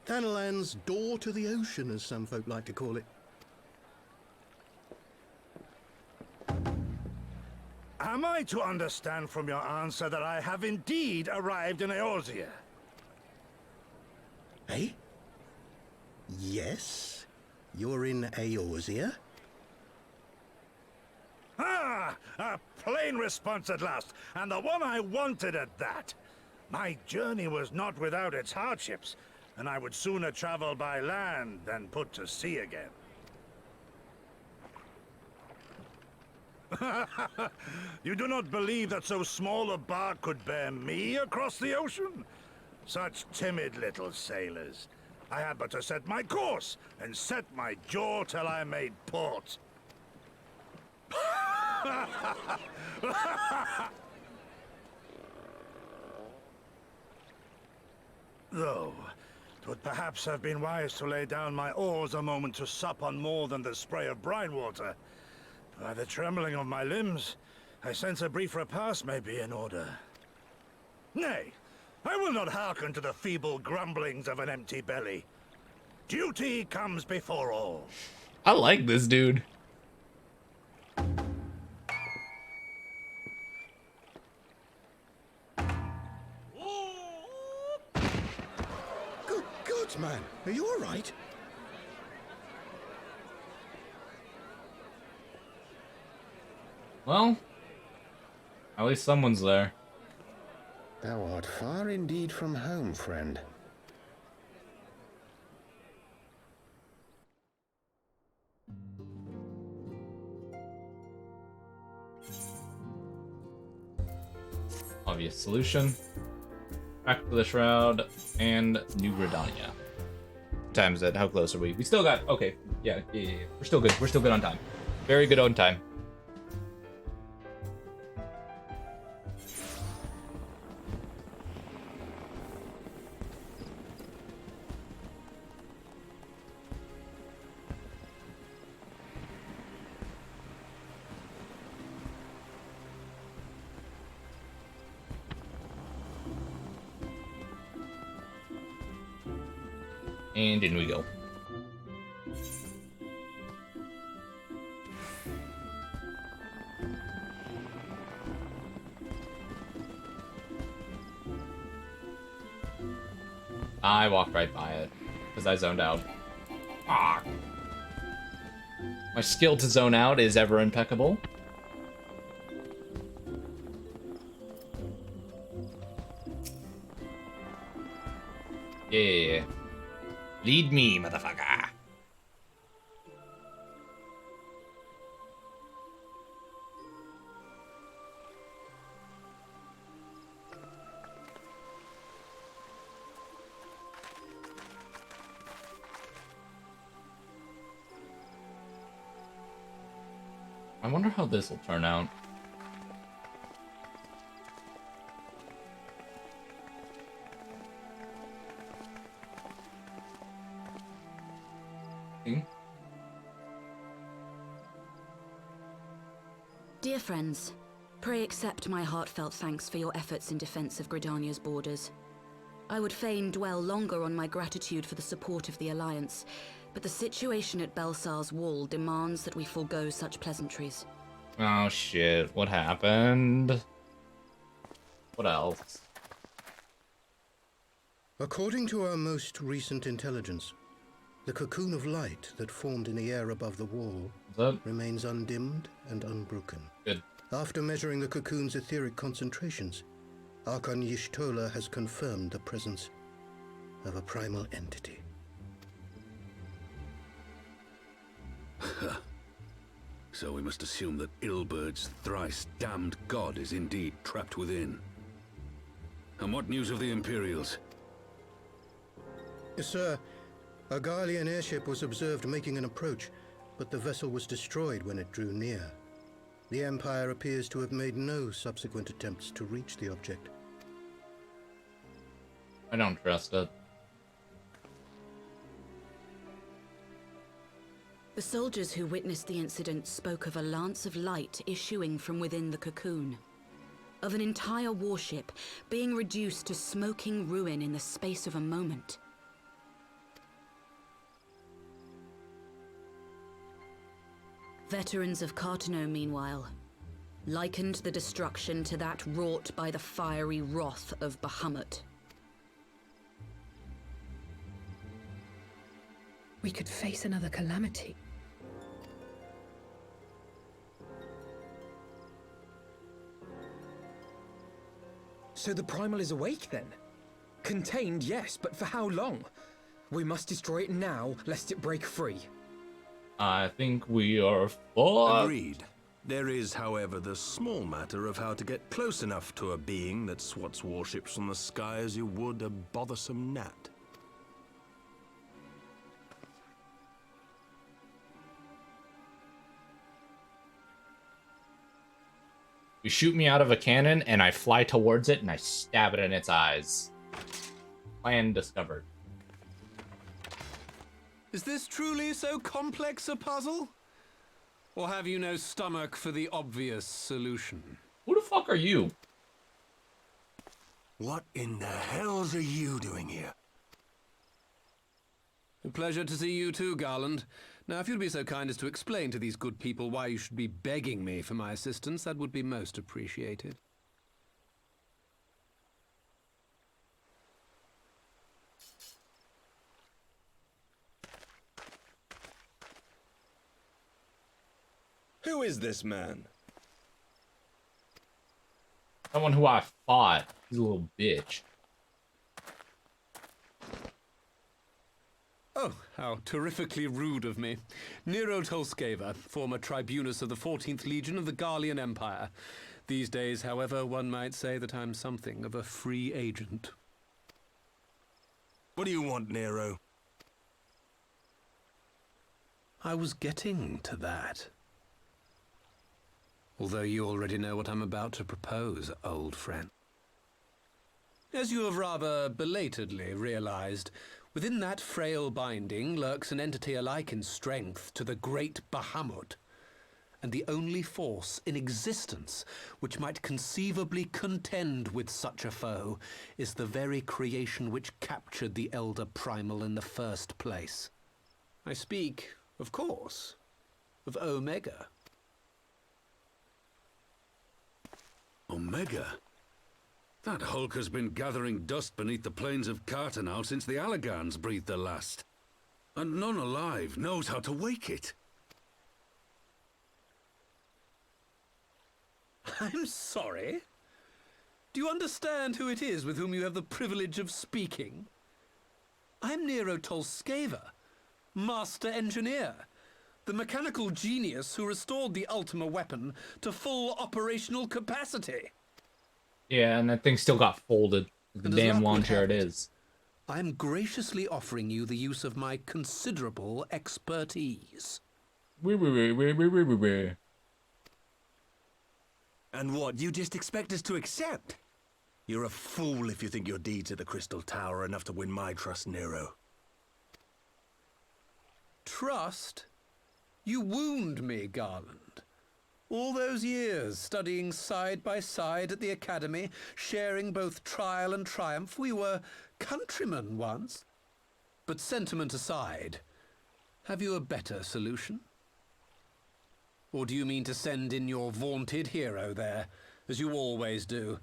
Thanalan's door to the ocean, as some folk like to call it.
Am I to understand from your answer that I have indeed arrived in Eorzea?
Eh? Yes? You're in Eorzea?
Ah! A plain response at last, and the one I wanted at that. My journey was not without its hardships, and I would sooner travel by land than put to sea again. You do not believe that so small a bark could bear me across the ocean? Such timid little sailors. I had but to set my course and set my jaw till I made port. Though, it would perhaps have been wise to lay down my oars a moment to sup on more than the spray of brine water. By the trembling of my limbs, I sense a brief repast may be in order. Nay, I will not hearken to the feeble grumblings of an empty belly. Duty comes before all.
I like this dude.
Good God, man. Are you all right?
Well, at least someone's there.
Thou art far indeed from home, friend.
Obvious solution. Back to the Shroud and New Gridania. What time is it? How close are we? We still got... Okay. Yeah. We're still good. We're still good on time. Very good on time. And in we go. I walked right by it, because I zoned out. Ah. My skill to zone out is ever impeccable. Yeah. Lead me, motherfucker. I wonder how this will turn out.
Dear friends, pray accept my heartfelt thanks for your efforts in defense of Gridania's borders. I would fain dwell longer on my gratitude for the support of the Alliance, but the situation at Belsar's Wall demands that we forego such pleasantries.
Oh shit, what happened? What else?
According to our most recent intelligence, the cocoon of light that formed in the air above the wall remains undimmed and unbroken.
Good.
After measuring the cocoon's etheric concentrations, Archon Y'shtola has confirmed the presence of a primal entity.
So we must assume that Ilbert's thrice damned god is indeed trapped within. And what news of the Imperials?
Yes, sir. A Garlean airship was observed making an approach, but the vessel was destroyed when it drew near. The Empire appears to have made no subsequent attempts to reach the object.
I don't trust it.
The soldiers who witnessed the incident spoke of a lance of light issuing from within the cocoon. Of an entire warship being reduced to smoking ruin in the space of a moment. Veterans of Cartano, meanwhile, likened the destruction to that wrought by the fiery wrath of Bahamut.
We could face another calamity.
So the Primal is awake then? Contained, yes, but for how long? We must destroy it now, lest it break free.
I think we are fucked.
Agreed. There is, however, the small matter of how to get close enough to a being that swats warships from the sky as you would a bothersome gnat.
You shoot me out of a cannon, and I fly towards it, and I stab it in its eyes. Plan discovered.
Is this truly so complex a puzzle? Or have you no stomach for the obvious solution?
Who the fuck are you?
What in the hells are you doing here?
A pleasure to see you too, Garland. Now, if you'd be so kind as to explain to these good people why you should be begging me for my assistance, that would be most appreciated.
Who is this man?
Someone who I fought. He's a little bitch.
Oh, how terrifically rude of me. Nero Tolskeva, former tribunus of the 14th Legion of the Garlean Empire. These days, however, one might say that I'm something of a free agent.
What do you want, Nero?
I was getting to that. Although you already know what I'm about to propose, old friend. As you have rather belatedly realized, within that frail binding lurks an entity alike in strength to the great Bahamut. and the only force in existence which might conceivably contend with such a foe is the very creation which captured the Elder Primal in the first place. I speak, of course, of Omega.
Omega? That hulk has been gathering dust beneath the plains of Cartanau since the Allagans breathed their last. And none alive knows how to wake it.
I'm sorry? Do you understand who it is with whom you have the privilege of speaking? I'm Nero Tolskeva, Master Engineer, the mechanical genius who restored the Ultima weapon to full operational capacity.
Yeah, and that thing still got folded. The damn launcher it is.
I'm graciously offering you the use of my considerable expertise.
And what, you just expect us to accept? You're a fool if you think your deeds at the Crystal Tower are enough to win my trust, Nero.
Trust? You wound me, Garland. All those years, studying side by side at the Academy, sharing both trial and triumph, we were countrymen once. But sentiment aside, have you a better solution? Or do you mean to send in your vaunted hero there, as you always do,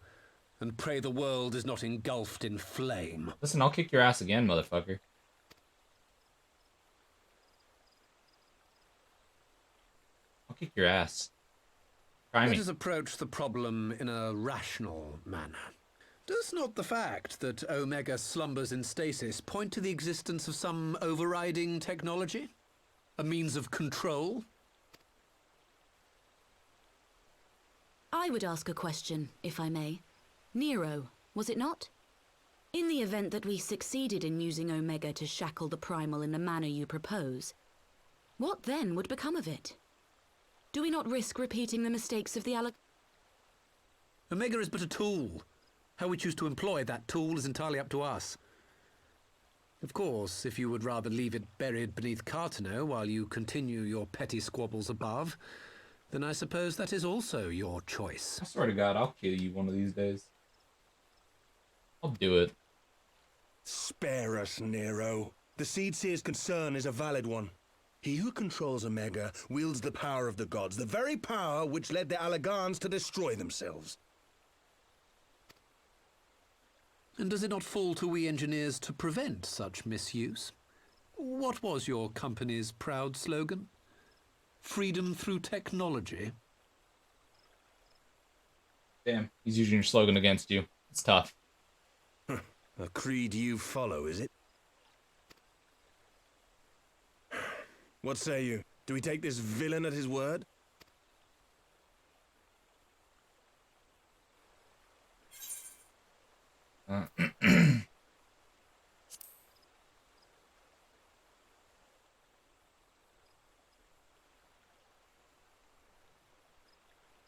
and pray the world is not engulfed in flame?
Listen, I'll kick your ass again, motherfucker. I'll kick your ass. Try me.
Let us approach the problem in a rational manner. Does not the fact that Omega slumbers in stasis point to the existence of some overriding technology? A means of control?
I would ask a question, if I may. Nero, was it not? In the event that we succeeded in using Omega to shackle the Primal in the manner you propose, what then would become of it? Do we not risk repeating the mistakes of the
Omega is but a tool. How we choose to employ that tool is entirely up to us. Of course, if you would rather leave it buried beneath Cartanau while you continue your petty squabbles above, then I suppose that is also your choice.
I swear to God, I'll kill you one of these days. I'll do it.
Spare us, Nero. The Seedseer's concern is a valid one. He who controls Omega wields the power of the gods, the very power which led the Allagans to destroy themselves.
And does it not fall to we engineers to prevent such misuse? What was your company's proud slogan? Freedom through technology?
Damn, he's using your slogan against you. It's tough.
A creed you follow, is it? What say you? Do we take this villain at his word?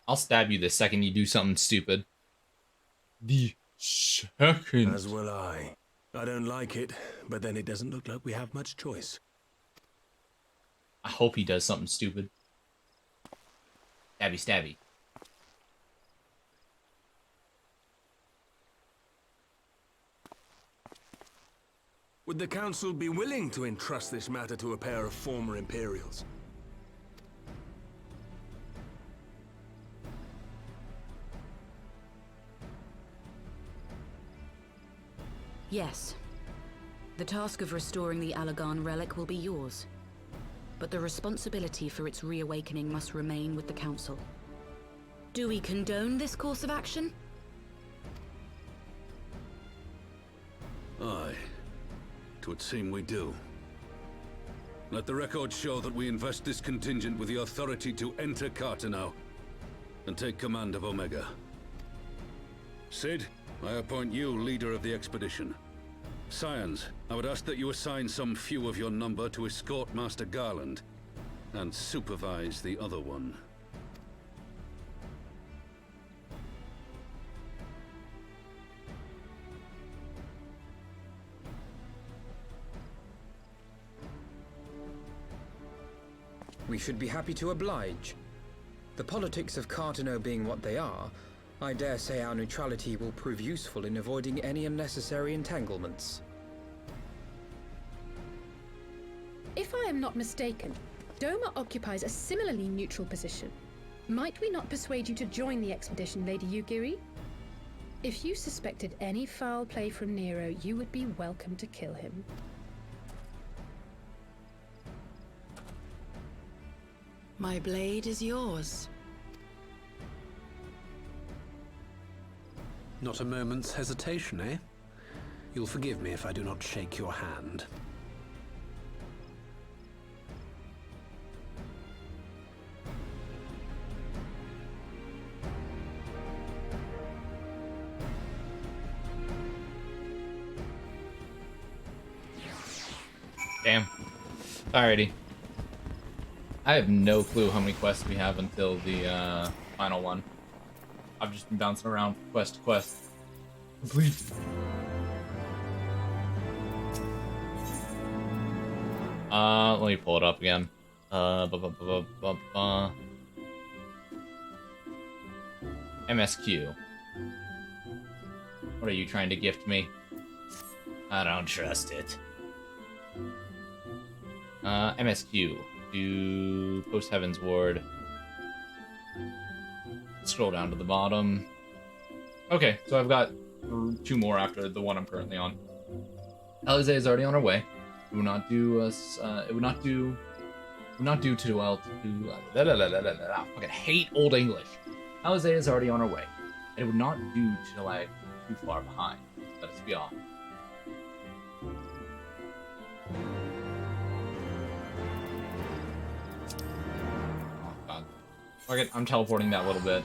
I'll stab you the second you do something stupid. The second.
As will I. I don't like it, but then it doesn't look like we have much choice.
I hope he does something stupid. Stabby, stabby.
Would the Council be willing to entrust this matter to a pair of former Imperials?
Yes. The task of restoring the Allagan relic will be yours. But the responsibility for its reawakening must remain with the Council. Do we condone this course of action?
Aye. 'Twould seem we do. Let the record show that we invest this contingent with the authority to enter Cartanau and take command of Omega. Sid, I appoint you leader of the expedition. Scions, I would ask that you assign some few of your number to escort Master Garland and supervise the other one.
We should be happy to oblige. The politics of Carteneau being what they are, I dare say our neutrality will prove useful in avoiding any unnecessary entanglements.
If I am not mistaken, Doma occupies a similarly neutral position. Might we not persuade you to join the expedition, Lady Yugiri? If you suspected any foul play from Nero, you would be welcome to kill him.
My blade is yours.
Not a moment's hesitation, eh? You'll forgive me if I do not shake your hand.
Damn. Alrighty. I have no clue how many quests we have until the final one. I've just been bouncing around from quest to quest. Complete. Let me pull it up again. MSQ. What are you trying to gift me? I don't trust it. MSQ. Do Post-HeavensWard. Scroll down to the bottom. Okay, so I've got 2 more after the one I'm currently on. Alize is already on her way. It would not do us. It would not do too well to. I fucking hate Old English. Alize is already on her way. It would not do to lag too far behind. Let us be off. Oh god. Okay, I'm teleporting that little bit.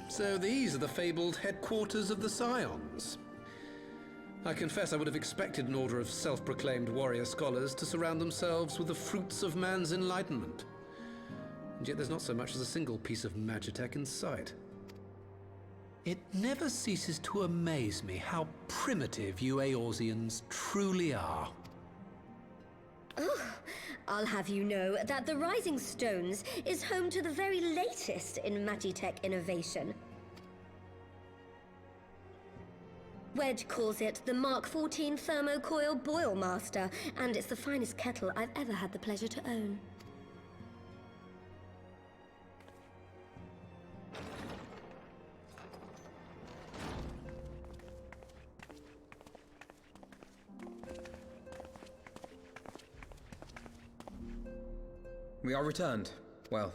So these are the fabled headquarters of the Scions. I confess I would have expected an order of self-proclaimed warrior scholars to surround themselves with the fruits of man's enlightenment. And yet there's not so much as a single piece of magitech in sight. It never ceases to amaze me how primitive you Eorzeans truly are.
Oh, I'll have you know that the Rising Stones is home to the very latest in magitech innovation. Wedge calls it the Mark 14 Thermocoil Boil Master, and it's the finest kettle I've ever had the pleasure to own.
We are returned. Well,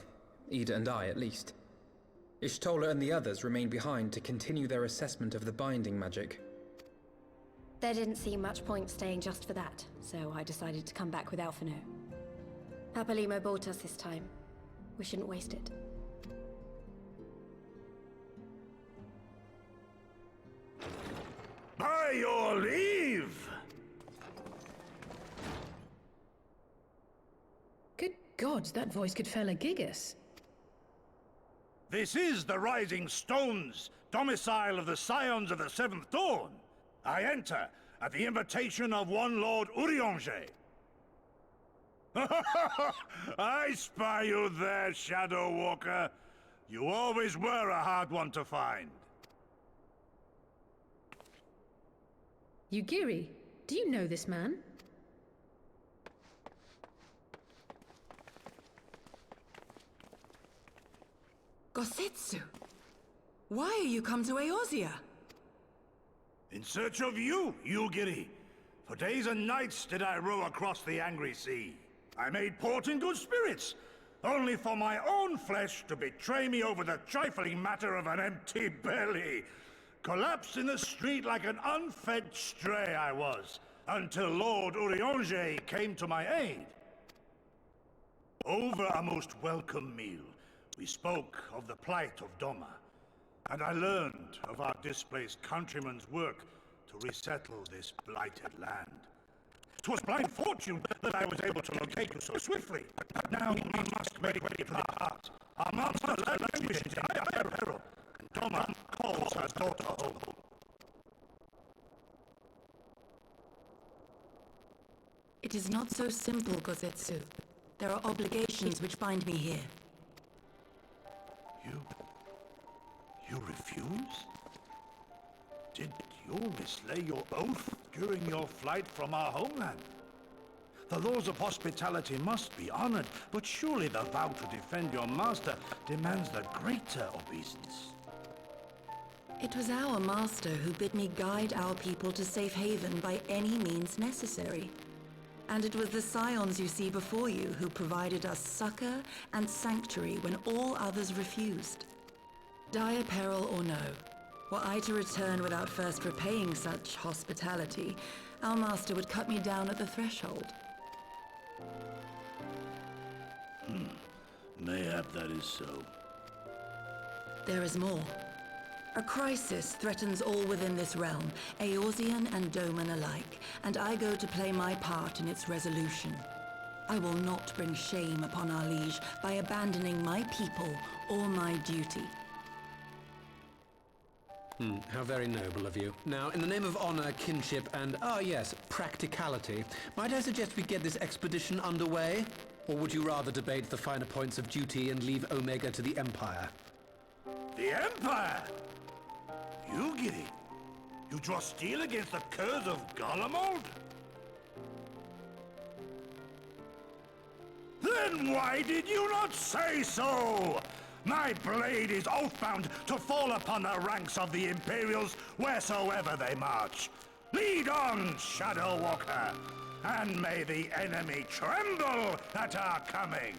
Ida and I, at least. Ishtola and the others remain behind to continue their assessment of the binding magic.
There didn't seem much point staying just for that, so I decided to come back with Alphino. Papalimo bought us this time. We shouldn't waste it.
By your leave!
Good gods, that voice could fell a gigas.
This is the Rising Stones, domicile of the Scions of the Seventh Dawn. I enter at the invitation of one Lord Urianger. I spy you there, Shadow Walker. You always were a hard one to find.
Yugiri, do you know this man?
Gosetsu, why are you come to Eorzea?
In search of you, Yugiri. For days and nights did I row across the angry sea. I made port in good spirits, only for my own flesh to betray me over the trifling matter of an empty belly. Collapsed in the street like an unfed stray I was, until Lord Urianger came to my aid. Over a most welcome meal, we spoke of the plight of Doma, and I learned of our displaced countrymen's work to resettle this blighted land. 'Twas blind fortune that I was able to locate you so swiftly. But now we must make ready for the heart. Our master languishes in dire peril, and Doma calls her daughter home.
It is not so simple, Gosetsu. There are obligations which bind me here.
You refuse? Did you mislay your oath during your flight from our homeland? The laws of hospitality must be honored, but surely the vow to defend your master demands the greater obeisance.
It was our master who bid me guide our people to safe haven by any means necessary. And it was the Scions you see before you who provided us succor and sanctuary when all others refused. Dire peril or no, were I to return without first repaying such hospitality, our master would cut me down at the threshold.
Mayhap that is so.
There is more. A crisis threatens all within this realm, Eorzean and Doman alike, and I go to play my part in its resolution. I will not bring shame upon our liege by abandoning my people or my duty.
How very noble of you. Now, in the name of honor, kinship, and, yes, practicality, might I suggest we get this expedition underway? Or would you rather debate the finer points of duty and leave Omega to the Empire?
The Empire? Yugiri, you draw steel against the curse of Garlemald? Then why did you not say so? My blade is oath-bound to fall upon the ranks of the Imperials wheresoever they march. Lead on, Shadow Walker, and may the enemy tremble at our coming.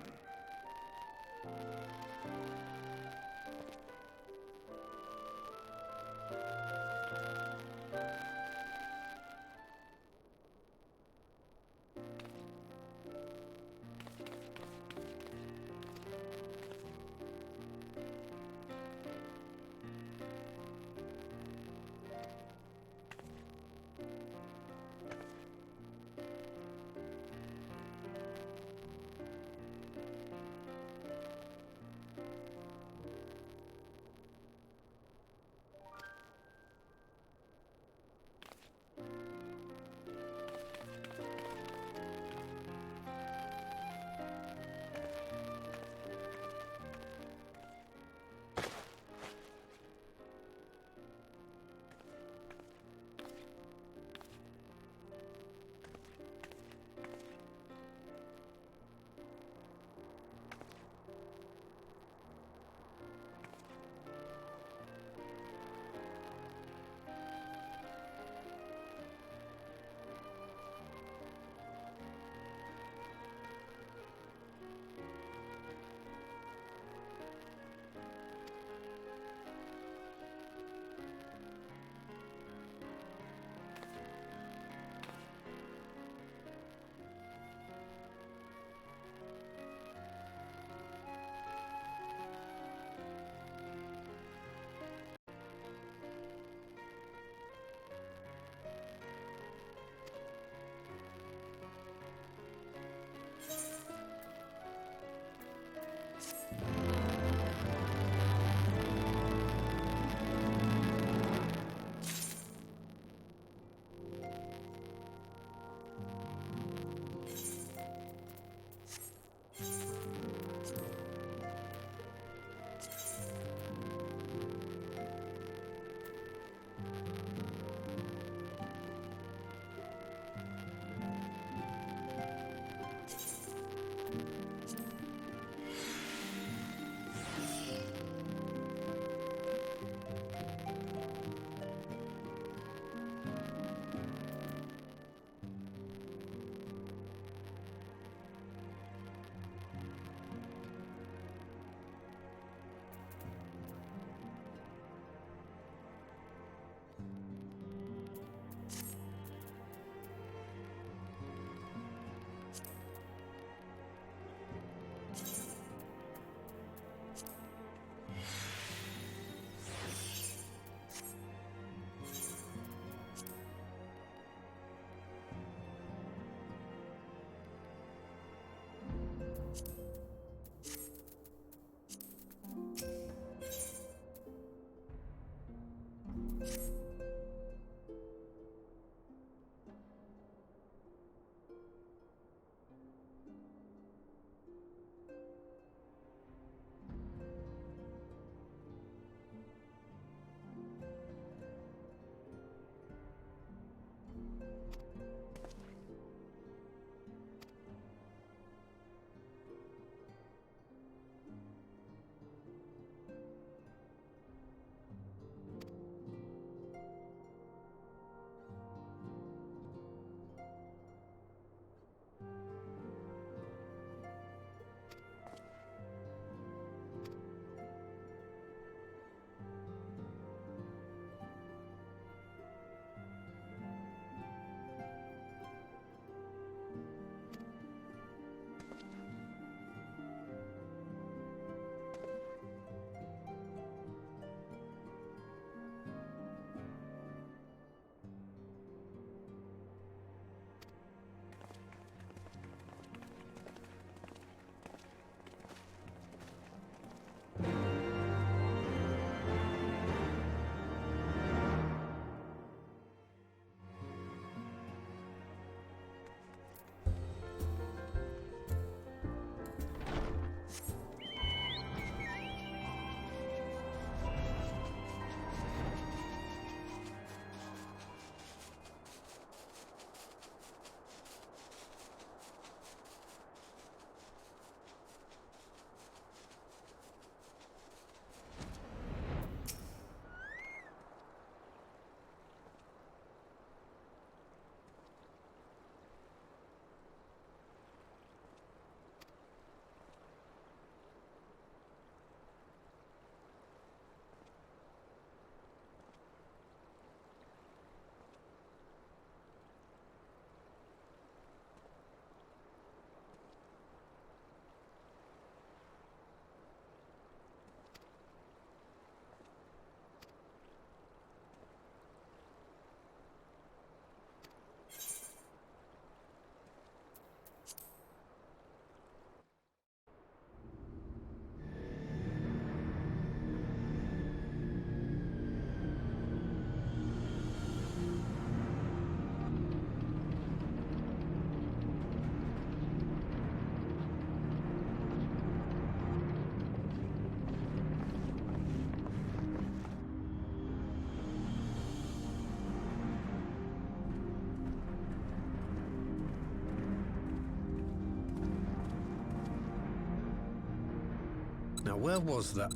Now, where was that?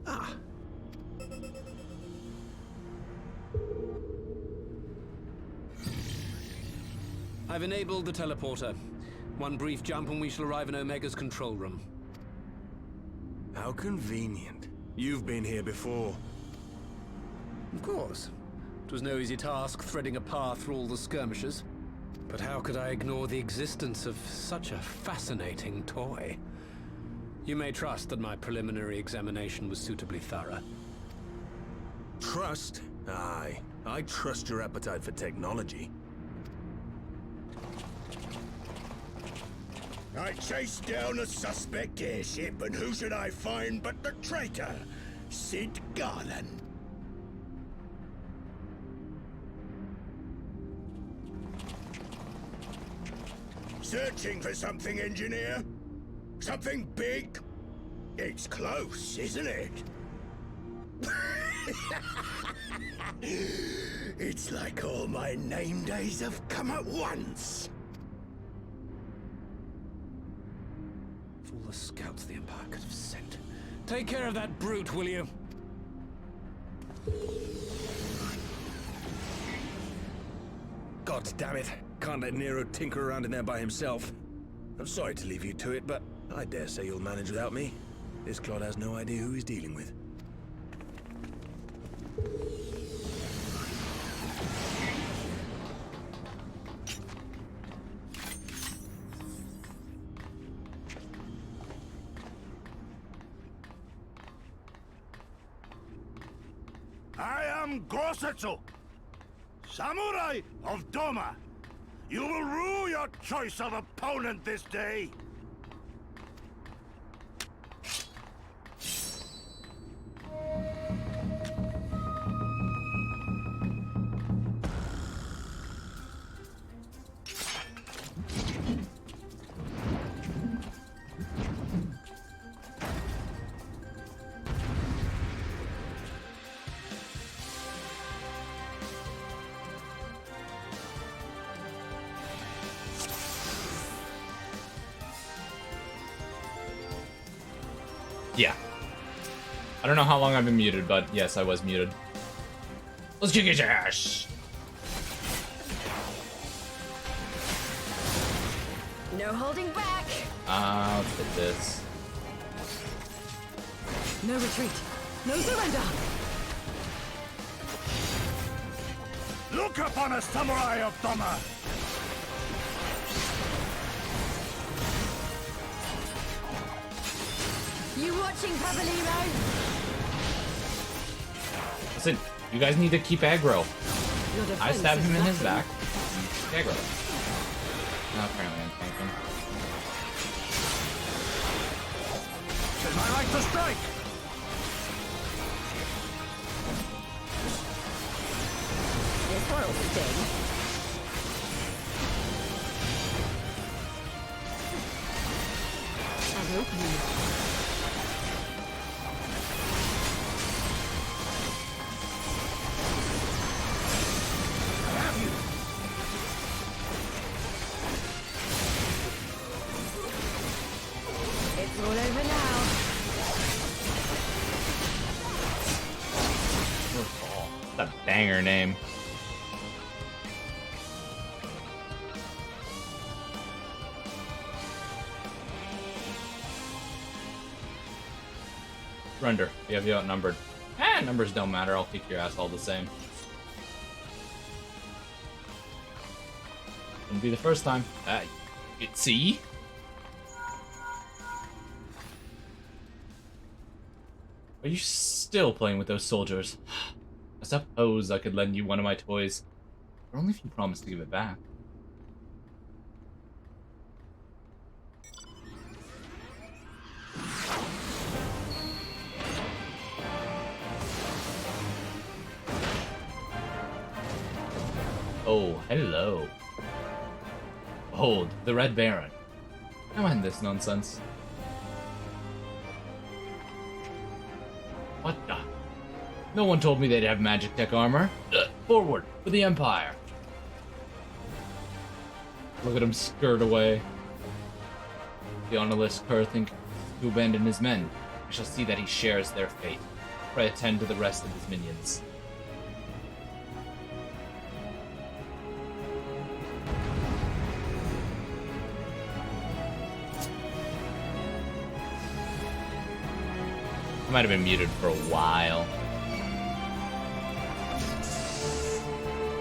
Ah. I've enabled the teleporter. One brief jump and we shall arrive in Omega's control room.
How convenient. You've been here before.
Of course. It was no easy task threading a path through all the skirmishes. But how could I ignore the existence of such a fascinating toy? You may trust that my preliminary examination was suitably thorough.
Trust? Aye. I trust your appetite for technology.
I chased down a suspect airship, and who should I find but the traitor, Sid Garland. Searching for something, engineer? Something big? It's close, isn't it? It's like all my name days have come at once.
Of all the scouts the Empire could have sent. Take care of that brute, will you?
God damn it. Can't let Nero tinker around in there by himself. I'm sorry to leave you to it, but I dare say you'll manage without me. This clod has no idea who he's dealing with.
I am Gosetsu, Samurai of Doma. You will rue your choice of opponent this day.
Yeah. I don't know how long I've been muted, but yes, I was muted. Let's kick his ass!
No holding back!
Let's hit this.
No retreat. No surrender.
Look upon a samurai of Doma!
You watching, Pavalino?
Listen, you guys need to keep aggro. I stabbed him in his back. Aggro. No, apparently I'm tanking.
It's my right to strike!
This one'll sting.
An opening.
It's all over now.
That's a banger name. Render, we have you outnumbered. Numbers don't matter, I'll kick your ass all the same. Wouldn't be the first time. See? Are you still playing with those soldiers? I suppose I could lend you one of my toys, but only if you promise to give it back. Oh, hello. Behold, the Red Baron. Now end this nonsense. What the? No one told me they'd have magic tech armor. Forward, for the Empire. Look at him skirt away. The honorless Kurthink to abandon his men. I shall see that he shares their fate. Pray attend to the rest of his minions. I might have been muted for a while.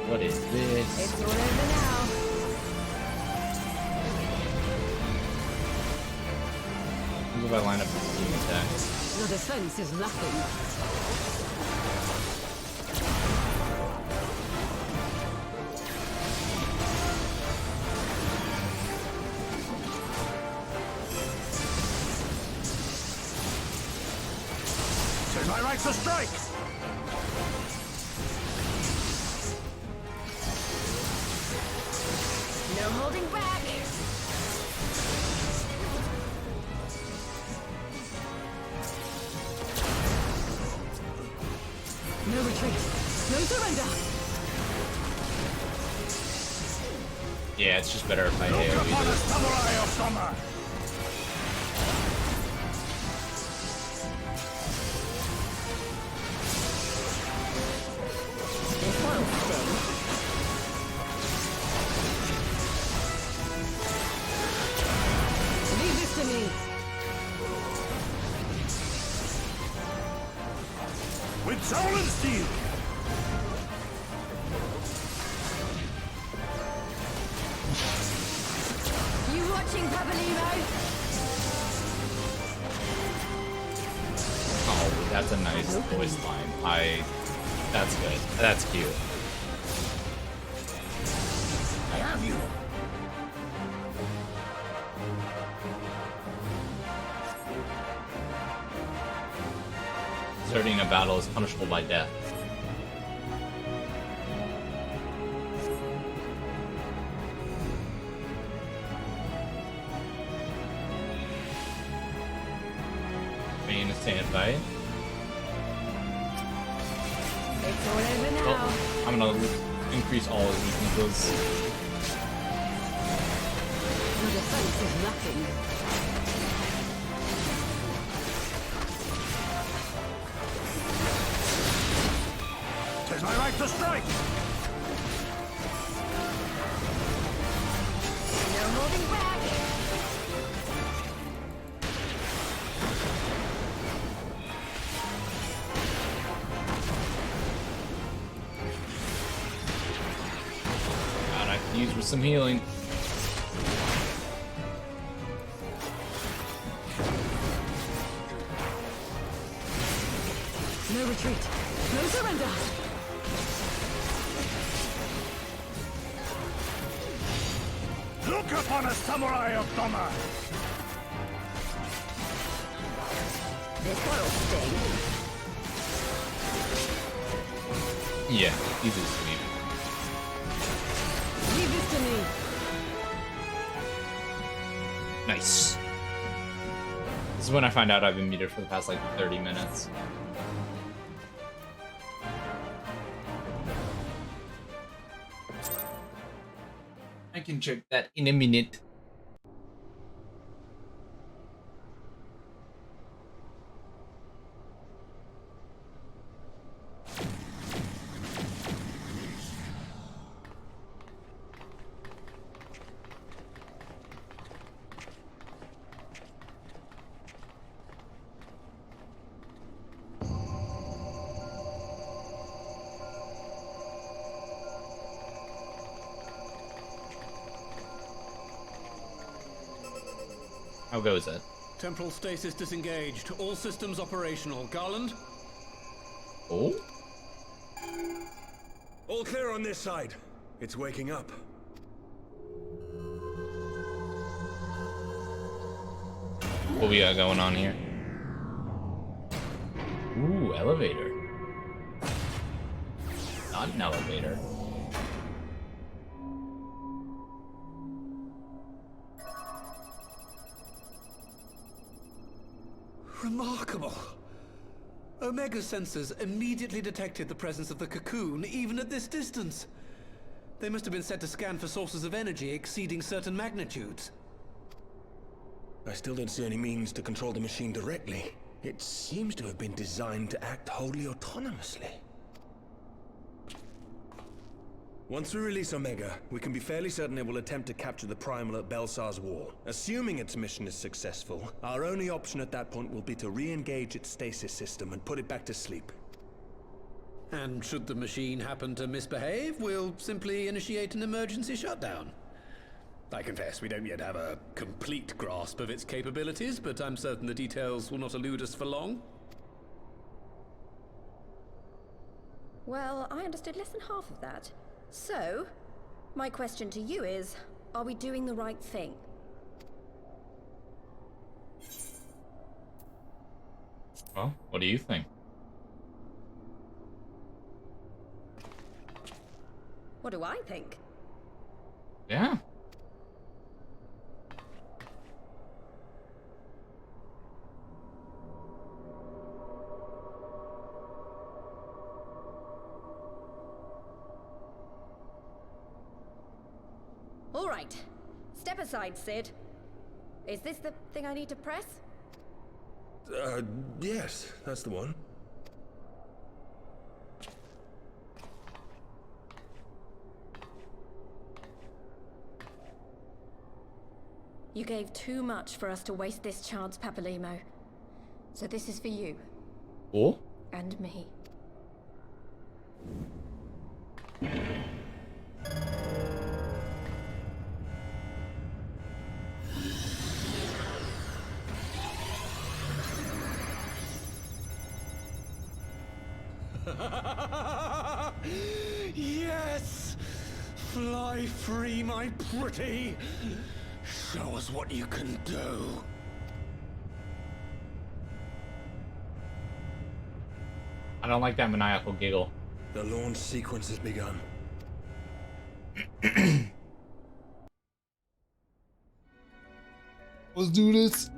What is this?
It's all over now.
What if I line up with team attacks?
Your defense is lacking.
Tis my right to strike!
No holding back. No retreat. No surrender.
Yeah, it's just better if I AoE this.
Samurai of summer!
Leave this to me.
With soul and steel!
You watching, Pavolino?
Oh, that's a nice voice line. That's good. That's cute.
I have you!
Deserting a battle is punishable by death. Being a standby.
It's all over now.
Well, I'm gonna increase all his weaknesses.
Your defense is lacking.
Tis my right to strike!
No holding back.
God, I could use with some healing.
No retreat. No surrender.
Look upon a samurai of Doma!
This one'll sting.
Yeah, easy to leave.
Leave this to me.
Nice. This is when I find out I've been muted for the past like 30 minutes. I can check that in a minute. How goes it?
Temporal stasis disengaged. All systems operational. Garland?
Oh?
All clear on this side. It's waking up.
What we got going on here? Ooh, elevator. Not an elevator.
Remarkable. Omega sensors immediately detected the presence of the cocoon, even at this distance. They must have been set to scan for sources of energy exceeding certain magnitudes.
I still don't see any means to control the machine directly. It seems to have been designed to act wholly autonomously. Once we release Omega, we can be fairly certain it will attempt to capture the Primal at Belsar's Wall. Assuming its mission is successful, our only option at that point will be to re-engage its stasis system and put it back to sleep.
And should the machine happen to misbehave, we'll simply initiate an emergency shutdown. I confess we don't yet have a complete grasp of its capabilities, but I'm certain the details will not elude us for long.
Well, I understood less than half of that. So, my question to you is, are we doing the right thing?
Well, what do you think?
What do I think?
Yeah.
All right. Step aside, Sid. Is this the thing I need to press?
Yes, that's the one.
You gave too much for us to waste this chance, Papalimo. So this is for you.
Oh?
And me.
Yes! Fly free, my pretty! Show us what you can do.
I don't like that maniacal giggle.
The launch sequence has begun.
Let's do this.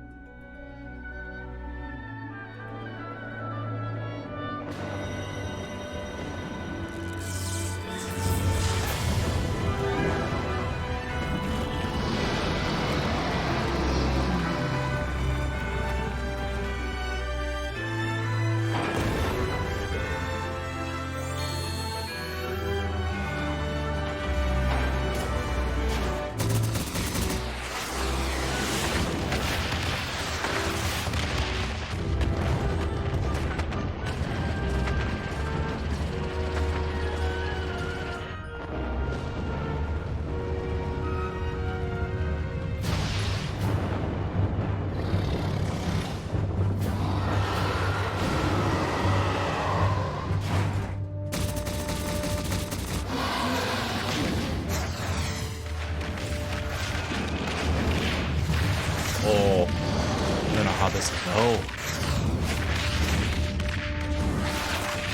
Oh, I don't know how this will go.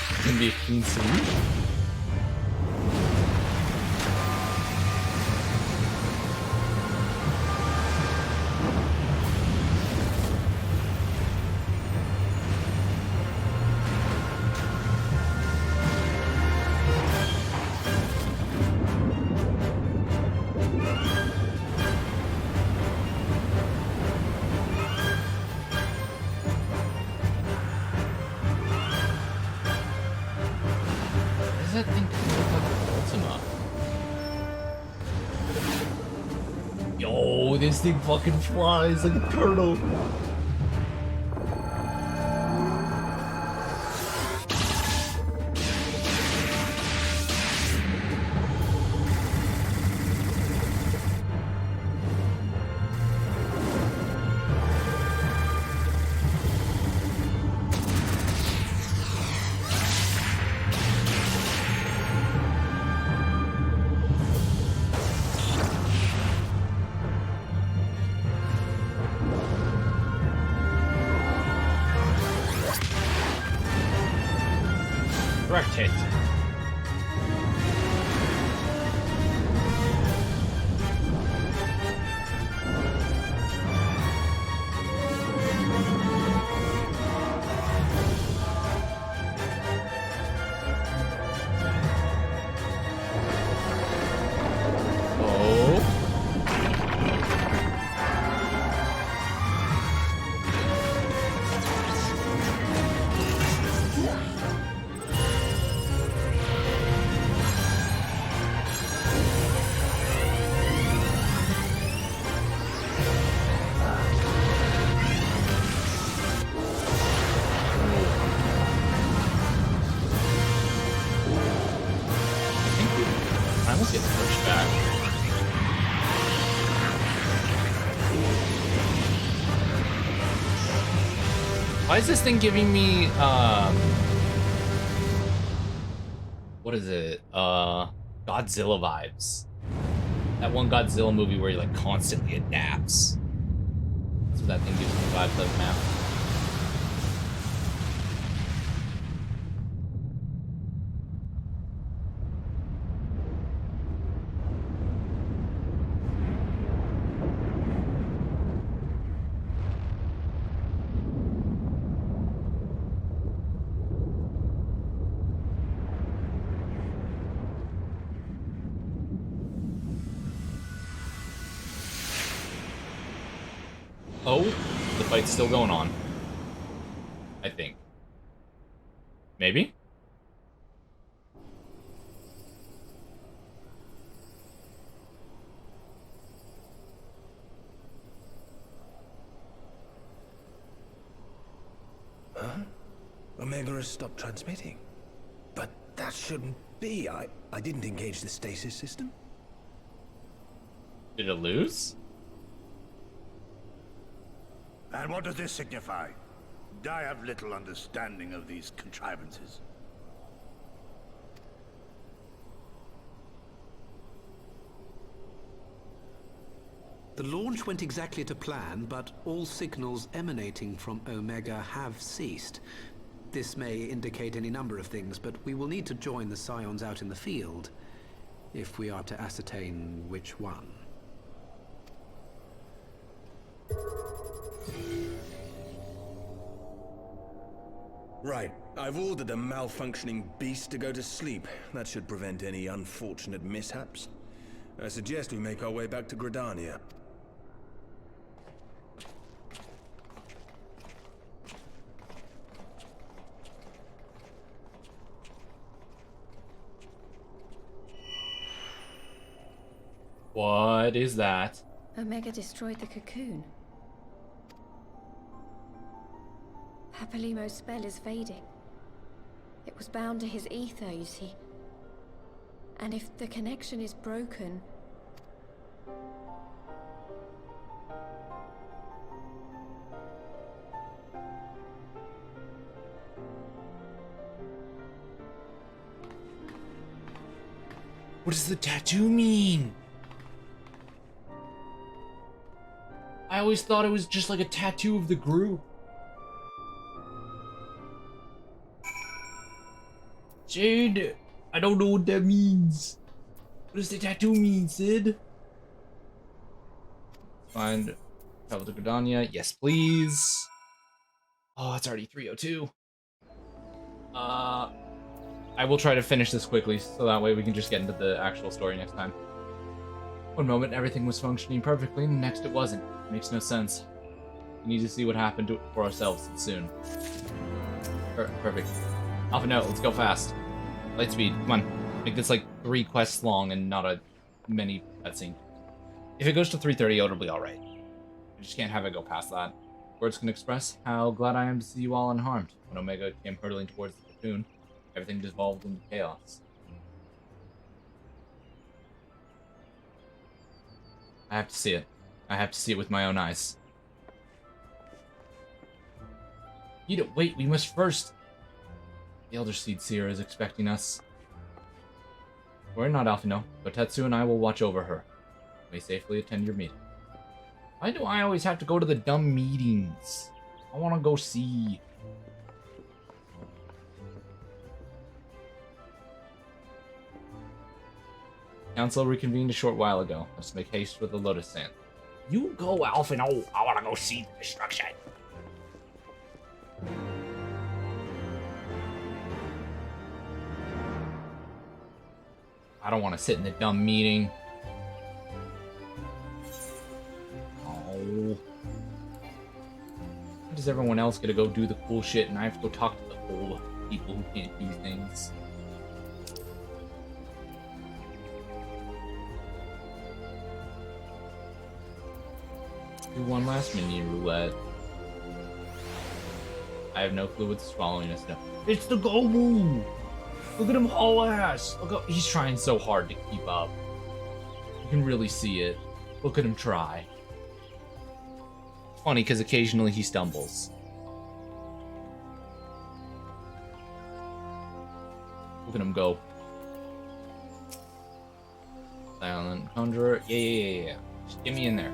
It's gonna be a clean sweep. That thing look like Ultima. Yo, this thing fucking flies like a turtle. Wrecked it. Get pushed back. Why is this thing giving me, what is it? Godzilla vibes. That one Godzilla movie where he like constantly adapts. That's what that thing gives me vibes of now. Oh, the fight's still going on. I think. Maybe?
Huh? Omega has stopped transmitting. But that shouldn't be. I didn't engage the stasis system.
Did it lose?
And what does this signify? I have little understanding of these contrivances.
The launch went exactly to plan, but all signals emanating from Omega have ceased. This may indicate any number of things, but we will need to join the Scions out in the field if we are to ascertain which one.
Right. I've ordered a malfunctioning beast to go to sleep. That should prevent any unfortunate mishaps. I suggest we make our way back to Gridania.
What is that?
Omega destroyed the cocoon. Papalimo's spell is fading. It was bound to his ether, you see. And if the connection is broken...
What does the tattoo mean? I always thought it was just like a tattoo of the group. Jade, I don't know what that means. What does the tattoo mean, Sid? Find travel to Gridania. Yes, please. Oh, it's already 3:02. I will try to finish this quickly, so that way we can just get into the actual story next time. One moment, everything was functioning perfectly, and next it wasn't. It makes no sense. We need to see what happened for ourselves soon. Perfect. Alpha note, let's go fast. Lightspeed, come on. Make this like 3 quests long and not a mini cutscene. If it goes to 3:30, it'll be alright. I just can't have it go past that. Words can express how glad I am to see you all unharmed. When Omega came hurtling towards the cocoon, everything dissolved into chaos. I have to see it. I have to see it with my own eyes. Wait, we must first... The Elder Seed Seer is expecting us. Worry not, Alphino. Kotetsu and I will watch over her. You may safely attend your meeting. Why do I always have to go to the dumb meetings? I want to go see. Council reconvened a short while ago. Let's make haste with the Lotus Sand. You go, Alphino. I want to go see the destruction. I don't want to sit in the dumb meeting. Oh. Why does everyone else get to go do the cool shit and I have to go talk to the old people who can't do things? Do one last mini roulette. I have no clue what's following us now. It's the Gomu! Look at him haul ass! Look up, he's trying so hard to keep up. You can really see it. Look at him try. It's funny because occasionally he stumbles. Look at him go. Silent Conjurer. Yeah. Just get me in there.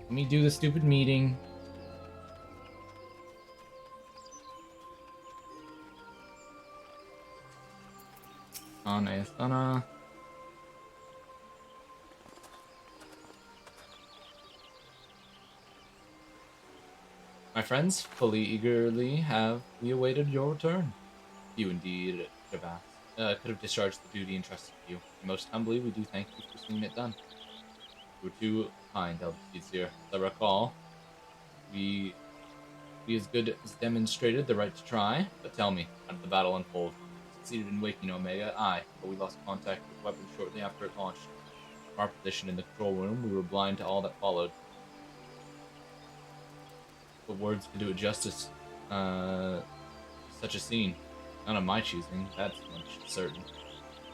Let me do the stupid meeting. Asana. My friends, fully eagerly have we awaited your return. You indeed could have discharged the duty entrusted to you. Most humbly, we do thank you for seeing it done. You were too kind, Elder Seedseer. As I recall, we as good as demonstrated the right to try. But tell me, how did the battle unfold? Succeeded in waking Omega, aye, but we lost contact with the weapon shortly after it launched. From our position in the control room, we were blind to all that followed. But words can do it justice. Such a scene. None of my choosing, that's much certain.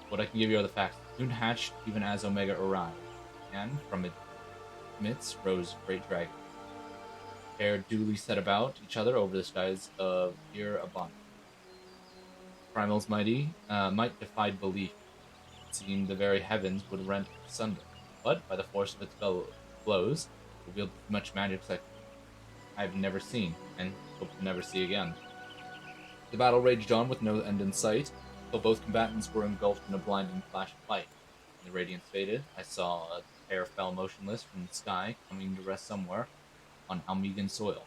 What I can give you are the facts. Soon hatched even as Omega arrived, and from its midst rose a great dragon. The pair duly set about each other over the skies of Ir Abana. Primal's might defied belief. It seemed the very heavens would rent asunder, but by the force of its blows, revealed much magic like I have never seen, and hope to never see again. The battle raged on with no end in sight, till both combatants were engulfed in a blinding flash of light. When the radiance faded, I saw a pair fell motionless from the sky, coming to rest somewhere on Almegan soil.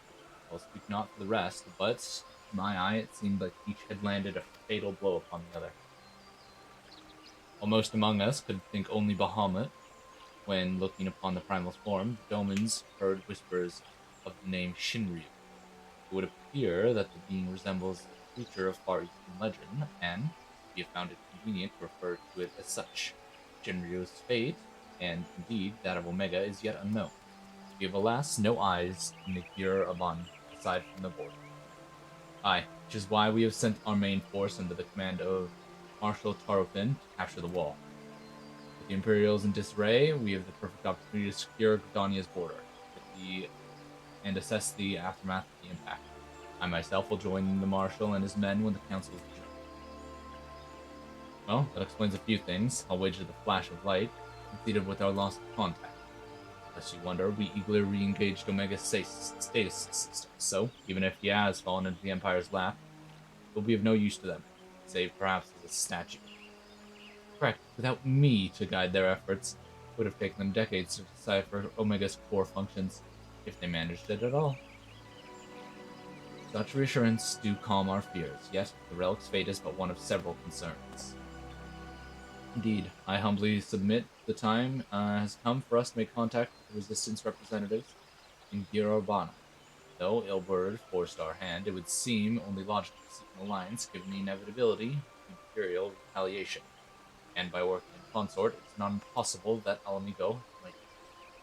I will speak not for the rest, but to my eye it seemed like each had landed a fatal blow upon the other. While most among us could think only Bahamut, when looking upon the primal's form, Domans heard whispers of the name Shinryu. It would appear that the being resembles a creature of Far Eastern legend, and we have found it convenient to refer to it as such. Shinryu's fate, and indeed that of Omega, is yet unknown. We have alas no eyes in the Ir Abana, aside from the border. Aye, which is why we have sent our main force under the command of Marshal Tarofin to capture the wall. With the Imperials in disarray, we have the perfect opportunity to secure Gridania's border, and assess the aftermath of the impact. I myself will join the Marshal and his men when the Council is adjourned. Well, that explains a few things. I'll wager the flash of light completed with our lost contact. Lest you wonder, we eagerly re-engaged Omega's status system, so even if he has fallen into the Empire's lap, it will be of no use to them, save perhaps as a statue. Correct, without me to guide their efforts, it would have taken them decades to decipher Omega's core functions, if they managed it at all. Such reassurance do calm our fears, yet the relic's fate is but one of several concerns. Indeed, I humbly submit the time has come for us to make contact with the Resistance representatives in Ir Abana. Though ill-word forced our hand, it would seem only logical to seek an alliance given the inevitability of Imperial retaliation. And by working in consort, it's not impossible that Alamigo might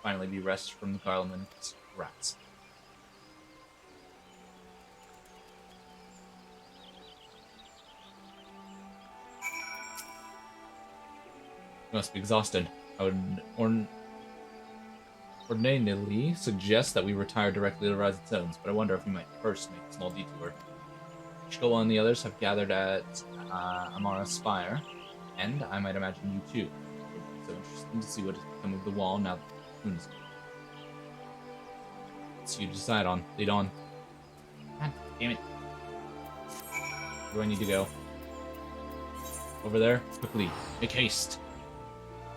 finally be wrested from the Garleman's rats. You must be exhausted. I would ordinarily suggest that we retire directly to the Rising Zones, but I wonder if we might first make a small detour. Shkola and the others have gathered at Amara's Spire, and I might imagine you too. It would be so interesting to see what has become of the wall now that the moon is gone. It's you to decide on. Lead on. God damn it. Where do I need to go? Over there? Quickly. Make haste.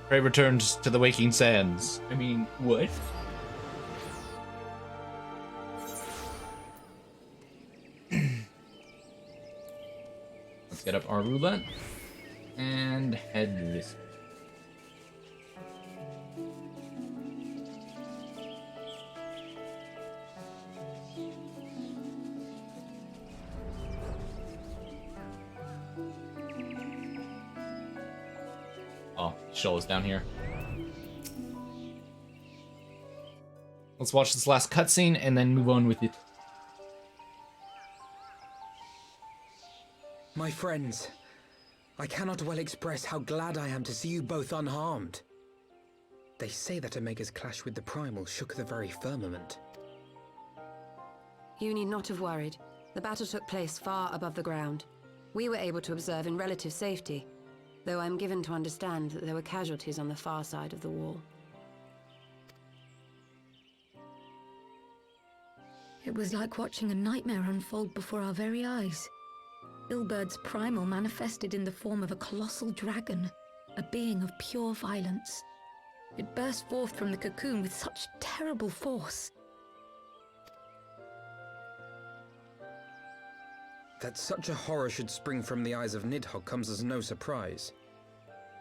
Prey returns to the waking sands. I mean, what? Let's get up our roulette and head this way. Oh, Shoal is down here. Let's watch this last cutscene and then move on with it.
My friends, I cannot well express how glad I am to see you both unharmed. They say that Omega's clash with the Primal shook the very firmament.
You need not have worried. The battle took place far above the ground. We were able to observe in relative safety, though I'm given to understand that there were casualties on the far side of the wall.
It was like watching a nightmare unfold before our very eyes. Ilberd's primal manifested in the form of a colossal dragon, a being of pure violence. It burst forth from the cocoon with such terrible force.
That such a horror should spring from the eyes of Nidhogg comes as no surprise.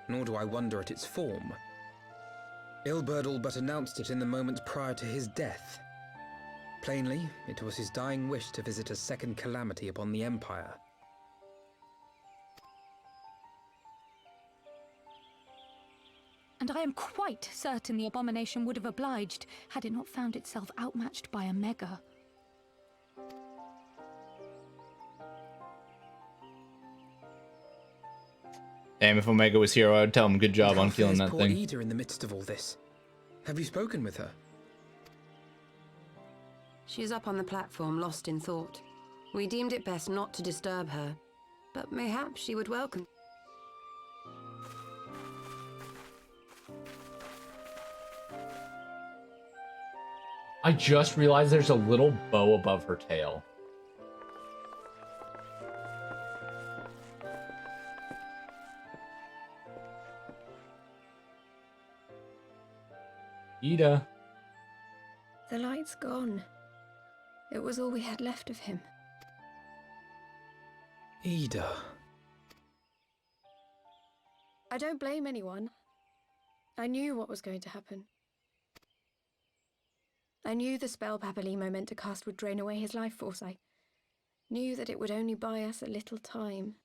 Nor do I wonder at its form. Ilberd all but announced it in the moments prior to his death. Plainly, it was his dying wish to visit a second calamity upon the Empire.
And I am quite certain the abomination would have obliged had it not found itself outmatched by Omega.
Damn, if Omega was here, I would tell him good job on killing that
poor
thing.
Ida in the midst of all this. Have you spoken with her?
She is up on the platform, lost in thought. We deemed it best not to disturb her, but mayhap she would welcome.
I just realized there's a little bow above her tail. Ida.
The light's gone. It was all we had left of him.
Ida.
I don't blame anyone. I knew what was going to happen. I knew the spell Papalimo meant to cast would drain away his life force. I knew that it would only buy us a little time.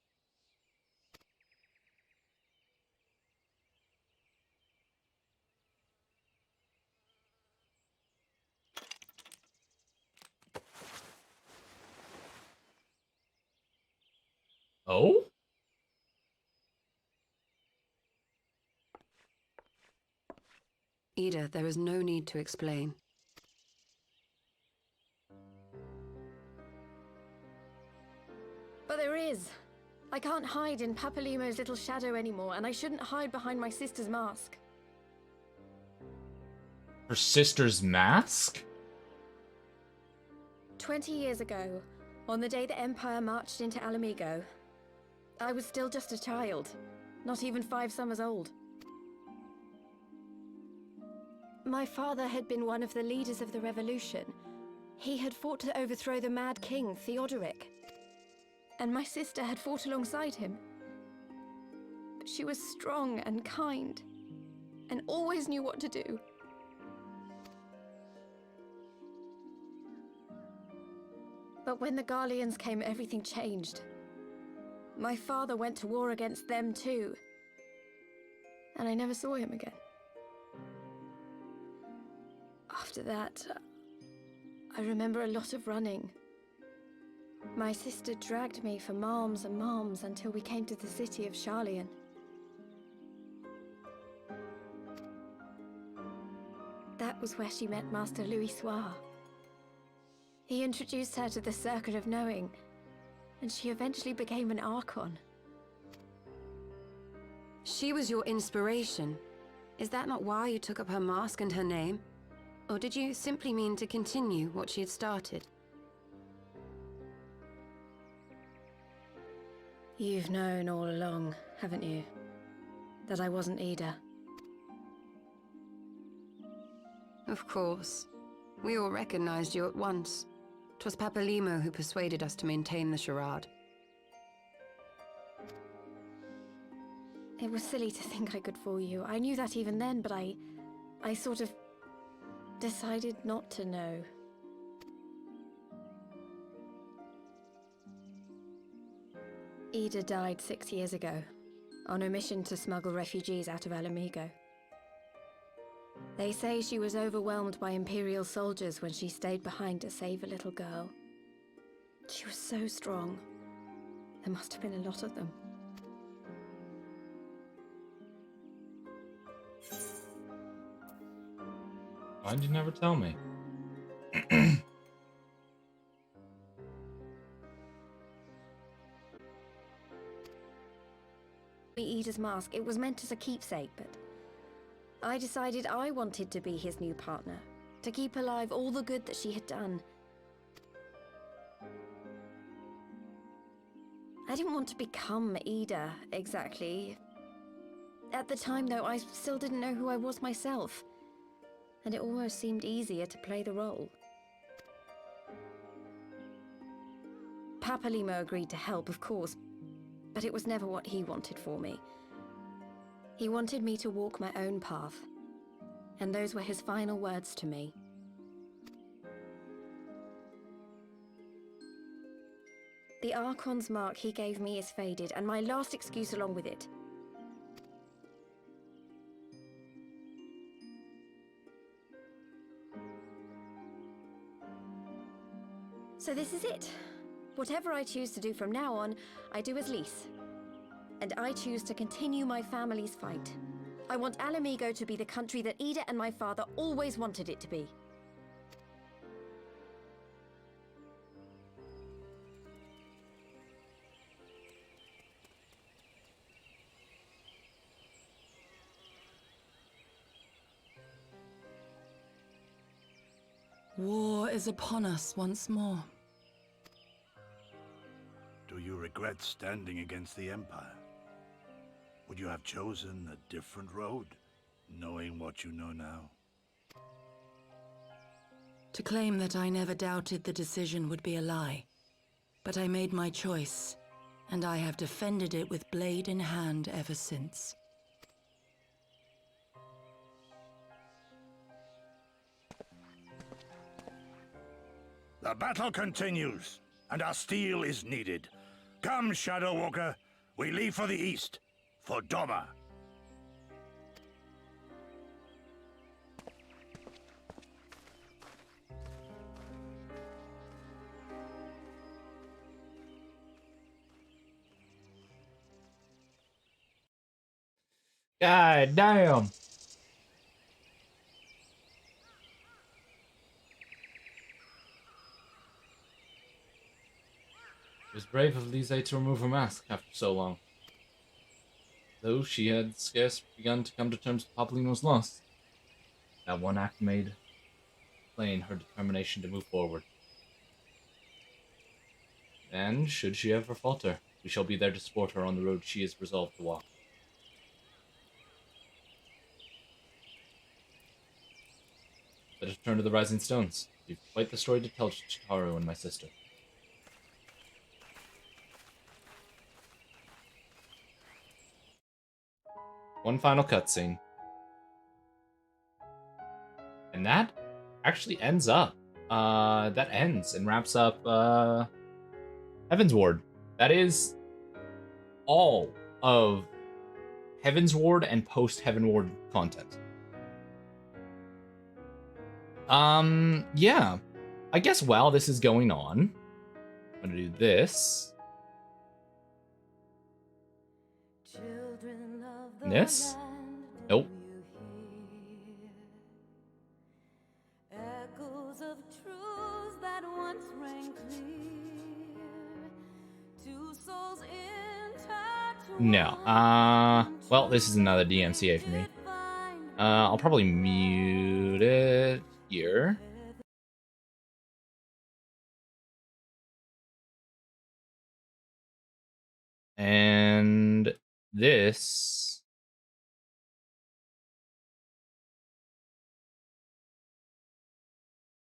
Oh?
Ida, there is no need to explain.
But there is. I can't hide in Papalimo's little shadow anymore, and I shouldn't hide behind my sister's mask.
Her sister's mask?
20 years ago, on the day the Empire marched into Alamigo, I was still just a child, not even 5 summers old. My father had been one of the leaders of the revolution. He had fought to overthrow the Mad King, Theodoric. And my sister had fought alongside him. But she was strong and kind, and always knew what to do. But when the Garleans came, everything changed. My father went to war against them too, and I never saw him again. After that, I remember a lot of running. My sister dragged me for malms and malms until we came to the city of Sharlayan. That was where she met Master Louis Soir. He introduced her to the Circle of Knowing, and she eventually became an Archon.
She was your inspiration. Is that not why you took up her mask and her name? Or did you simply mean to continue what she had started?
You've known all along, haven't you? That I wasn't Ida.
Of course. We all recognized you at once. 'Twas Papalimo who persuaded us to maintain the charade.
It was silly to think I could fool you. I knew that even then, but I sort of decided not to know. Ida died 6 years ago, on a mission to smuggle refugees out of Alamigo. They say she was overwhelmed by Imperial soldiers when she stayed behind to save a little girl. She was so strong. There must have been a lot of them.
Why'd you never tell me?
Ida's mask. It was meant as a keepsake, but I decided I wanted to be his new partner, to keep alive all the good that she had done. I didn't want to become Ida, exactly. At the time, though, I still didn't know who I was myself, and it almost seemed easier to play the role. Papalimo agreed to help, of course, but it was never what he wanted for me. He wanted me to walk my own path, and those were his final words to me. The Archon's mark he gave me is faded, and my last excuse along with it. So this is it. Whatever I choose to do from now on, I do as Lys. And I choose to continue my family's fight. I want Alamigo to be the country that Ida and my father always wanted it to be.
War is upon us once more.
Do you regret standing against the Empire? Would you have chosen a different road, knowing what you know now?
To claim that I never doubted the decision would be a lie. But I made my choice, and I have defended it with blade in hand ever since.
The battle continues, and our steel is needed. Come, Shadow Walker, we leave for the east, for Doma.
God damn. It was brave of Lise to remove her mask after so long. Though she had scarce begun to come to terms with Papalino's loss, that one act made plain her determination to move forward. And should she ever falter, we shall be there to support her on the road she is resolved to walk. Let us turn to the Rising Stones. We've quite the story to tell to Chitaru and my sister. One final cutscene. And that actually ends up. That ends and wraps up HeavensWard. That is all of HeavensWard and post-HeavensWard content. Yeah. I guess while this is going on, I'm gonna do this. This? Nope.
Echoes of truths that once rang clear. Two souls intertwined.
No. Well, this is another DMCA for me. I'll probably mute it here. And this.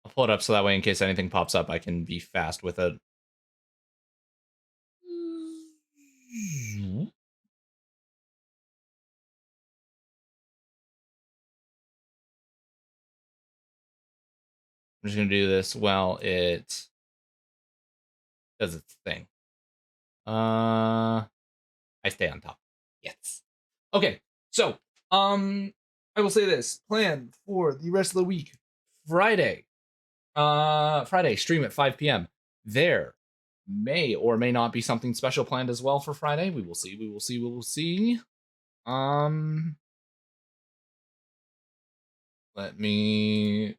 I'll pull it up so that way in case anything pops up, I can be fast with it. I'm just going to do this while it does its thing. I stay on top. Yes. Okay. So, I will say this. Plan for the rest of the week. Friday, stream at 5 p.m. There may or may not be something special planned as well for Friday. We will see. We will see. We will see. Let me...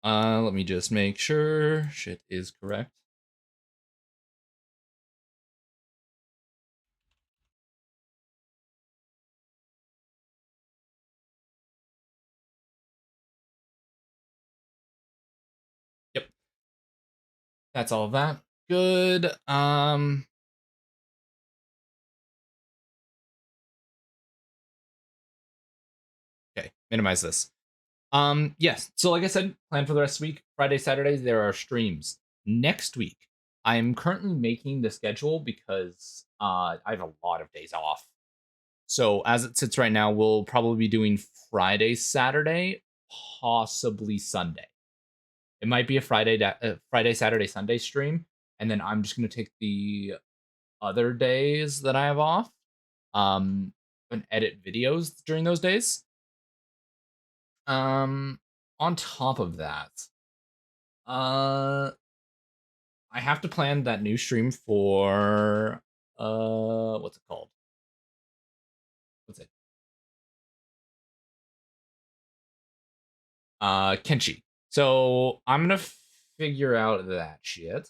let me just make sure shit is correct. Yep. That's all of that. Good. Okay, minimize this. Yes. So like I said, plan for the rest of the week. Friday, Saturdays, there are streams. Next week, I'm currently making the schedule because I have a lot of days off. So as it sits right now, we'll probably be doing Friday, Saturday, possibly Sunday. It might be a Friday, Saturday, Sunday stream, and then I'm just gonna take the other days that I have off, and edit videos during those days. On top of that, I have to plan that new stream for what's it called? What's it? Kenshi. So I'm gonna figure out that shit.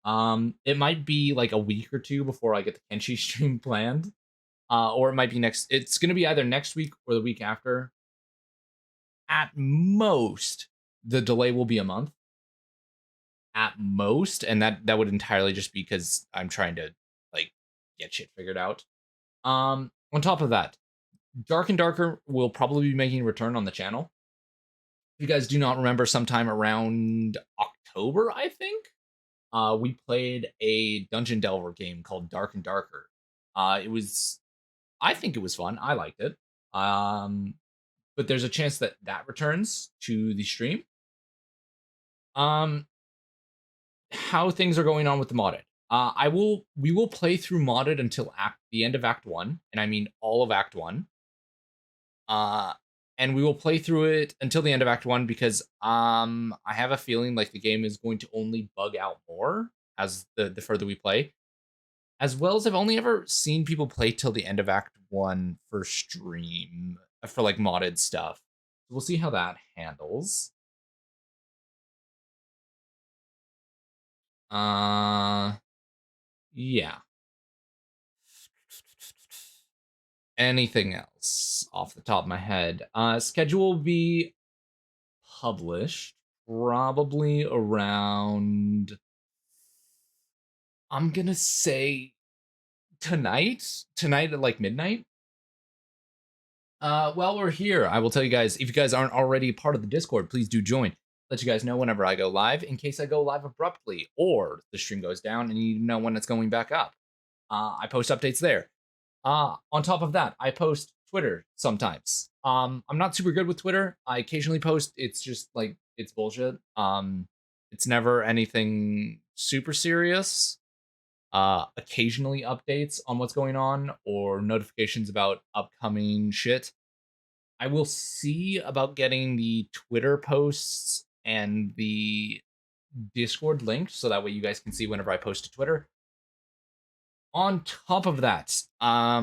It might be like a week or two before I get the Kenshi stream planned. Or it might be next. It's gonna be either next week or the week after. At most, the delay will be a month. At most, and that would entirely just be because I'm trying to like get shit figured out. On top of that, Dark and Darker will probably be making a return on the channel. If you guys do not remember, sometime around October, I think, we played a Dungeon Delver game called Dark and Darker. I think it was fun. I liked it. But there's a chance that that returns to the stream. How things are going on with the modded. We will play through modded until the end of Act 1, and I mean all of Act 1. And we will play through it until the end of Act 1 because I have a feeling like the game is going to only bug out more as the further we play. As well as I've only ever seen people play till the end of Act 1 for stream, for like modded stuff. We'll see how that handles. Yeah. Anything else off the top of my head? Schedule will be published probably around, I'm gonna say tonight at like midnight. While we're here, I will tell you guys, if you guys aren't already part of the Discord, please do join. Let you guys know whenever I go live, in case I go live abruptly or the stream goes down and you need to know when it's going back up. I post updates there. On top of that, I post Twitter sometimes. I'm not super good with Twitter. I occasionally post. It's just like, it's bullshit. It's never anything super serious. Occasionally updates on what's going on or notifications about upcoming shit. I will see about getting the Twitter posts and the Discord linked so that way you guys can see whenever I post to Twitter. On top of that, I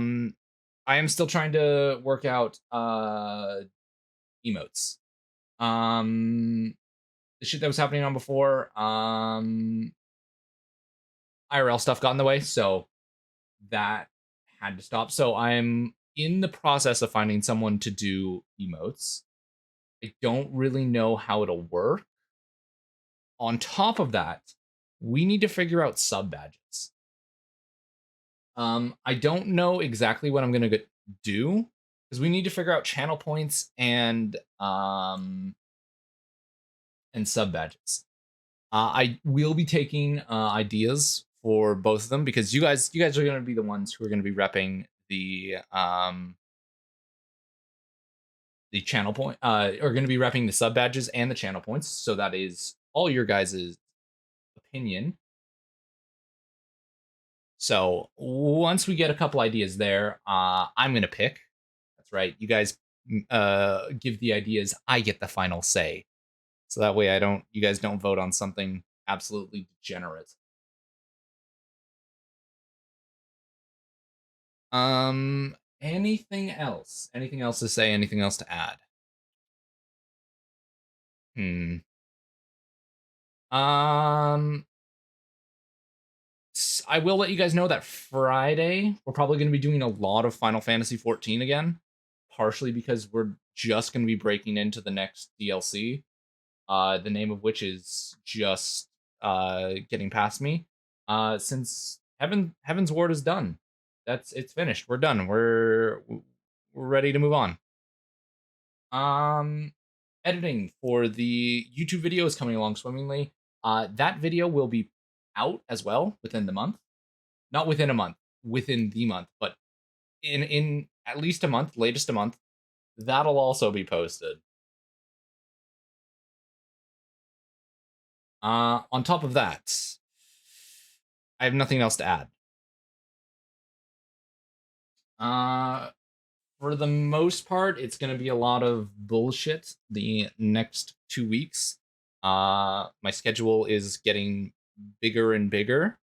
am still trying to work out emotes. The shit that was happening on before, IRL stuff got in the way, so that had to stop. So I'm in the process of finding someone to do emotes. I don't really know how it'll work. On top of that, we need to figure out sub badges. I don't know exactly what I'm gonna do because we need to figure out channel points and sub badges. I will be taking ideas for both of them because you guys are gonna be the ones who are gonna be repping the channel point, are gonna be repping the sub badges and the channel points. So that is all your guys' opinion. So once we get a couple ideas there, I'm gonna pick. That's right. You guys give the ideas. I get the final say. So that way you guys don't vote on something absolutely degenerate. Anything else? Anything else to say? Anything else to add? Um, I will let you guys know that Friday we're probably going to be doing a lot of Final Fantasy 14 again, partially because we're just going to be breaking into the next DLC, the name of which is just getting past me. Since HeavensWard is done, it's finished. We're done. We're ready to move on. Editing for the YouTube video is coming along swimmingly. That video will be out as well within the month. Not within a month, within the month, but in at least a month, latest a month, that'll also be posted. On top of that, I have nothing else to add. For the most part, it's going to be a lot of bullshit the next 2 weeks. My schedule is getting bigger and bigger,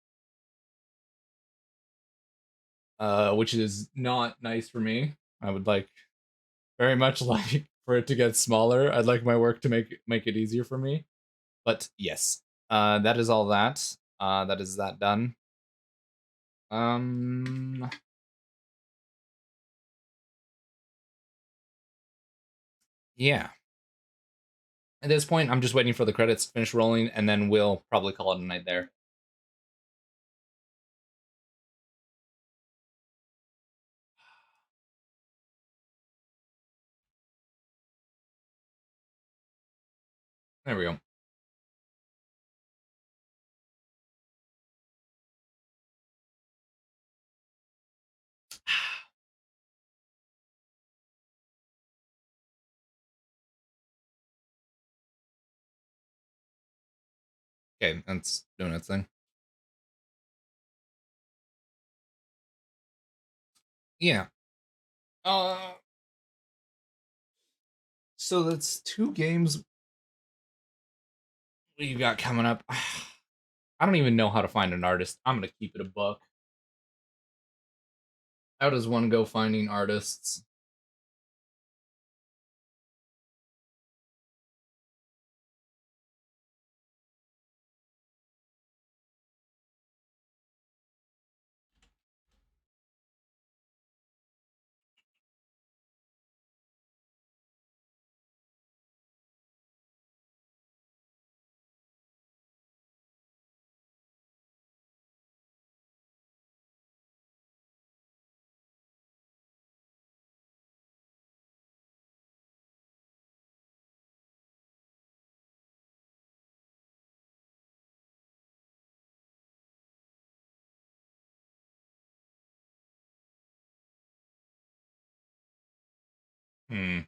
which is not nice for me. I would very much like for it to get smaller. I'd like my work to make it easier for me. But yes, that is all that. That is that done. Yeah. At this point, I'm just waiting for the credits to finish rolling, and then we'll probably call it a night there. There we go. Okay, that's doing its thing. Yeah. So that's 2 games what you got coming up. I don't even know how to find an artist. I'm gonna keep it a buck. How does one go finding artists? Hmm.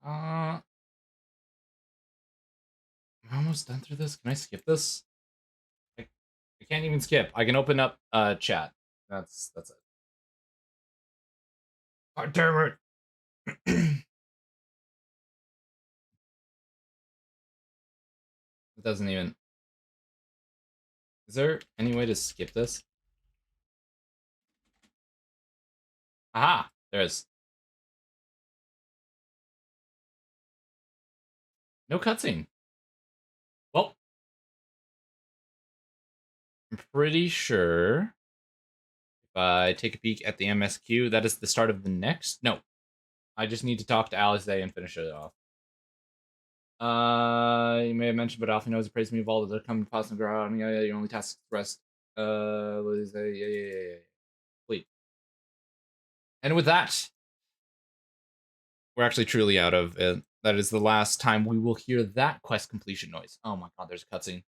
I'm almost done through this. Can I skip this? I can't even skip. I can open up chat. That's it. God damn it. It doesn't even. Is there any way to skip this? Aha! There is. No cutscene. Well, I'm pretty sure if I take a peek at the MSQ, that is the start of the next. No, I just need to talk to Alice and finish it off. You may have mentioned, but Alfie knows it praised me of all that are coming to pass and grow out. Yeah, your only task is to rest. Yeah. Sleep. And with that, we're actually truly out of it. That is the last time we will hear that quest completion noise. Oh my god, there's a cutscene.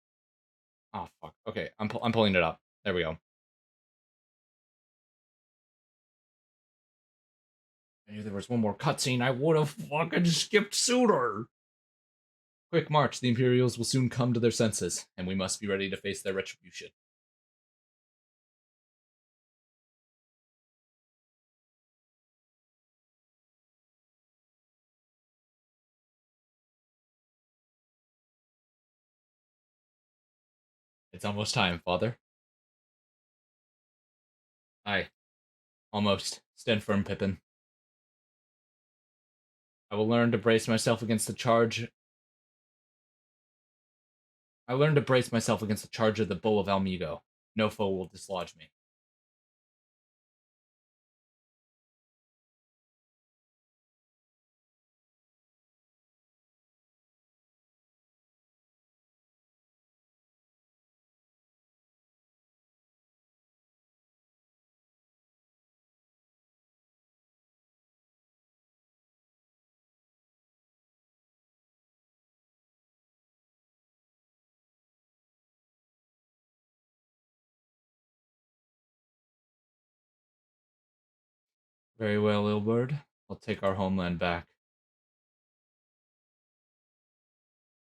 Oh fuck. Okay, I'm pulling it up. There we go. I knew there was one more cutscene. I would have fucking skipped sooner. Quick march. The Imperials will soon come to their senses, and we must be ready to face their retribution. It's almost time, father. Aye. Almost. Stand firm, Pippin. I will learn to brace myself against the charge. I learned to brace myself against the charge of the Bull of Almigo. No foe will dislodge me. Very well, Ilberd. I'll take our homeland back.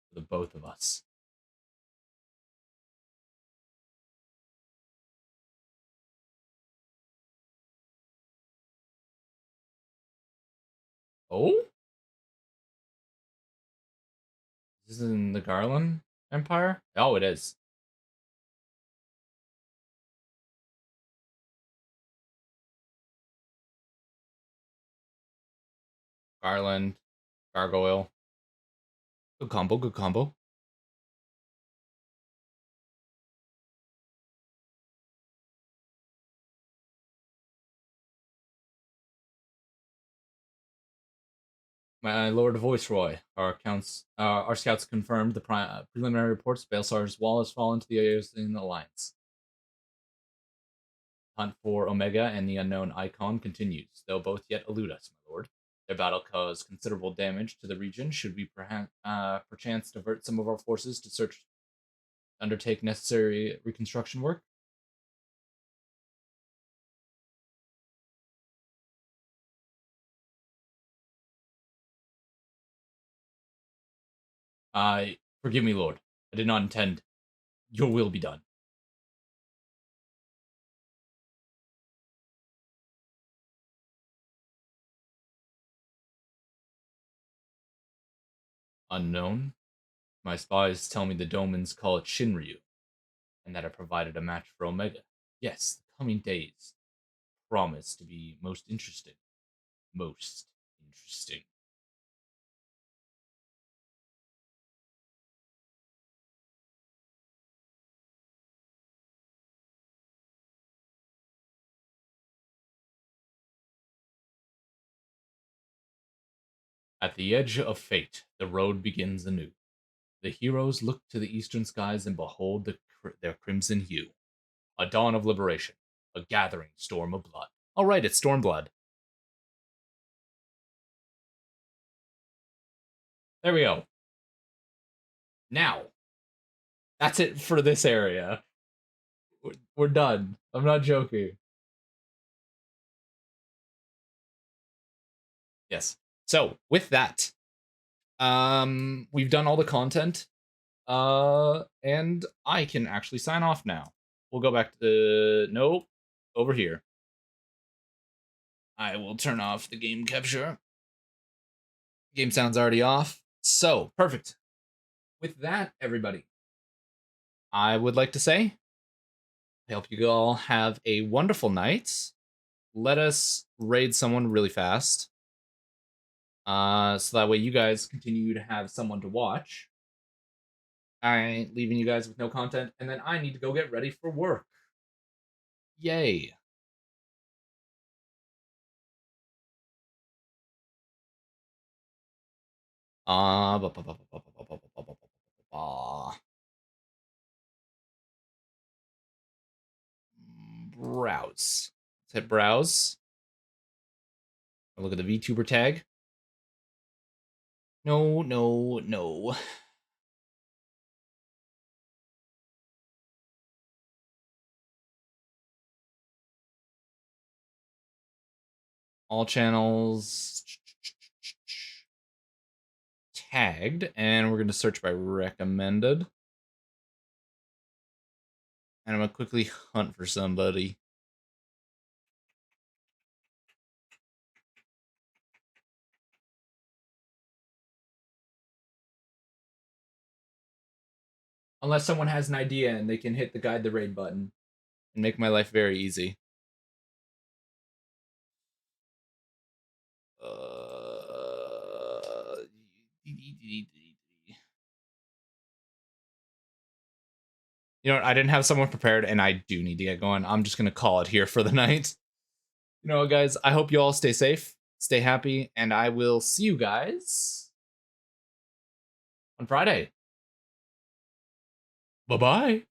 For the both of us. Oh? This is in the Garland Empire? Oh, it is. Garland, Gargoyle. Good combo, good combo. My Lord Viceroy, our scouts confirmed the preliminary reports. Baelsar's wall has fallen to the Aeolian Alliance. Hunt for Omega and the unknown Icon continues, though both yet elude us, my lord. Their battle caused considerable damage to the region. Should we perchance divert some of our forces to undertake necessary reconstruction work? Forgive me, lord. I did not intend. Your will be done. Unknown? My spies tell me the Domans call it Shinryu, and that it provided a match for Omega. Yes, the coming days promise to be most interesting. Most interesting. At the edge of fate, the road begins anew. The heroes look to the eastern skies and behold their crimson hue. A dawn of liberation. A gathering storm of blood. All right, it's Stormblood. There we go. Now, that's it for this area. We're done. I'm not joking. Yes. So, with that, we've done all the content. And I can actually sign off now. We'll go back to the... Nope. Over here. I will turn off the game capture. Game sound's already off. So, perfect. With that, everybody, I would like to say, I hope you all have a wonderful night. Let us raid someone really fast. So that way you guys continue to have someone to watch. I ain't leaving you guys with no content, and then I need to go get ready for work. Yay. Browse. Let's hit browse. I'll look at the VTuber tag. No, no, no. All channels tagged, and we're going to search by recommended. And I'm going to quickly hunt for somebody. Unless someone has an idea and they can hit the guide the raid button and make my life very easy. You know what? I didn't have someone prepared, and I do need to get going. I'm just going to call it here for the night. You know what, guys? I hope you all stay safe, stay happy, and I will see you guys on Friday. Bye-bye.